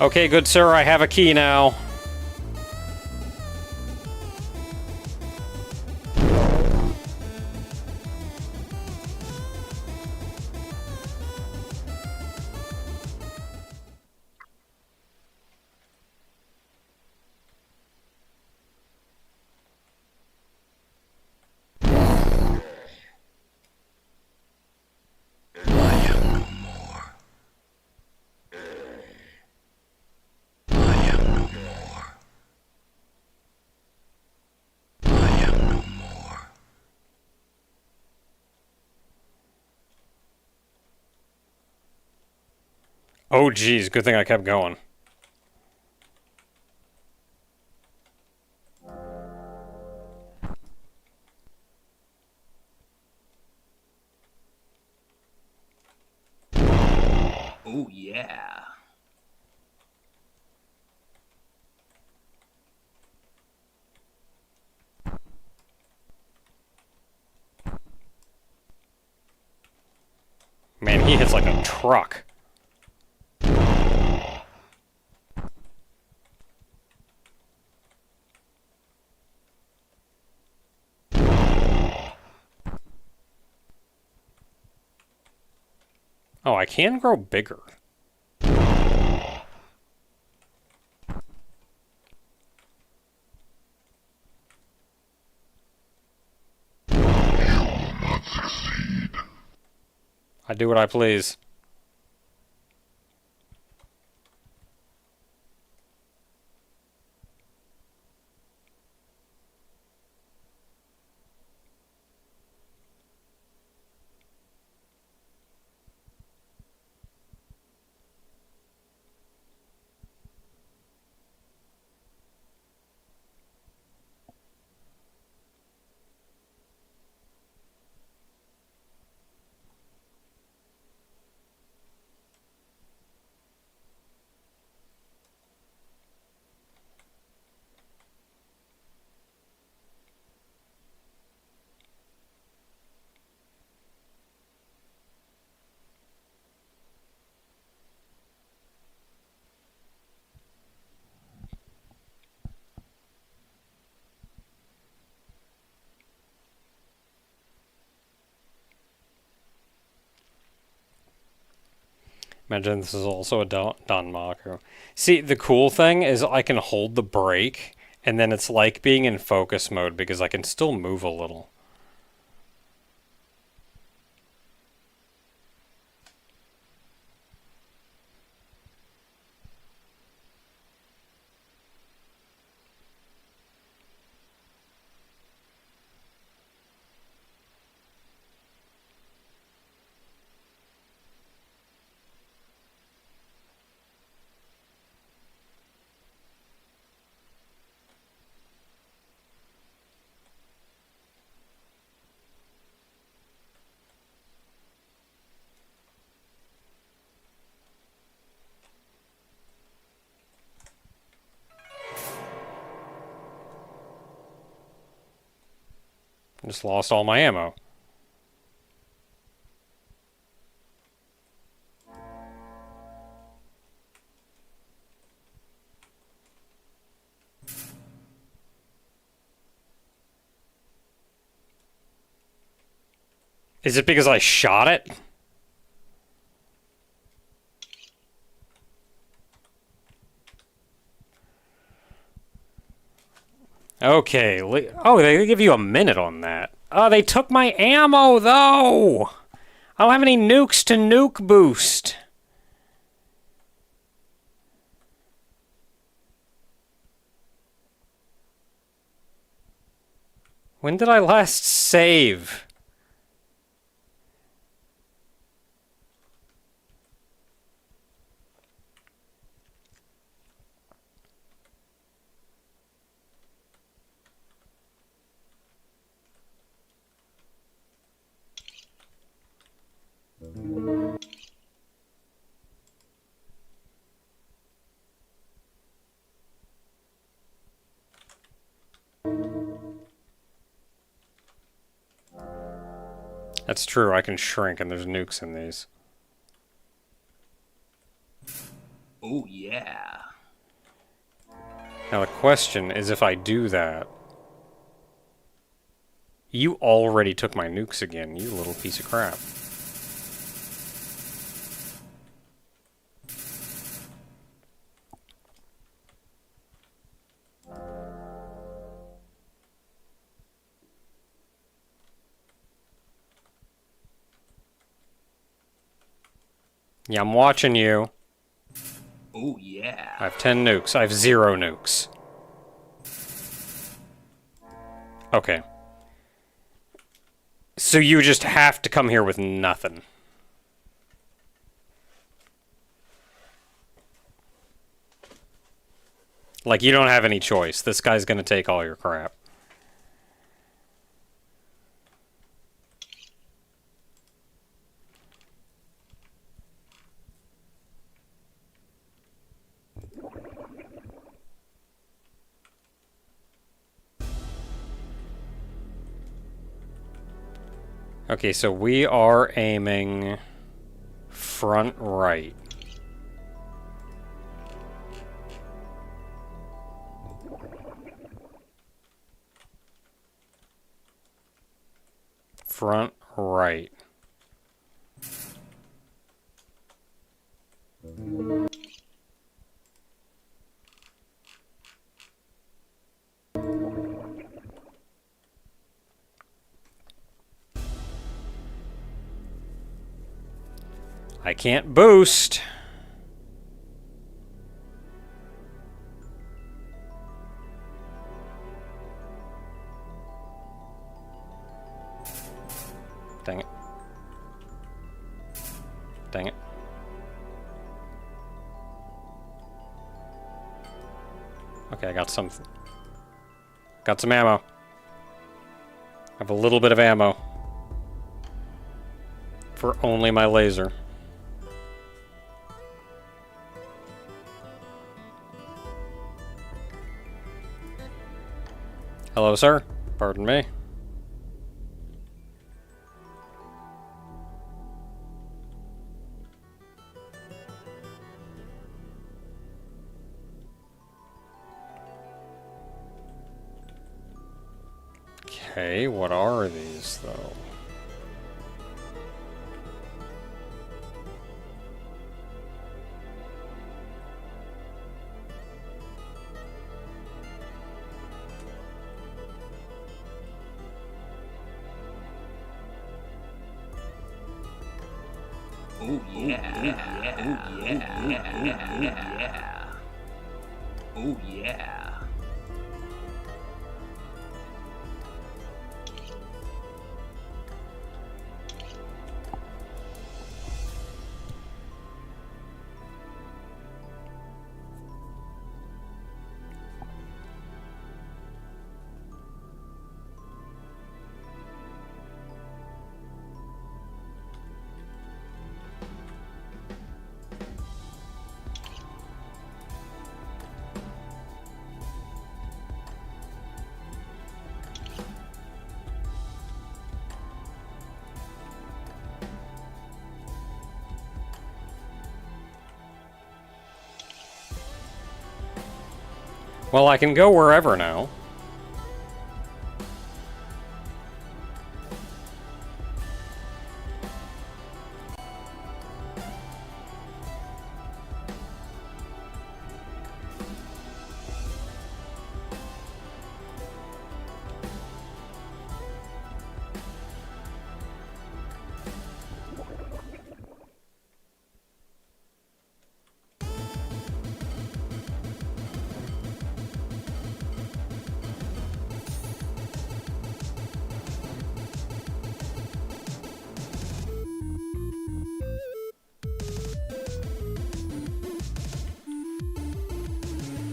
Okay, good sir, I have a key now. Oh, geez, good thing I kept going. Oh, yeah. Man, he hits like a truck. Oh, I can grow bigger. I do what I please. Imagine this is also a Danmaku. See, the cool thing is I can hold the brake, and then it's like being in focus mode because I can still move a little. I just lost all my ammo. Is it because I shot it? Okay. Oh, they give you a minute on that. Oh, they took my ammo, though! I don't have any nukes to nuke boost. When did I last save? That's true, I can shrink and there's nukes in these. Oh, yeah. Now the question is if I do that... You already took my nukes again, you little piece of crap. Yeah, I'm watching you. Oh, yeah. I have 10 nukes. I have 0 nukes. Okay. So you just have to come here with nothing. Like, you don't have any choice. This guy's gonna take all your crap. Okay, so we are aiming front right. Front right. I can't boost. Dang it. Dang it. Okay, I got some ammo. I have a little bit of ammo. For only my laser. Hello, sir. Pardon me. Okay, what are these, though? Oh yeah. Oh yeah. Oh yeah. Well, I can go wherever now.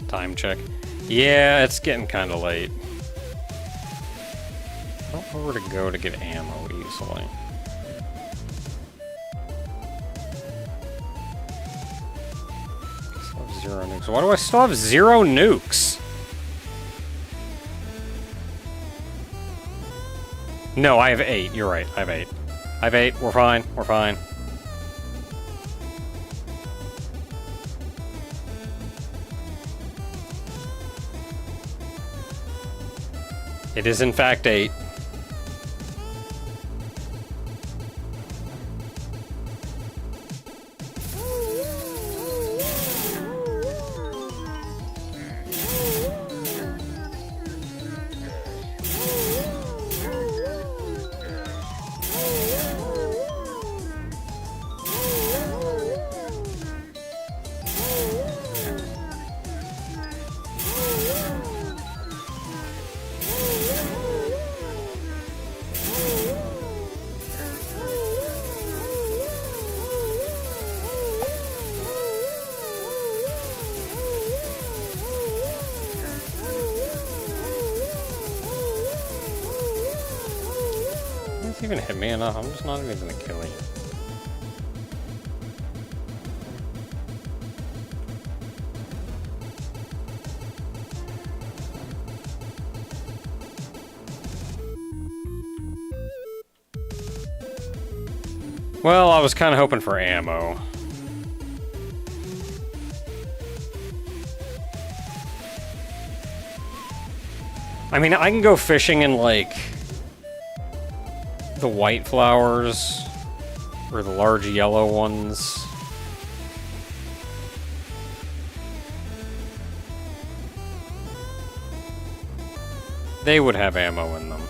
Time check. Yeah, it's getting kind of late. I don't know where to go to get ammo easily. Still have 0 nukes. Why do I still have 0 nukes? No, I have 8. You're right. I have 8. I have 8. We're fine. We're fine. It is in fact 8. Even hit me enough. I'm just not even gonna kill you. Well, I was kind of hoping for ammo. I mean, I can go fishing in, like, the white flowers, or the large yellow ones. They would have ammo in them.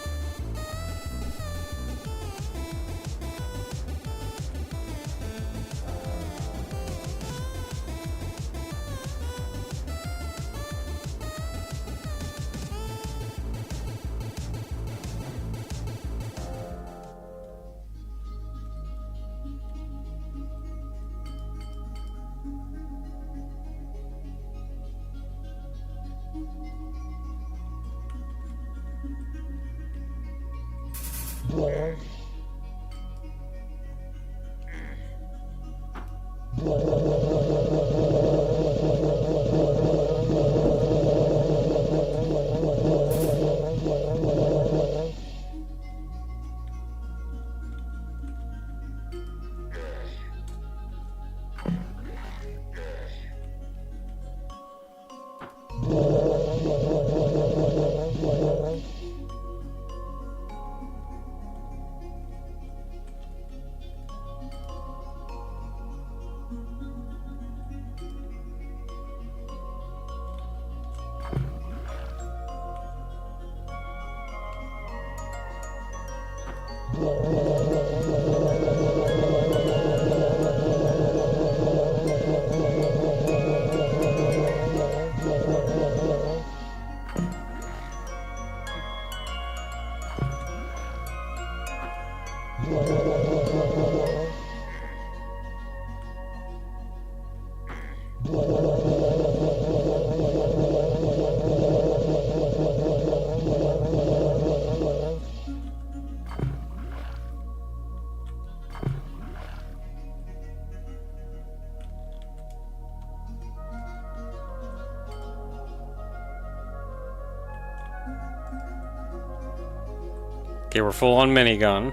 Okay, we're full on minigun.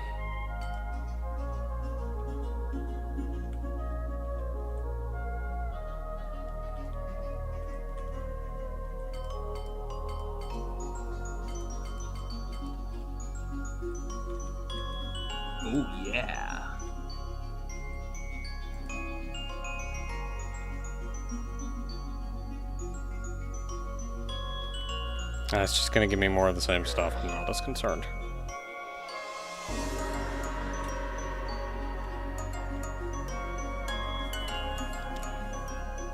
Oh yeah. It's just gonna give me more of the same stuff. I'm not as concerned.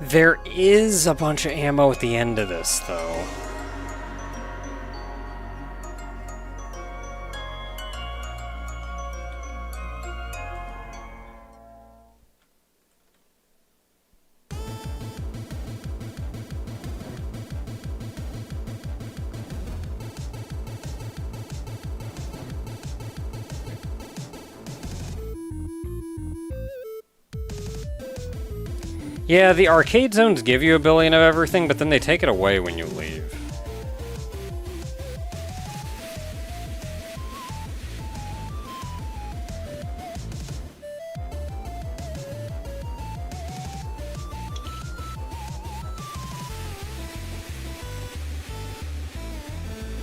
There is a bunch of ammo at the end of this, though. Yeah, the arcade zones give you a billion of everything, but then they take it away when you leave.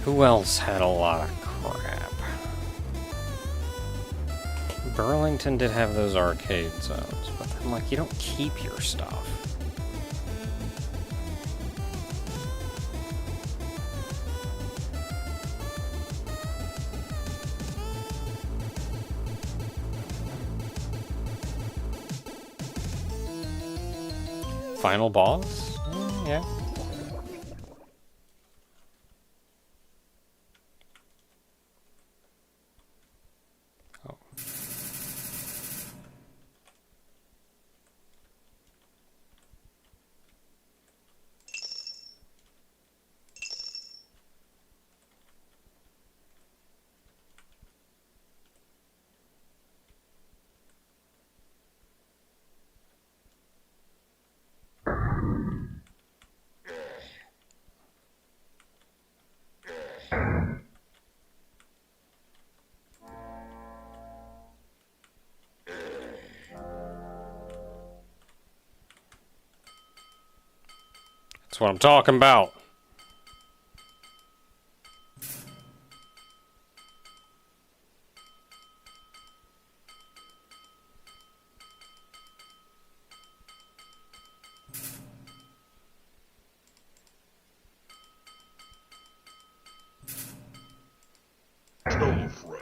Who else had a lot of crap? Burlington did have those arcade zones, but then, like, you don't keep your stuff. Final boss? Yeah. Oh. That's what I'm talking about. Telefrag.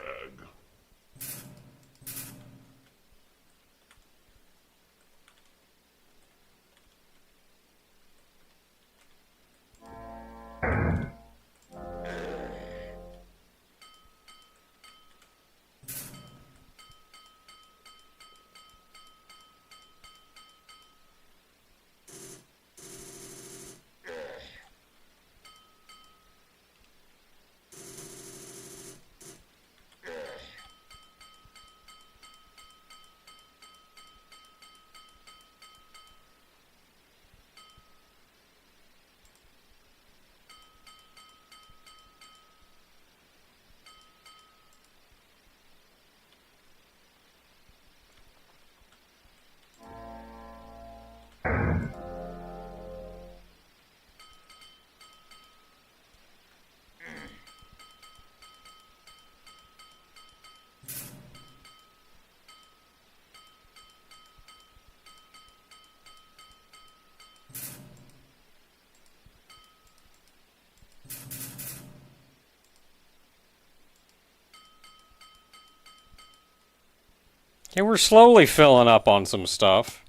Okay, we're slowly filling up on some stuff.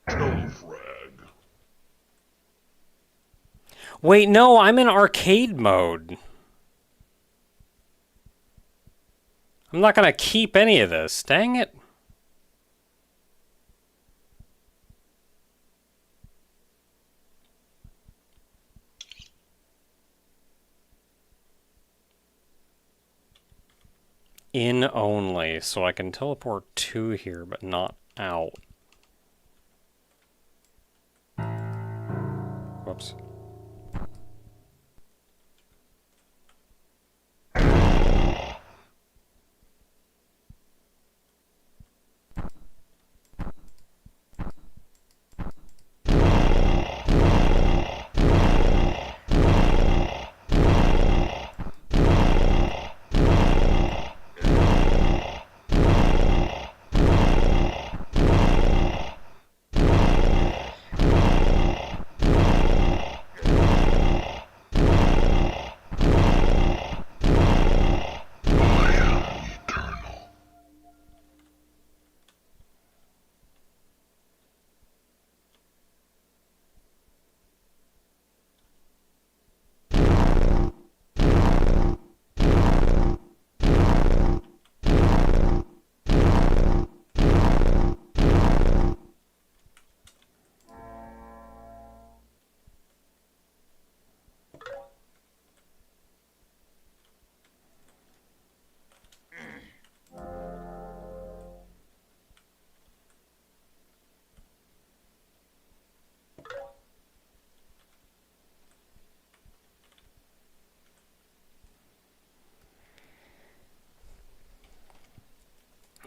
Telefrag. Wait, no, I'm in arcade mode. I'm not gonna keep any of this. Dang it. in only, so I can teleport to here, but not out. Whoops.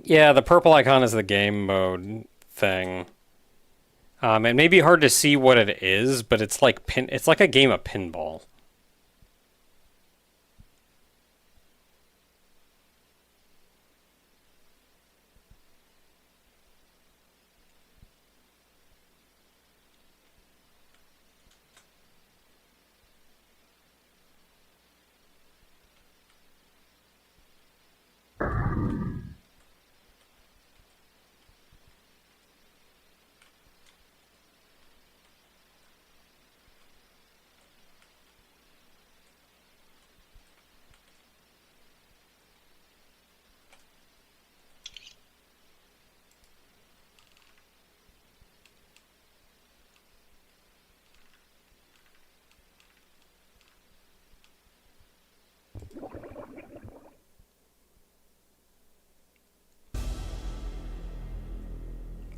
Yeah, the purple icon is the game mode thing. It may be hard to see what it is, but it's like it's like a game of pinball.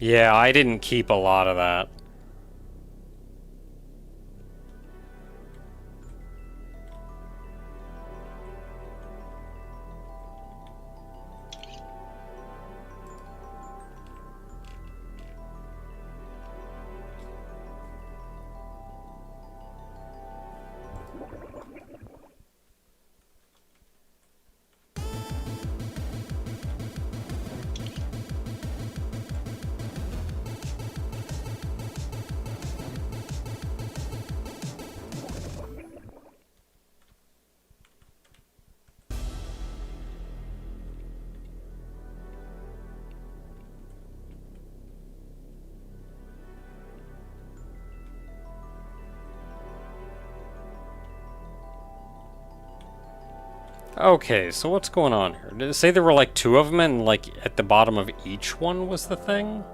Yeah, I didn't keep a lot of that. Okay, so what's going on here? Did it say there were like two of them and like at the bottom of each one was the thing?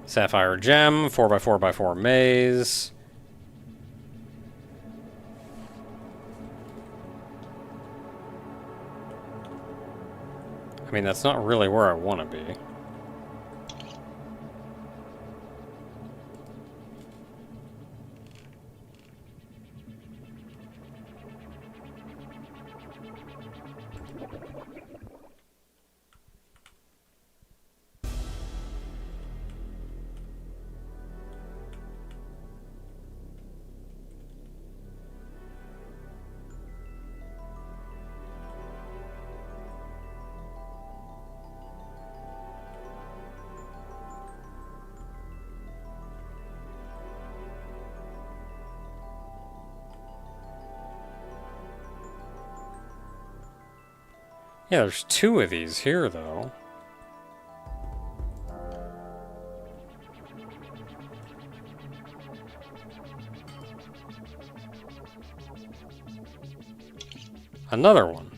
Sapphire gem, 4x4x4 maze. I mean, that's not really where I want to be. Yeah, there's two of these here, though. Another one.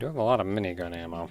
do have a lot of minigun ammo.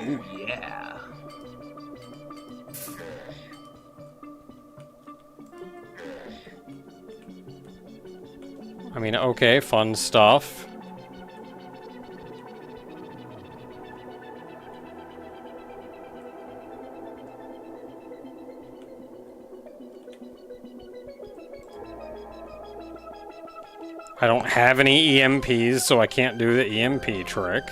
Oh yeah. I mean, okay, fun stuff. I don't have any EMPs, so I can't do the EMP trick.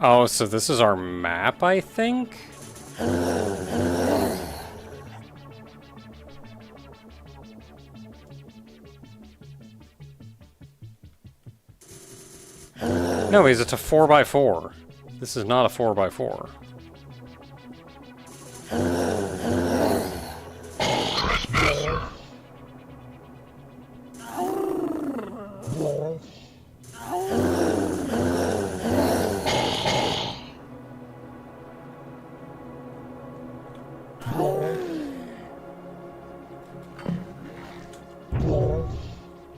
Oh, so this is our map, I think? No, because it's a 4x4. This is not a 4x4.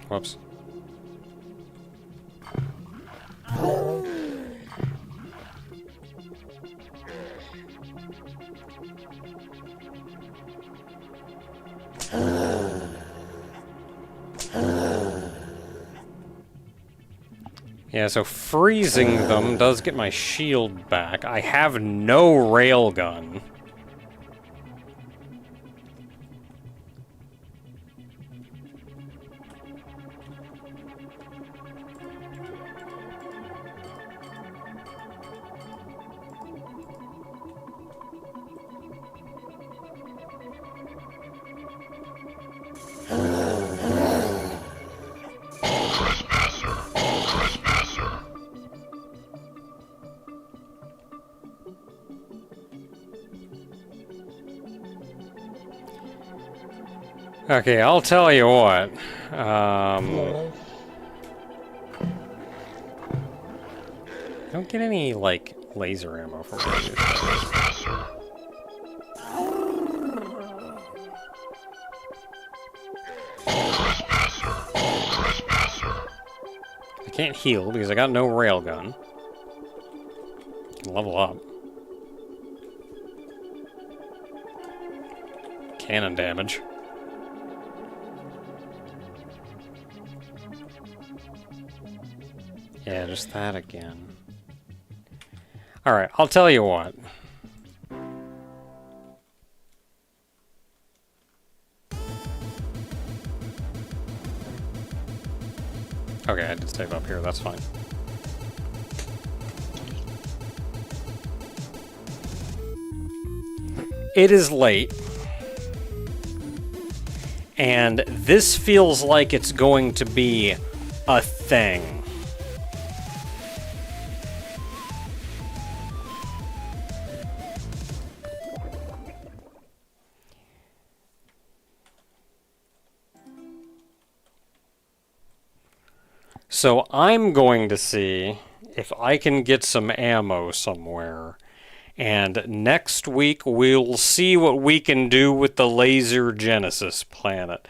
Whoops. Yeah, so freezing them does get my shield back. I have no railgun. Okay, I'll tell you what. I don't get any, like, laser ammo from any of these guys. I can't heal because I got no railgun. Level up. Cannon damage. Yeah, just that again. Alright, I'll tell you what. Okay, I did save up here, that's fine. It is late. And this feels like it's going to be a thing. So I'm going to see if I can get some ammo somewhere. And next week we'll see what we can do with the Laser Genesis planet.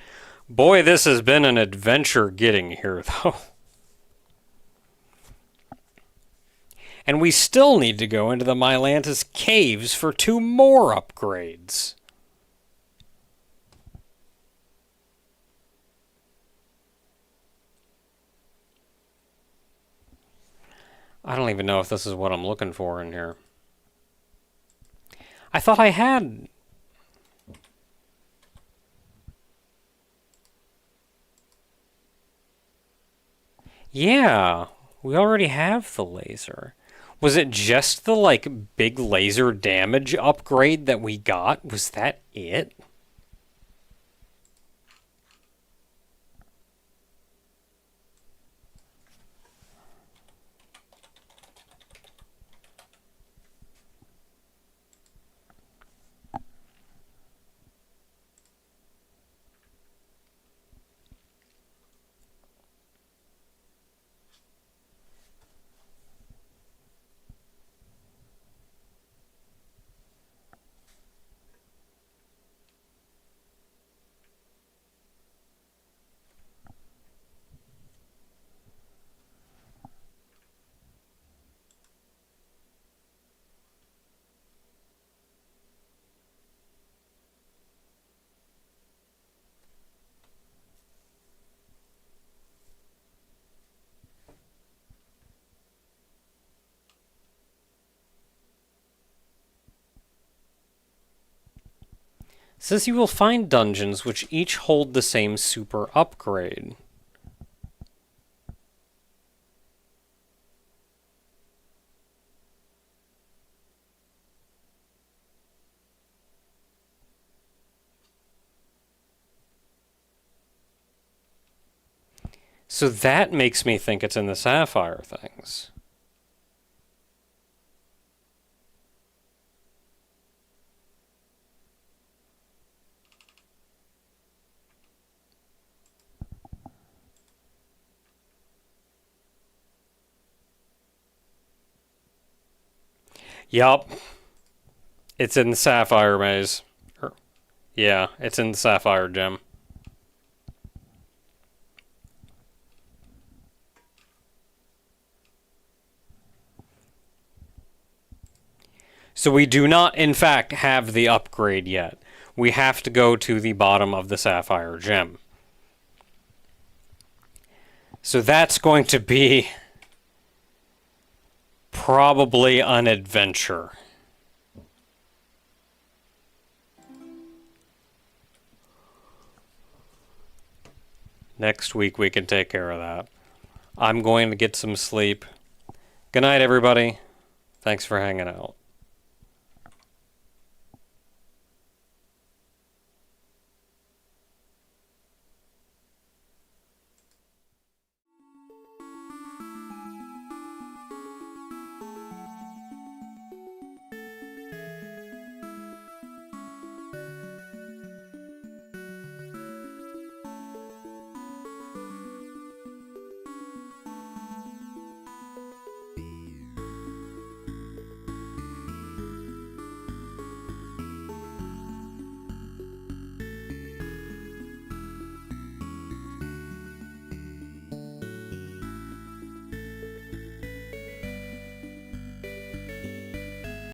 Boy, this has been an adventure getting here, though. And we still need to go into the Mylantis caves for 2 more upgrades. I don't even know if this is what I'm looking for in here. I thought I had... Yeah, we already have the laser. Was it just the, like, big laser damage upgrade that we got? Was that it? Says you will find dungeons which each hold the same super upgrade. So that makes me think it's in the Sapphire things. Yup. It's in the Sapphire Maze. Yeah, it's in the Sapphire Gem. So we do not, in fact, have the upgrade yet. We have to go to the bottom of the Sapphire Gem. So that's going to be probably an adventure. Next week we can take care of that. I'm going to get some sleep. Good night, everybody. Thanks for hanging out.